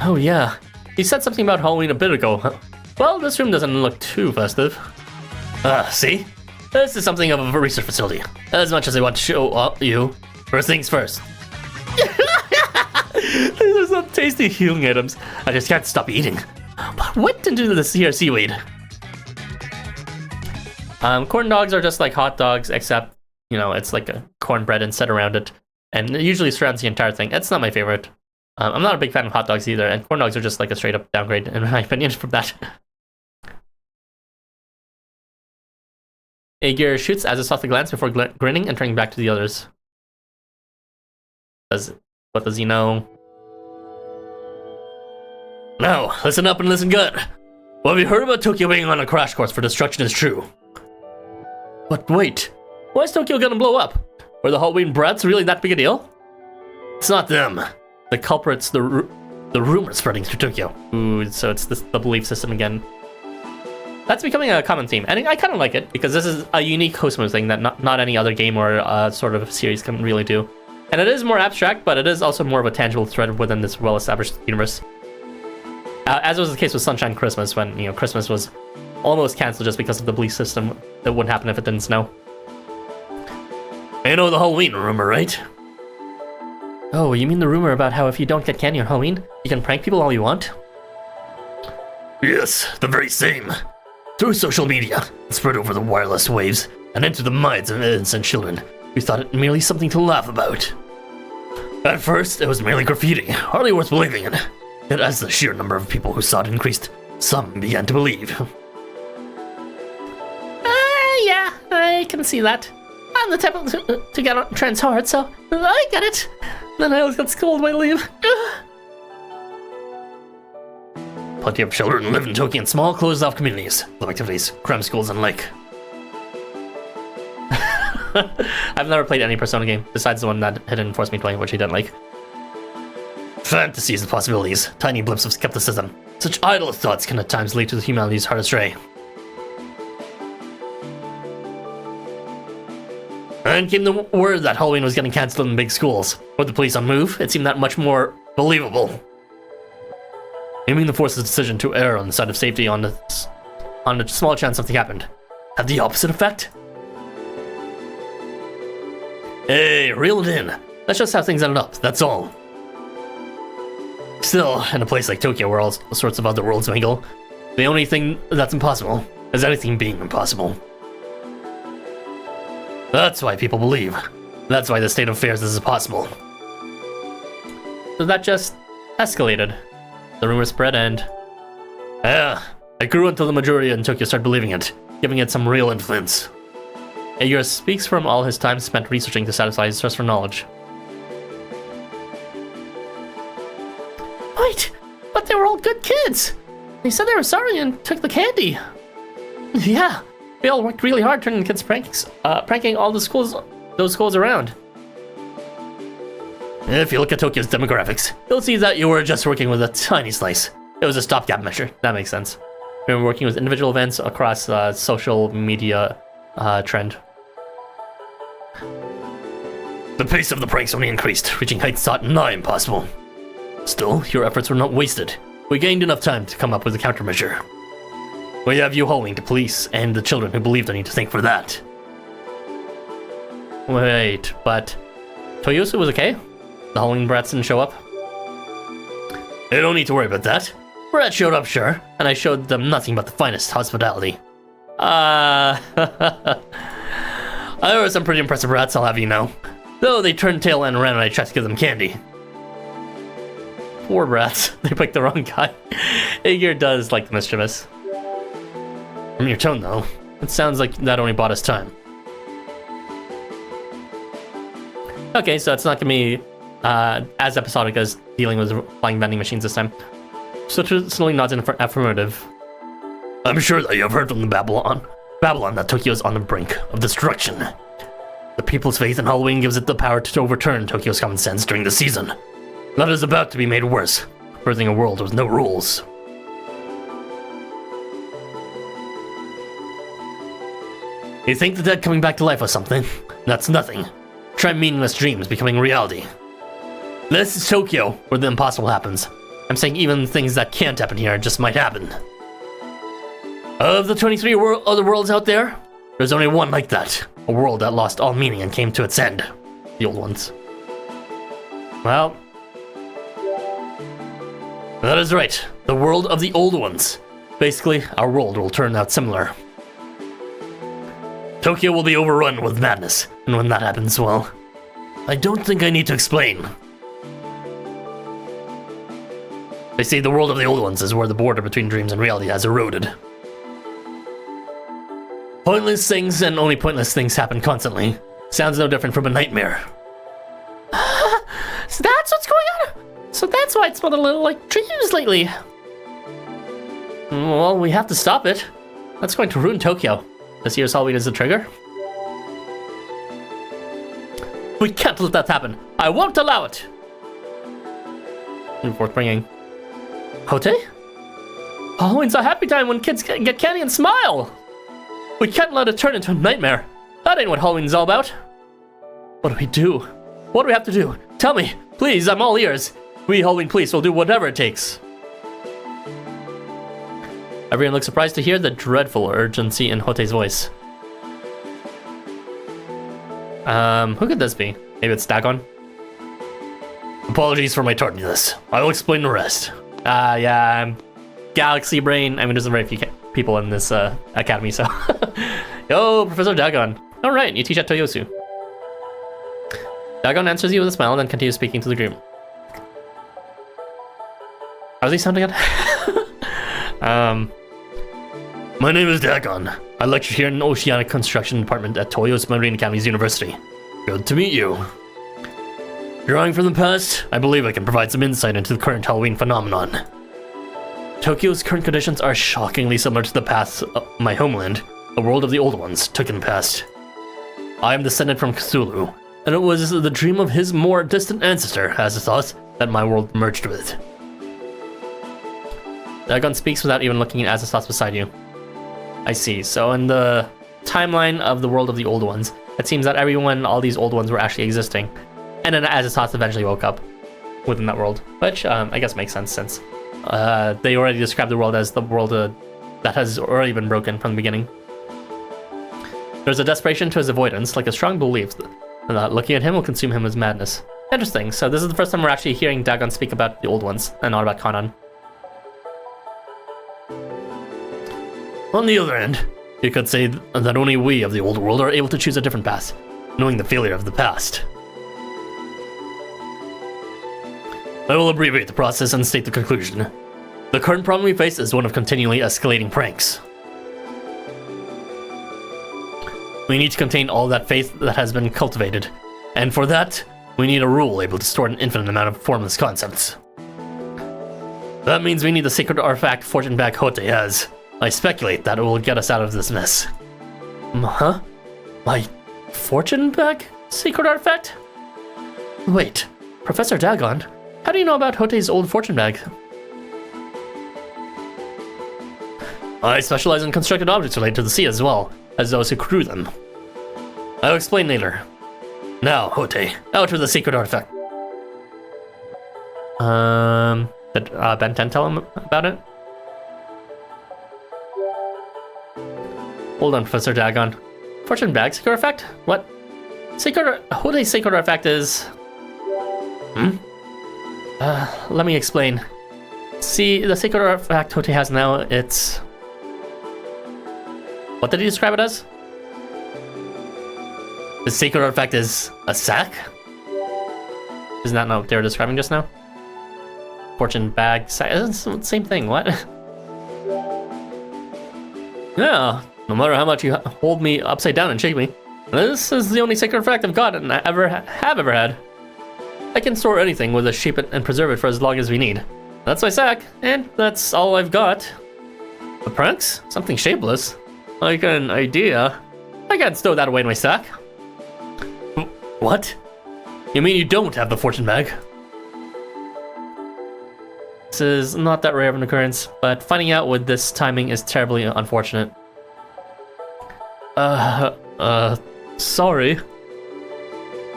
Speaker 2: Oh yeah, he said something about Halloween a bit ago. Well, this room doesn't look too festive. See? This is something of a research facility. As much as I want to show you, first things first. These are some tasty healing items. I just can't stop eating. But what into this here seaweed? Corn dogs are just like hot dogs, except, you know, it's like a cornbread and set around it. And it usually surrounds the entire thing. It's not my favorite. I'm not a big fan of hot dogs either, and corn dogs are just like a straight up downgrade, in my opinion, from that. Aegir shoots as a softly glance before grinning and turning back to the others. What does he know? Now, listen up and listen good. What we heard about Tokyo being on a crash course for destruction is true. But wait, why is Tokyo gonna blow up? Were the Halloween brats really that big a deal? It's not them. The culprit's the rumor spreading through Tokyo. Ooh, so it's the belief system again. That's becoming a common theme, and I kind of like it, because this is a unique Housamo thing that not any other game or sort of series can really do. And it is more abstract, but it is also more of a tangible thread within this well-established universe. As was the case with Sunshine Christmas, when, you know, Christmas was almost cancelled just because of the belief system that wouldn't happen if it didn't snow. You know the Halloween rumor, right? Oh, you mean the rumor about how if you don't get candy on Halloween, you can prank people all you want? Yes, the very same. Through social media, it spread over the wireless waves and into the minds of innocent children who thought it merely something to laugh about. At first, it was merely graffiti, hardly worth believing in. Yet as the sheer number of people who saw it increased, some began to believe. Yeah, I can see that. I'm the type to get on trends hard, so I get it. Then I always got scolded by leave. Plenty of children live in Tokyo in small, closed-off communities, with activities, cram schools, and like. I've never played any Persona game, besides the one that Hidden forced me playing, which I didn't like. Fantasies of possibilities, tiny blips of skepticism. Such idle thoughts can at times lead to humanity's heart astray. And came the word that Halloween was getting cancelled in big schools. With the police on move, it seemed that much more believable. Aiming the force's decision to err on the side of safety on the small chance something happened had the opposite effect. Hey, reel it in. That's just how things ended up, that's all. Still, in a place like Tokyo where all sorts of other worlds mingle, the only thing that's impossible is anything being impossible. That's why people believe. That's why the state of affairs is possible. So that just escalated. The rumor spread and... yeah, it grew until the majority in Tokyo started believing it, giving it some real influence. Aegir speaks from all his time spent researching to satisfy his thirst for knowledge. Wait, but they were all good kids! They said they were sorry and took the candy. Yeah, we all worked really hard turning the kids' pranking all those schools around. If you look at Tokyo's demographics, you'll see that you were just working with a tiny slice. It was a stopgap measure, that makes sense. We were working with individual events across social media trend. The pace of the pranks only increased, reaching heights thought nigh impossible. Still, your efforts were not wasted. We gained enough time to come up with a countermeasure. We have you Halloween to police and the children who believed in you to thank for that. Wait, but Toyosu was okay? The Halloween brats didn't show up? You don't need to worry about that. Brats showed up, sure, and I showed them nothing but the finest hospitality. There were some pretty impressive rats, I'll have you know. Though they turned tail and ran when I tried to give them candy. Poor brats, they picked the wrong guy. Aegir does like the mischievous. From your tone, though, It sounds like that only bought us time. Okay, so it's not gonna be as episodic as dealing with flying vending machines this time. So slowly nods in affirmative. I'm sure that you have heard from the Babylon that Tokyo is on the brink of destruction. The people's faith in Halloween gives it the power to overturn Tokyo's common sense during the season. That is about to be made worse, birthing a world with no rules. You think the dead coming back to life was something? That's nothing. Try meaningless dreams becoming reality. This is Tokyo, where the impossible happens. I'm saying even things that can't happen here just might happen. Of the 23 other worlds out there, there's only one like that. A world that lost all meaning and came to its end. The old ones. Well, that is right. The world of the old ones. Basically, our world will turn out similar. Tokyo will be overrun with madness, and when that happens, well, I don't think I need to explain. They say the world of the old ones is where the border between dreams and reality has eroded. Pointless things and only pointless things happen constantly. Sounds no different from a nightmare.
Speaker 1: So that's what's going on? So that's why it's been a little like dreams lately.
Speaker 2: Well, we have to stop it. That's going to ruin Tokyo. This year's Halloween is the trigger. We can't let that happen. I won't allow it. Worth bringing. Hote? Halloween's a happy time when kids get candy and smile. We can't let it turn into a nightmare. That ain't what Halloween's all about. What do we do? What do we have to do? Tell me, please, I'm all ears. We Halloween police will do whatever it takes. Everyone looks surprised to hear the dreadful urgency in Hote's voice. Who could this be? Maybe it's Dagon? Apologies for my tardiness. I will explain the rest. Yeah, Galaxy Brain. I mean, there's very few people in this academy, so. Yo, Professor Dagon. Alright, you teach at Toyosu. Dagon answers you with a smile and then continues speaking to the group. How's he sounding again? My name is Dagon. I lecture here in the Oceanic Construction Department at Toyo's Marine Academy's University. Good to meet you. Drawing from the past, I believe I can provide some insight into the current Halloween phenomenon. Tokyo's current conditions are shockingly similar to the paths my homeland, the world of the old ones, took in the past. I am descended from Cthulhu, and it was the dream of his more distant ancestor, Azathos, that my world merged with. Dagon speaks without even looking at Azathos beside you. I see, so in the timeline of the world of the old ones, it seems that all these old ones were actually existing. And then Azathos eventually woke up within that world, which I guess makes sense since they already described the world as the world that has already been broken from the beginning. There's a desperation to his avoidance, like a strong belief that looking at him will consume him as madness. Interesting, so this is the first time we're actually hearing Dagon speak about the old ones, and not about Kanan. On the other hand, you could say that only we of the old world are able to choose a different path, knowing the failure of the past. I will abbreviate the process and state the conclusion. The current problem we face is one of continually escalating pranks. We need to contain all that faith that has been cultivated, and for that, we need a rule able to store an infinite amount of formless concepts. That means we need the sacred artifact Fortune Bag Hote has. I speculate that it will get us out of this mess. Huh? My Fortune Bag secret artifact? Wait, Professor Dagon, how do you know about Hote's old fortune bag? I specialize in constructed objects related to the sea as well as those who crew them. I'll explain later. Now, Hote, out with the secret artifact. Did Ben 10 tell him about it? Hold on, Professor Dagon. Fortune bag secret artifact? What? Hote's secret artifact is... let me explain. See, the secret artifact Hote has now, it's... What did he describe it as? The secret artifact is a sack? Isn't that not what they were describing just now? Fortune bag sack, it's the same thing, what? Yeah,
Speaker 1: No matter how much you hold me upside down and shake me, this is the only sacred artifact I've got and have ever had. I can store anything with a shape it and preserve it for as long as we need. That's my sack, and that's all I've got. The pranks? Something shapeless? Like an idea? I can't stow that away in my sack. What? You mean you don't have the fortune bag? This is not that rare of an occurrence, but finding out with this timing is terribly unfortunate. Sorry.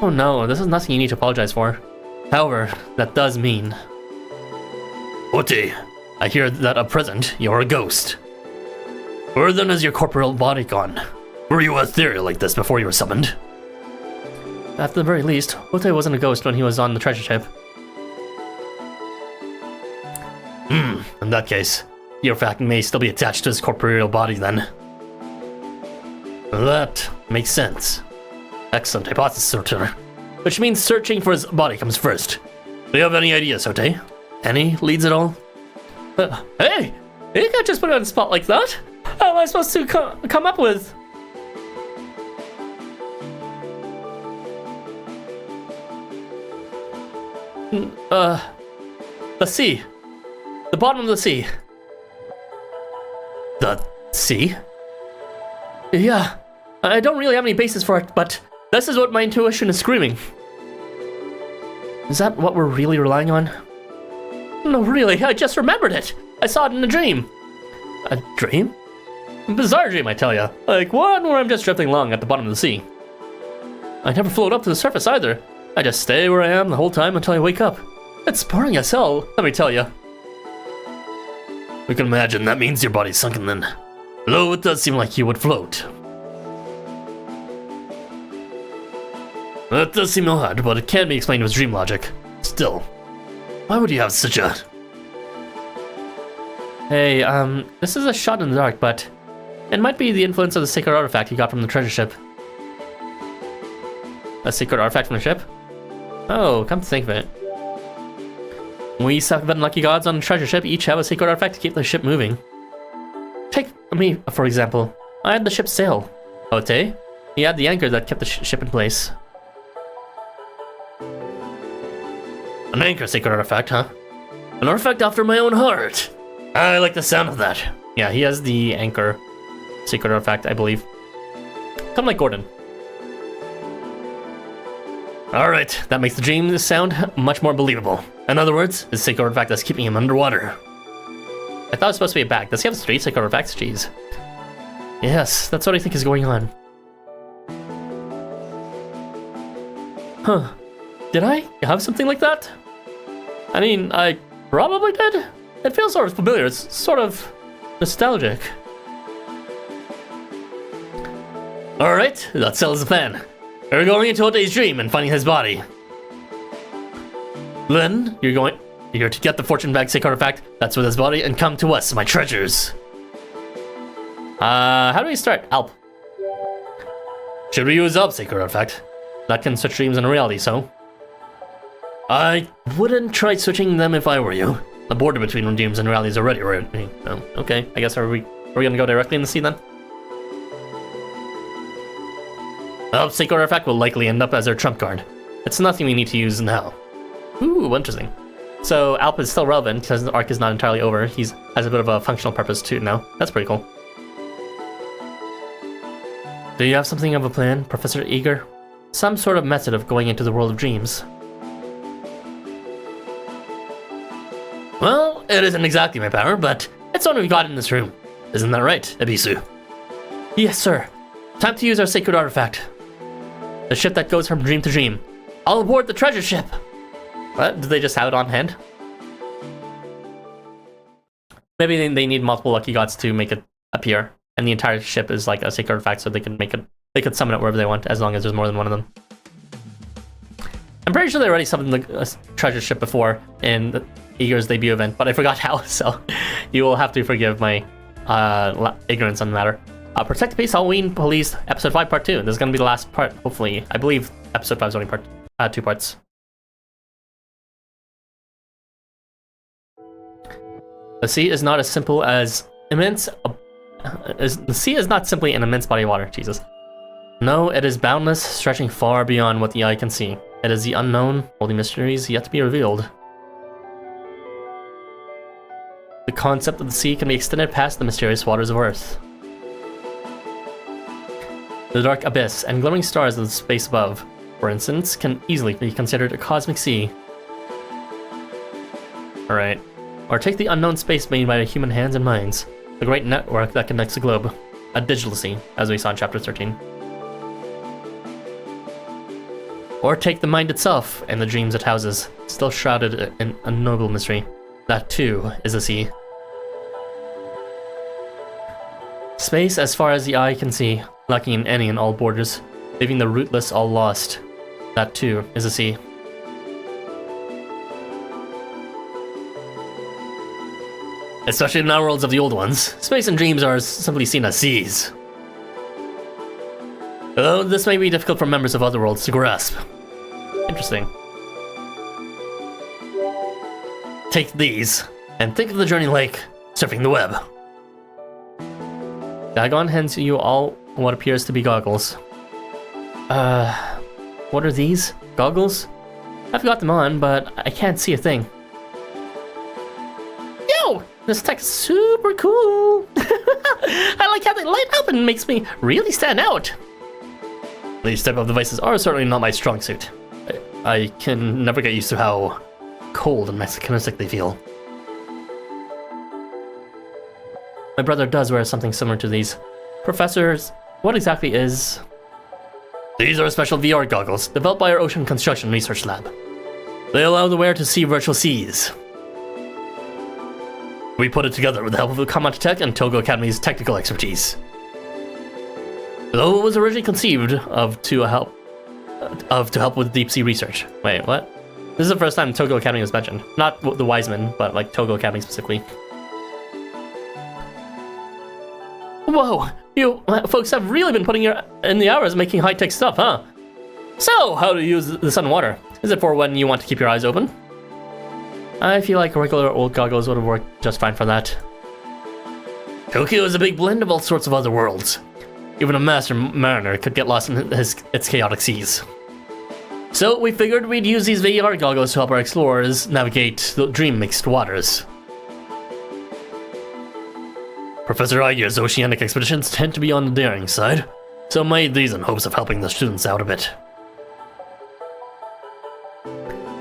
Speaker 1: Oh no, this is nothing you need to apologize for. However, that does mean... Oti, I hear that at present you're a ghost. Where then is your corporeal body gone? Were you ethereal like this before you were summoned? At the very least, Oti wasn't a ghost when he was on the treasure ship. In that case, your fact may still be attached to his corporeal body then. That makes sense. Excellent hypothesis, Soter. Which means searching for his body comes first. Do you have any ideas, Sote? Any leads at all? Hey! You can't just put it on the spot like that! How am I supposed to come up with? The sea. The bottom of the sea. The sea? Yeah, I don't really have any basis for it, but this is what my intuition is screaming. Is that what we're really relying on? No, really, I just remembered it. I saw it in a dream. A dream? A bizarre dream, I tell ya. Like one where I'm just drifting along at the bottom of the sea. I never float up to the surface either. I just stay where I am the whole time until I wake up. It's boring as hell, let me tell ya. We can imagine that means your body's sunken then. Though it does seem like you would float. That does seem odd, but it can be explained with dream logic. Still, why would you have such a... Hey, this is a shot in the dark, but it might be the influence of the sacred artifact you got from the treasure ship. A secret artifact from the ship? Oh, come to think of it. We 7 lucky gods on the treasure ship each have a secret artifact to keep the ship moving. Take me, for example. I had the ship sail. Ote, he had the anchor that kept the ship in place. An anchor sacred artifact, huh? An artifact after my own heart. I like the sound of that. Yeah, he has the anchor secret artifact, I believe. Kind of like Gordon. Alright, that makes the dream sound much more believable. In other words, the sacred artifact that's keeping him underwater. I thought it was supposed to be a bag. Does he have 3 sacred artifacts? Jeez. Yes, that's what I think is going on. Huh. Did I have something like that? I mean, I probably did. It feels sort of familiar. It's sort of nostalgic. Alright, that settles the plan. We're going into Ote's dream and finding his body. Then, you're to get the fortune bag sacred artifact that's with his body and come to us, my treasures. How do we start? Alp. Should we use Alp sacred artifact? That can switch dreams and reality, so? I wouldn't try switching them if I were you. The border between dreams and reality is already oh, okay, I guess are we gonna go directly in the sea then? Alp sacred artifact will likely end up as our trump card. It's nothing we need to use now. Ooh, interesting. So Alp is still relevant because the arc is not entirely over. He has a bit of a functional purpose too now. That's pretty cool. Do you have something of a plan, Professor Eager? Some sort of method of going into the world of dreams? Well, it isn't exactly my power, but it's what we've got in this room. Isn't that right, Ebisu? Yes, sir. Time to use our sacred artifact. The ship that goes from dream to dream. All aboard the treasure ship! What? Do they just have it on hand? Maybe they need multiple lucky gods to make it appear, and the entire ship is like a sacred artifact, so they can make it. They could summon it wherever they want, as long as there's more than one of them. I'm pretty sure they already summoned the treasure ship before in the Eager's debut event, but I forgot how, so you will have to forgive my ignorance on the matter. Protect the Peace, Halloween Police, Episode 5, Part 2. This is going to be the last part, hopefully. I believe Episode 5 is only 2 parts. The sea is not as simple as immense The sea is not simply an immense body of water, Jesus. No, it is boundless, stretching far beyond what the eye can see. It is the unknown, holding mysteries yet to be revealed. The concept of the sea can be extended past the mysterious waters of Earth. The dark abyss and glimmering stars of the space above, for instance, can easily be considered a cosmic sea. Alright. Or take the unknown space made by human hands and minds, the great network that connects the globe, a digital sea, as we saw in Chapter 13. Or take the mind itself and the dreams it houses, still shrouded in a noble mystery. That too is a sea. Space as far as the eye can see, lacking in any and all borders, leaving the rootless all lost. That too is a sea. Especially in our worlds of the old ones, space and dreams are simply seen as seas. Though this may be difficult for members of other worlds to grasp. Interesting. Take these, and think of the journey like surfing the web. Dagon hands you all what appears to be goggles. What are these? Goggles? I've got them on, but I can't see a thing. Yo! This tech is super cool! I like how they light up and makes me really stand out. These type of devices are certainly not my strong suit. I can never get used to how cold and mechanistic they feel. My brother does wear something similar to these. Professors, what exactly is... These are special VR goggles developed by our Ocean Construction Research Lab. They allow the wearer to see virtual seas. We put it together with the help of Kamata Tech and Togo Academy's technical expertise. Though it was originally conceived to help with deep sea research. Wait, what? This is the first time Togo Academy was mentioned. Not the Wiseman, but like Togo Academy specifically. Whoa, you folks have really been putting in the hours making high-tech stuff, huh? So, how do you use the sun and water? Is it for when you want to keep your eyes open? I feel like regular old goggles would have worked just fine for that. Tokyo is a big blend of all sorts of other worlds. Even a master mariner could get lost in its chaotic seas. So we figured we'd use these VR goggles to help our explorers navigate the dream-mixed waters. Professor Iger's oceanic expeditions tend to be on the daring side, so made these in hopes of helping the students out a bit.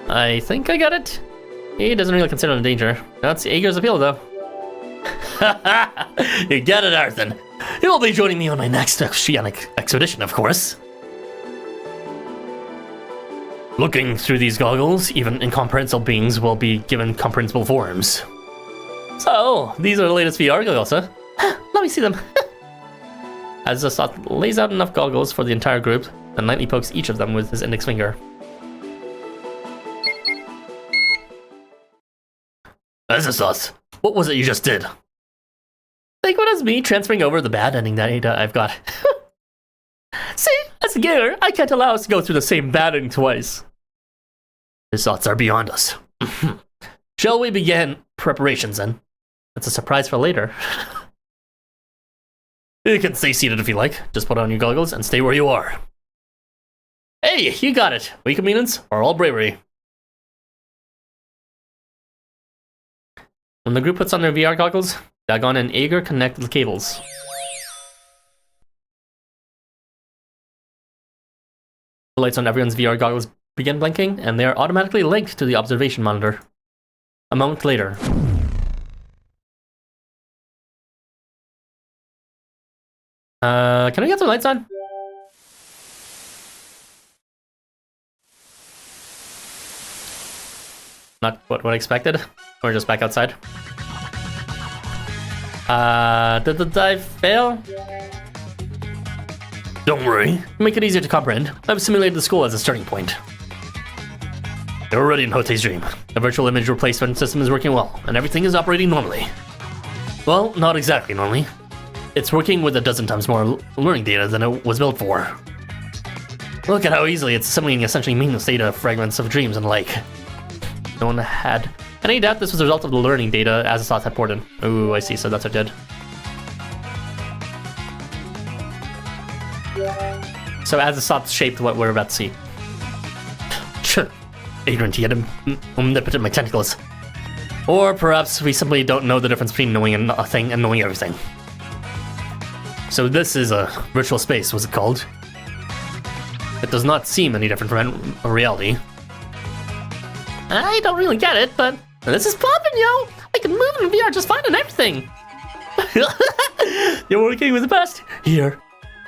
Speaker 1: I think I got it. He doesn't really consider it a danger. That's Ager's appeal, though. You get it, Arthur. You'll be joining me on my next oceanic expedition, of course. Looking through these goggles, even incomprehensible beings will be given comprehensible forms. So, these are the latest VR goggles, huh? Let me see them. As Zasat lays out enough goggles for the entire group, and lightly pokes each of them with his index finger. Zasat, what was it you just did? Think what is me transferring over the bad ending data I've got. See, as a gamer, I can't allow us to go through the same bad ending twice. His thoughts are beyond us. Shall we begin preparations then? That's a surprise for later. You can stay seated if you like. Just put on your goggles and stay where you are. Hey, you got it. Weak convenience or all bravery. When the group puts on their VR goggles, Dagon and Ager connect the cables. The lights on everyone's VR goggles begin blinking, and they are automatically linked to the observation monitor. A moment later. Can I get the lights on? Not what I expected. Or just back outside. Did the dive fail? Don't worry. To make it easier to comprehend, I've simulated the school as a starting point. You're already in Hote's dream. The virtual image replacement system is working well, and everything is operating normally. Well, not exactly normally. It's working with a dozen times more learning data than it was built for. Look at how easily it's assimilating essentially meaningless data fragments of dreams and the like. No one had any doubt this was a result of the learning data Azathoth had poured in. Ooh, I see, so that's what it did. So as a sop shaped what we're about to see. Sure. Ignorant yet omnipotent my tentacles. Or perhaps we simply don't know the difference between knowing a thing and knowing everything. So this is a virtual space, was it called? It does not seem any different from a reality. I don't really get it, but this is poppin', yo! I can move in VR just fine and everything! You're working with the best! Here.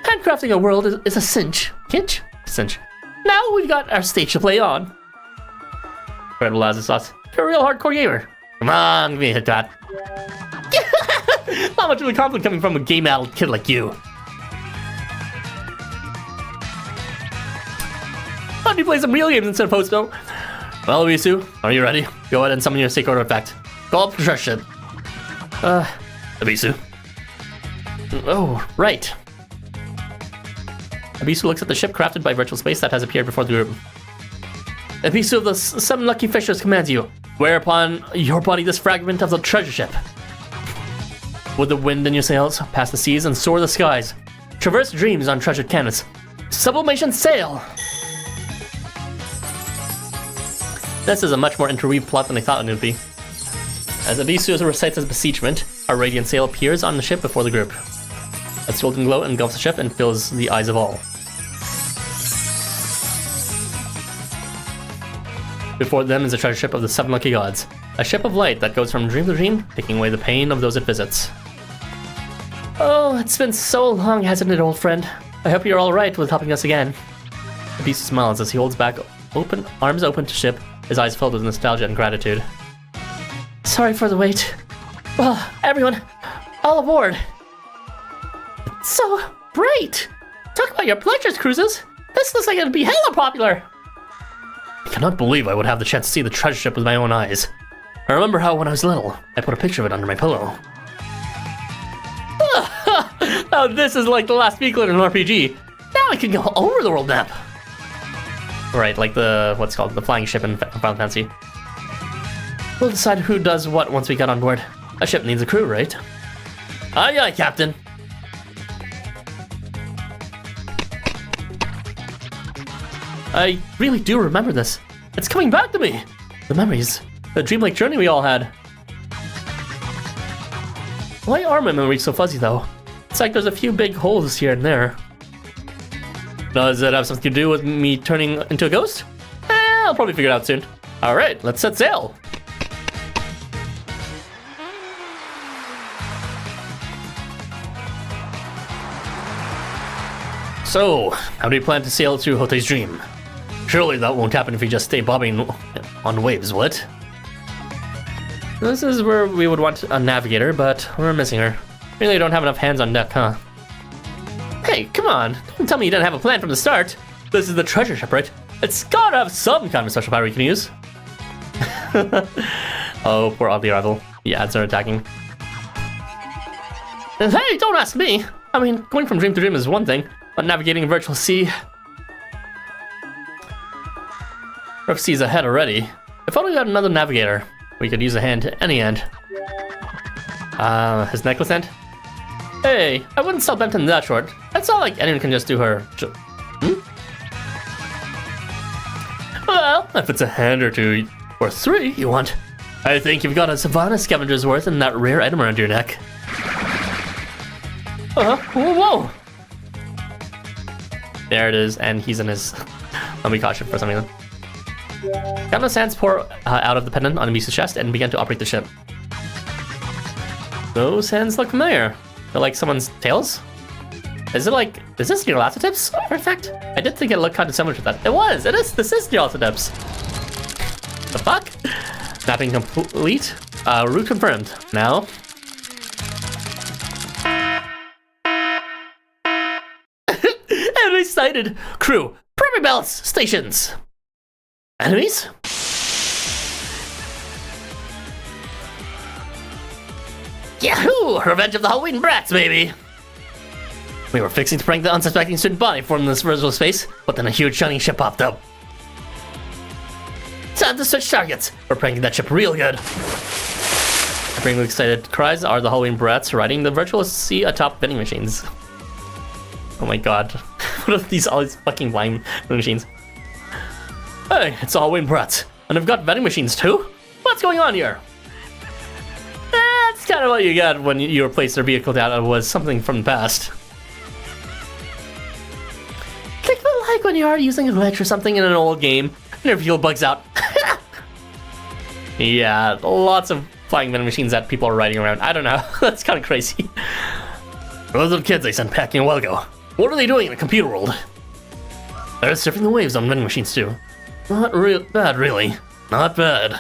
Speaker 1: Handcrafting a world is a cinch. Cinch? Cinch. Now we've got our stage to play on. Incredible as sauce. You're a real hardcore gamer. Come on, give me a hit that. Not much of a compliment coming from a game-addled kid like you. Why don't you play some real games instead of post-go? Well, Abisu, are you ready? Go ahead and summon your sacred artifact. Call up Intermission. Abisu. Oh, right. Abisu looks at the ship crafted by virtual space that has appeared before the group. Abisu of the Seven Lucky Fishers commands you. Wear upon your body this fragment of the treasure ship. With the wind in your sails, pass the seas and soar the skies. Traverse dreams on treasured canvas. Sublimation sail! This is a much more interweaved plot than I thought it would be. As Abisu recites his beseechment, a radiant sail appears on the ship before the group. A golden glow engulfs the ship and fills the eyes of all. Before them is the treasure ship of the Seven Lucky Gods, a ship of light that goes from dream to dream, taking away the pain of those it visits. Oh, it's been so long, hasn't it, old friend? I hope you're all right with helping us again. Abisu smiles as he holds back, arms open to ship, his eyes filled with nostalgia and gratitude. Sorry for the wait. Well, everyone, all aboard. It's so bright. Talk about your pleasures cruises. This looks like it'd be hella popular. I cannot believe I would have the chance to see the treasure ship with my own eyes. I remember how when I was little, I put a picture of it under my pillow. Now this is like the last vehicle in an RPG. Now I can go over the world map. Right, like the, what's called, the flying ship in Final Fantasy. We'll decide who does what once we get on board. A ship needs a crew, right? Aye aye, Captain. I really do remember this. It's coming back to me. The memories, the dreamlike journey we all had. Why are my memories so fuzzy though? It's like there's a few big holes here and there. Does it have something to do with me turning into a ghost? I'll probably figure it out soon. Alright, let's set sail. So, how do you plan to sail through Hote's dream? Surely that won't happen if you just stay bobbing on waves, will it? This is where we would want a navigator, but we're missing her. Really don't have enough hands on deck, huh? Hey, come on, don't tell me you didn't have a plan from the start. This is the treasure ship, right? It's gotta have some kind of special power we can use. Oh, poor oddly arrival. The ads are attacking. Hey, don't ask me! I mean, going from dream to dream is one thing, but navigating a virtual sea... Rough seas ahead already. If only we had another navigator, we could use a hand to any end. His necklace end? Hey, I wouldn't sell Benton that short. It's not like anyone can just do her... Well, if it's a hand or two, or three you want, I think you've got a Savannah scavenger's worth in that rare item around your neck. Whoa, whoa! There it is, and he's in his... Let me caution for some reason. Countless hands pour out of the pendant on Abisu's chest and begin to operate the ship. Those hands look familiar. They're like someone's tails? Is this Nyarlathotep's artifact? I did think it looked kind of similar to that. This is Nyarlathotep's. The fuck? Mapping complete. Route confirmed. Now. Enemy sighted. Crew, primary belts, stations. Enemies? Yahoo! Revenge of the Halloween brats, baby! We were fixing to prank the unsuspecting student body from this virtual space, but then a huge shining ship popped up. Time to switch targets. We're pranking that ship real good. Bringing excited cries are the Halloween brats riding the virtual sea atop vending machines. Oh my god. What are all these fucking blind machines? Hey, it's Halloween brats. And I've got vending machines too? What's going on here? That's kind of what you got when you replace their vehicle data was something from the past. Click the like when you are using a glitch or something in an old game and your vehicle bugs out. Yeah, lots of flying vending machines that people are riding around. I don't know. That's kind of crazy. Those little kids I sent packing a while ago. What are they doing in a computer world? They're surfing the waves on vending machines too. Not bad, really. Not bad.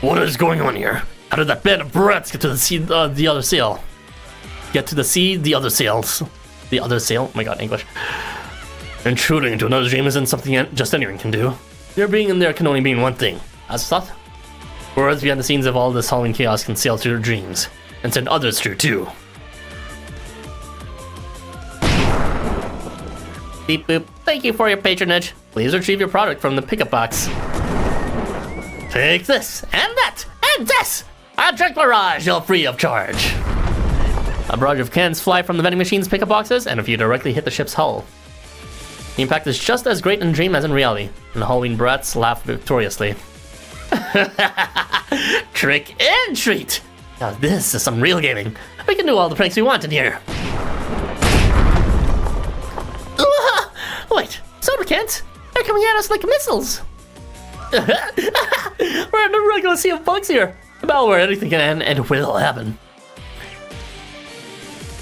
Speaker 1: What is going on here? How did that band of brats get to the other sail? Get to the sea, the other sails. The other sail? Oh my god, English. Intruding into another dream isn't something just anyone can do. Your being in there can only mean one thing. As thought? Words behind the scenes of all this Halloween chaos can sail through your dreams. And send others through too. Beep boop. Thank you for your patronage. Please retrieve your product from the pickup box. Take this, and that, and this! A drink barrage, all free of charge. A barrage of cans fly from the vending machine's pickup boxes, and a few directly hit the ship's hull. The impact is just as great in dream as in reality, and the Halloween brats laugh victoriously. Trick and treat! Now this is some real gaming. We can do all the pranks we want in here. Wait, soda cans? They're coming at us like missiles! We're in a regular sea of bugs here. About where anything can end, and it will happen.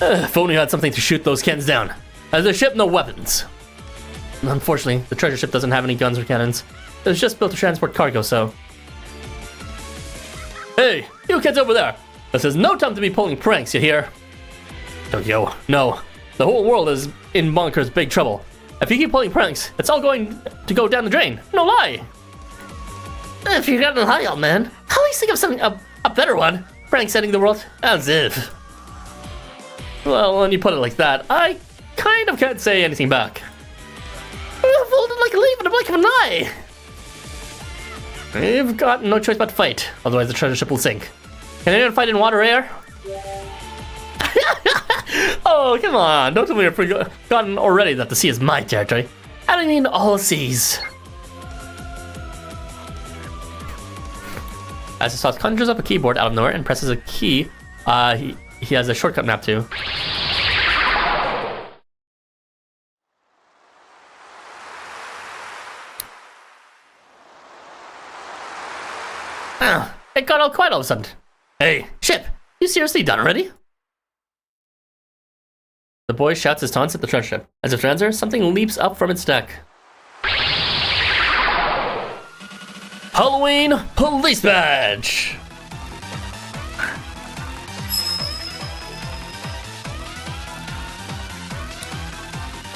Speaker 1: If only I had something to shoot those cans down. As a ship, no weapons. Unfortunately, the treasure ship doesn't have any guns or cannons. It was just built to transport cargo, so... Hey, you kids over there! This is no time to be pulling pranks, you hear? Tokyo, no. The whole world is in Bonker's big trouble. If you keep pulling pranks, it's all going to go down the drain. No lie! If you're getting high, old man, at least think of something, a better one. Prank setting the world, as if. Well, when you put it like that, I kind of can't say anything back. Folded like a leaf in the blink of an eye. We've got no choice but to fight, otherwise the treasure ship will sink. Can anyone fight in water or air? Oh, come on, don't tell me you've forgotten already that the sea is my territory. I don't mean all seas. As the Sauce conjures up a keyboard out of nowhere and presses a key, he has a shortcut map too. It got all quiet all of a sudden. Hey, ship, you seriously done already? The boy shouts his taunts at the treasure ship. As if to answer, something leaps up from its deck. Halloween police badge!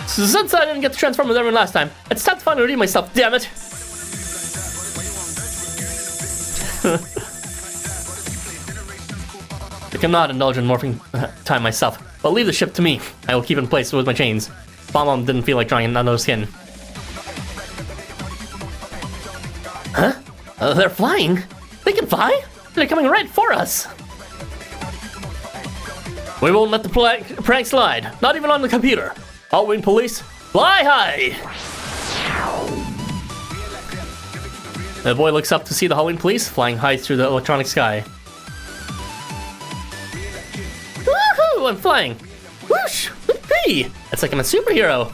Speaker 1: Since I didn't get to transform with everyone last time, it's time to finally redeem myself, damn it! I cannot indulge in morphing time myself, but leave the ship to me. I will keep in place with my chains. Bomb didn't feel like trying another skin. Huh? They're flying? They can fly? They're coming right for us! We won't let the prank slide, not even on the computer. Halloween police, fly high! The boy looks up to see the Halloween police flying high through the electronic sky. Woohoo! I'm flying! Whoosh! Whoopee! It's like I'm a superhero!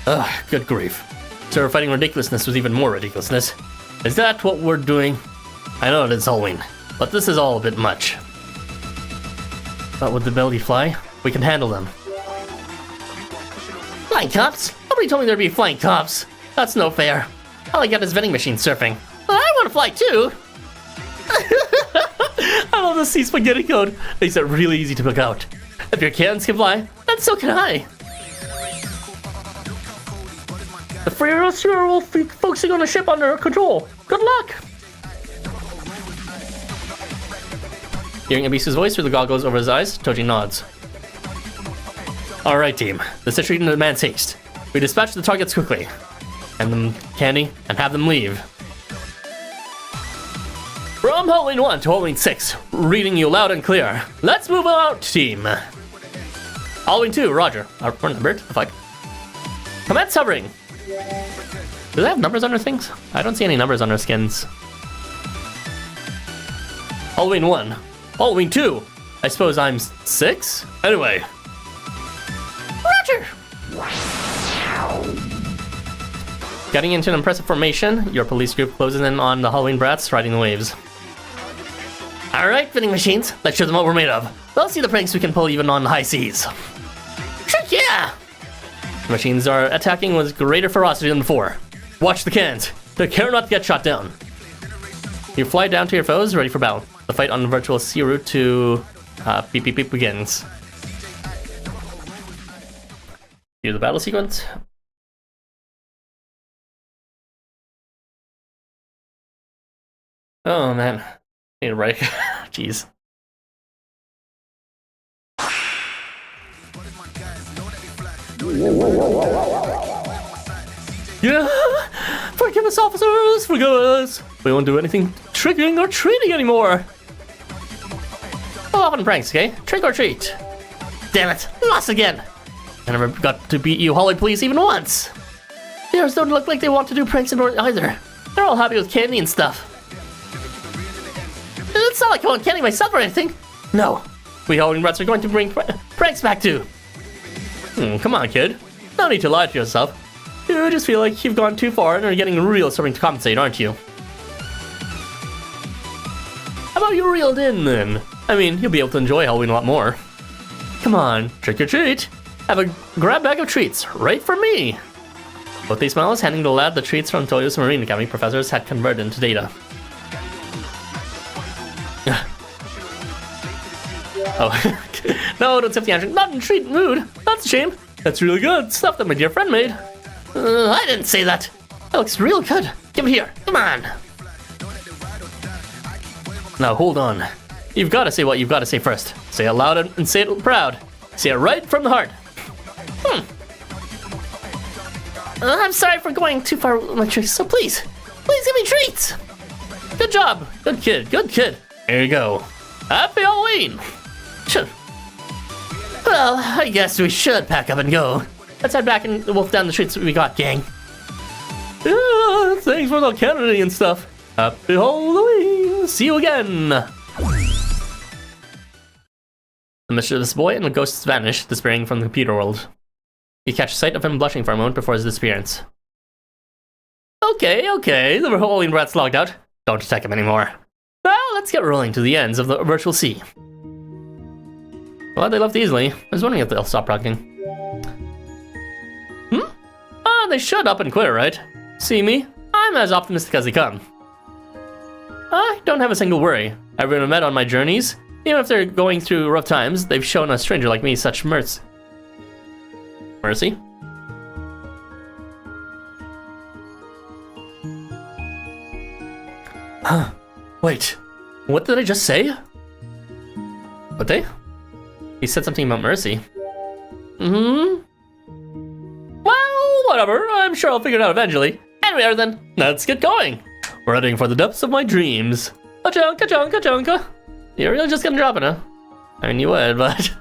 Speaker 1: Ugh, good grief. So we're fighting ridiculousness with even more ridiculousness. Is that what we're doing? I know it is Halloween, but this is all a bit much. But with the ability to fly, we can handle them. Flying cops? Nobody told me there'd be flying cops. That's no fair. All I got is vending machine surfing. Well, I want to fly too. I love the sea spaghetti code. Makes it really easy to pick out. If your cans can fly, then so can I. The free rescuer will be focusing on the ship under control. Good luck. Hearing Abisu's voice through the goggles over his eyes, Toji nods. Alright team, the situation demands haste. We dispatch the targets quickly. Hand them candy and have them leave. From Halloween 1 to Halloween 6, reading you loud and clear. Let's move out, team. Halloween 2, Roger. Remembered? The fuck? Commence hovering. Do they have numbers on their things? I don't see any numbers on their skins. Halloween 1. Halloween 2. I suppose I'm 6? Anyway. Roger! Getting into an impressive formation, your police group closes in on the Halloween brats riding the waves. Alright, vending machines, let's show them what we're made of. Let's see the pranks we can pull even on the high seas. Trick, yeah! The machines are attacking with greater ferocity than before. Watch the cans. Take care not to get shot down. You fly down to your foes, ready for battle. The fight on the virtual sea route to beep beep beep begins. Here's the battle sequence. Oh man, need a break. Jeez. Yeah, forgive us, officers, forgive us. We won't do anything tricking or treating anymore. Pull off on pranks, okay? Trick or treat. Damn it, lost again. I never got to beat you Holly Police even once. The others don't look like they want to do pranks anymore either. They're all happy with candy and stuff. It's not like I want candy myself or anything. No, we Halloween rats are going to bring pranks back too. Come on, kid. No need to lie to yourself. You just feel like you've gone too far and are getting real something to compensate, aren't you? How about you reeled in then? I mean, you'll be able to enjoy Halloween a lot more. Come on, trick or treat. Have a grab bag of treats, right for me. Both these smiles handing the lad the treats from Toyo's Marine Academy professors had converted into data. Oh, no, don't sip the answer. Not in treat mood. That's a shame. That's really good stuff that my dear friend made. I didn't say that. That looks real good. Give it here. Come on. Now hold on. You've got to say what you've got to say first. Say it loud and say it proud. Say it right from the heart. I'm sorry for going too far with my tricks, so please give me treats. Good job. Good kid. Good kid. Here you go. Happy Halloween. Well, I guess we should pack up and go. Let's head back and wolf down the treats we got, gang. Yeah, thanks for the candy and stuff. Happy Halloween. See you again. The mischievous boy and the ghosts vanish, disappearing from the computer world. You catch sight of him blushing for a moment before his disappearance. Okay, the Halloween rat's logged out. Don't attack him anymore. Well, let's get rolling to the ends of the virtual sea. Well, they left easily. I was wondering if they'll stop rocking. They shut up and quit, right? See me? I'm as optimistic as they come. I don't have a single worry. Everyone I met on my journeys, even if they're going through rough times, they've shown a stranger like me such mercy. Mercy? Huh. Wait. What did I just say? What they? He said something about mercy. Well, whatever. I'm sure I'll figure it out eventually. Anyway, then, let's get going. We're heading for the depths of my dreams. Ka-chunka, chunka, chunka. You're really just gonna drop it, huh? I mean, you would, but...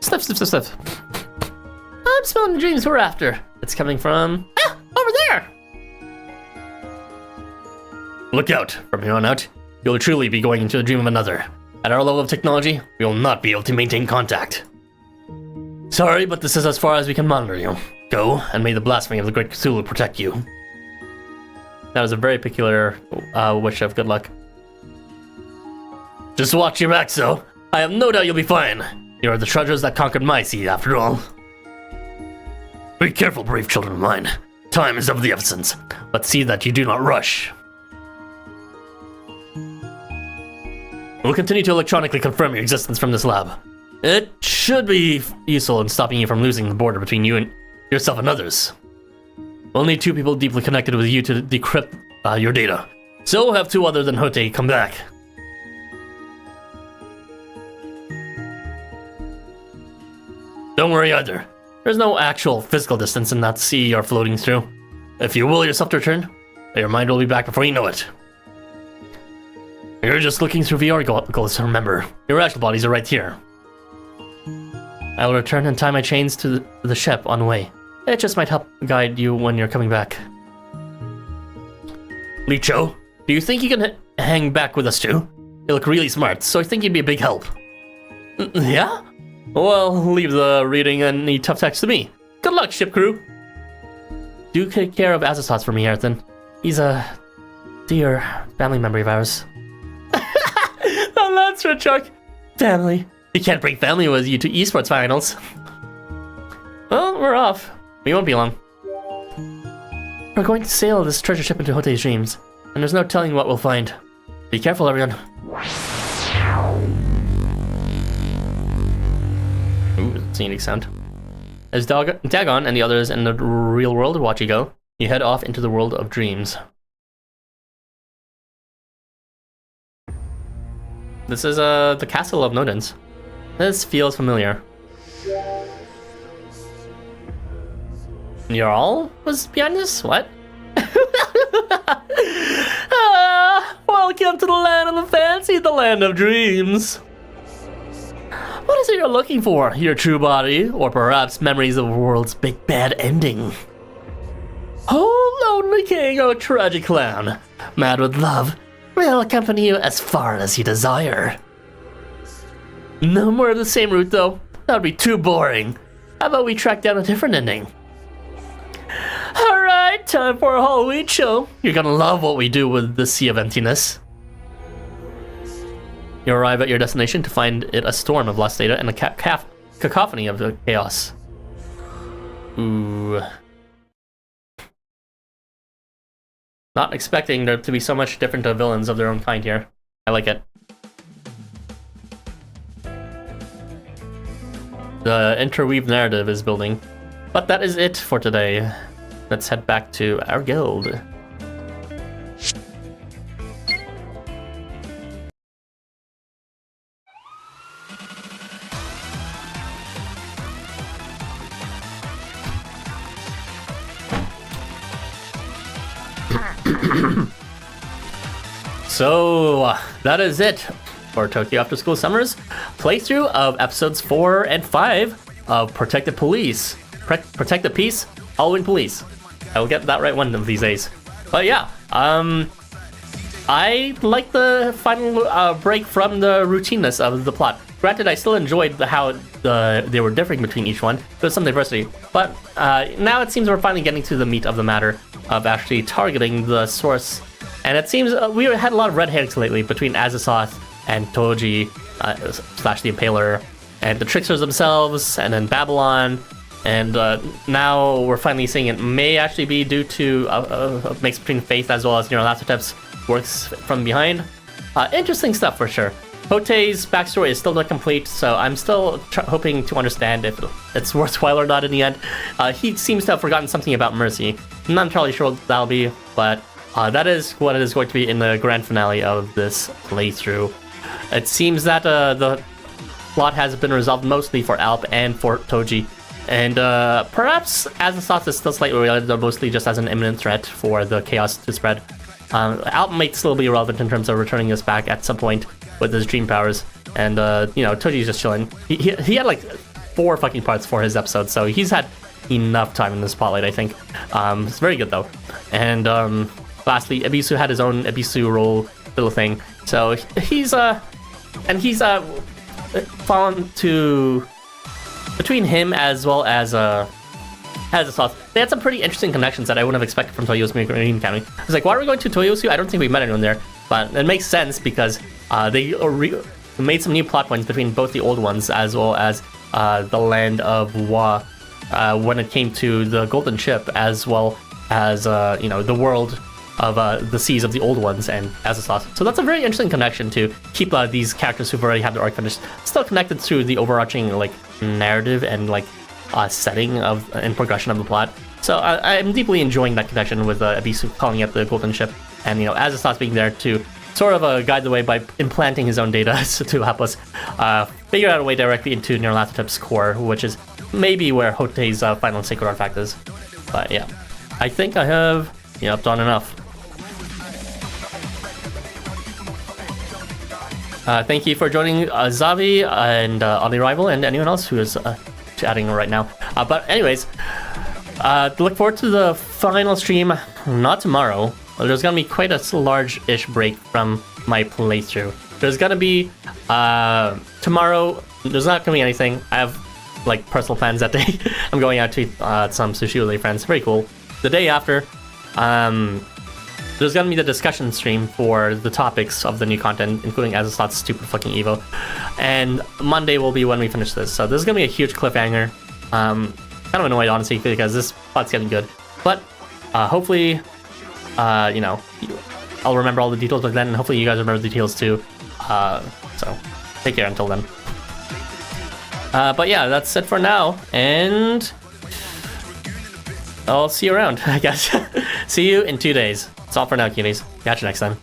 Speaker 1: Sniff, sniff, sniff, sniff. I'm smelling the dreams we're after. It's coming from... Ah! Over there! Look out. From here on out, you'll truly be going into the dream of another. At our level of technology, we will not be able to maintain contact. Sorry, but this is as far as we can monitor you. Go, and may the blasphemy of the Great Cthulhu protect you. That was a very peculiar wish of good luck. Just watch your back, so. I have no doubt you'll be fine. You are the treasures that conquered my sea, after all. Be careful, brave children of mine. Time is of the essence, but see that you do not rush. We'll continue to electronically confirm your existence from this lab. It should be useful in stopping you from losing the border between you and yourself and others. We'll need 2 people deeply connected with you to decrypt your data. So we'll have 2 other than Hote come back. Don't worry either. There's no actual physical distance in that sea you're floating through. If you will yourself to return, your mind will be back before you know it.
Speaker 2: You're just looking through VR goggles, remember. Your actual bodies are right here. I will return and tie my chains to the ship on the way. It just might help guide you when you're coming back. Licho, do you think you can hang back with us too? You look really smart, so I think you'd be a big help. Yeah? Well, leave the reading and the tough text to me. Good luck, ship crew. Do take care of Azasos for me, Ayrton. He's a dear family member of ours. Oh, that's right, Chuck. Family. You can't bring family with you to esports finals. Well, we're off. We won't be long. We're going to sail this treasure ship into Hotei's dreams, and there's no telling what we'll find. Be careful, everyone. Ooh, that's a unique sound. As Dagon and the others in the real world watch you go, you head off into the world of dreams. This is the castle of Nodens. This feels familiar. Jarl was behind this? What? Welcome to the land of the fancy, the land of dreams. What is it you're looking for? Your true body, or perhaps memories of the world's big bad ending? Oh, lonely king or tragic clown, mad with love, will accompany you as far as you desire. No more of the same route, though. That would be too boring. How about we track down a different ending? Alright, time for a Halloween show. You're gonna love what we do with the Sea of Emptiness. You arrive at your destination to find it a storm of lost data and a cacophony of the chaos. Ooh. Not expecting there to be so much different villains of their own kind here. I like it. The interweave narrative is building. But that is it for today. Let's head back to our guild. So, that is it for Tokyo After School Summer's playthrough of episodes 4 and 5 of Protect the Police. Protect the Peace, Halloween Police. I will get that right one of these days. But yeah, I like the final break from the routineness of the plot. Granted, I still enjoyed how they were differing between each one. There's some diversity. But now it seems we're finally getting to the meat of the matter of actually targeting the source. And it seems we had a lot of red herrings lately between Azasoth and Toji slash the Impaler, and the Tricksters themselves, and then Babylon. And now we're finally seeing it may actually be due to a mix between Faith as well as Nyarlathotep's works from behind. Interesting stuff for sure. Hotei's backstory is still not complete, so I'm still hoping to understand if it's worthwhile or not in the end. He seems to have forgotten something about Mercy. I'm not entirely sure what that'll be, but that is what it is going to be in the grand finale of this playthrough. It seems that the plot has been resolved mostly for Alp and for Toji. And perhaps Azasoth is still slightly related, though mostly just as an imminent threat for the chaos to spread. Alp might still be relevant in terms of returning us back at some point with his dream powers. And, Toji's just chilling. He had like 4 fucking parts for his episode, so he's had enough time in the spotlight, I think. It's very good, though. And lastly, Ebisu had his own Ebisu role little thing. So he's fallen to... Between him as well as Azasoth, they had some pretty interesting connections that I wouldn't have expected from Toyosu Marine Academy. I was like, why are we going to Toyosu? I don't think we met anyone there. But it makes sense because they made some new plot points between both the old ones as well as the land of Wa when it came to the Golden Ship, as well as the world of the seas of the old ones and Azasoth. So that's a very interesting connection to keep these characters who've already had their arc finished still connected through the overarching narrative and setting of and progression of the plot. So I'm deeply enjoying that connection with Ebisu calling it the Golden Ship, and Azasoth being there to sort of guide the way by implanting his own data to help us figure out a way directly into Nyarlathotep's core, which is maybe where Hotei's final sacred artifact is. But yeah, I think I have done enough.
Speaker 1: Thank you for joining Zavi and on the arrival, and anyone else who is chatting right now. But anyways, look forward to the final stream. Not tomorrow. There's gonna be quite a large-ish break from my playthrough. There's gonna be tomorrow. There's not gonna be anything. I have like personal plans that day. I'm going out to eat some sushi with my friends. Very cool. The day after, there's gonna be the discussion stream for the topics of the new content, including Azathoth's stupid fucking Evo. And Monday will be when we finish this. So this is gonna be a huge cliffhanger. Kind of annoyed honestly because this plot's getting good, but hopefully, you know, I'll remember all the details by then, and hopefully you guys remember the details too. So take care until then. But yeah, that's it for now, and I'll see you around, I guess. See you in 2 days. That's all for now, cuties. Catch you next time.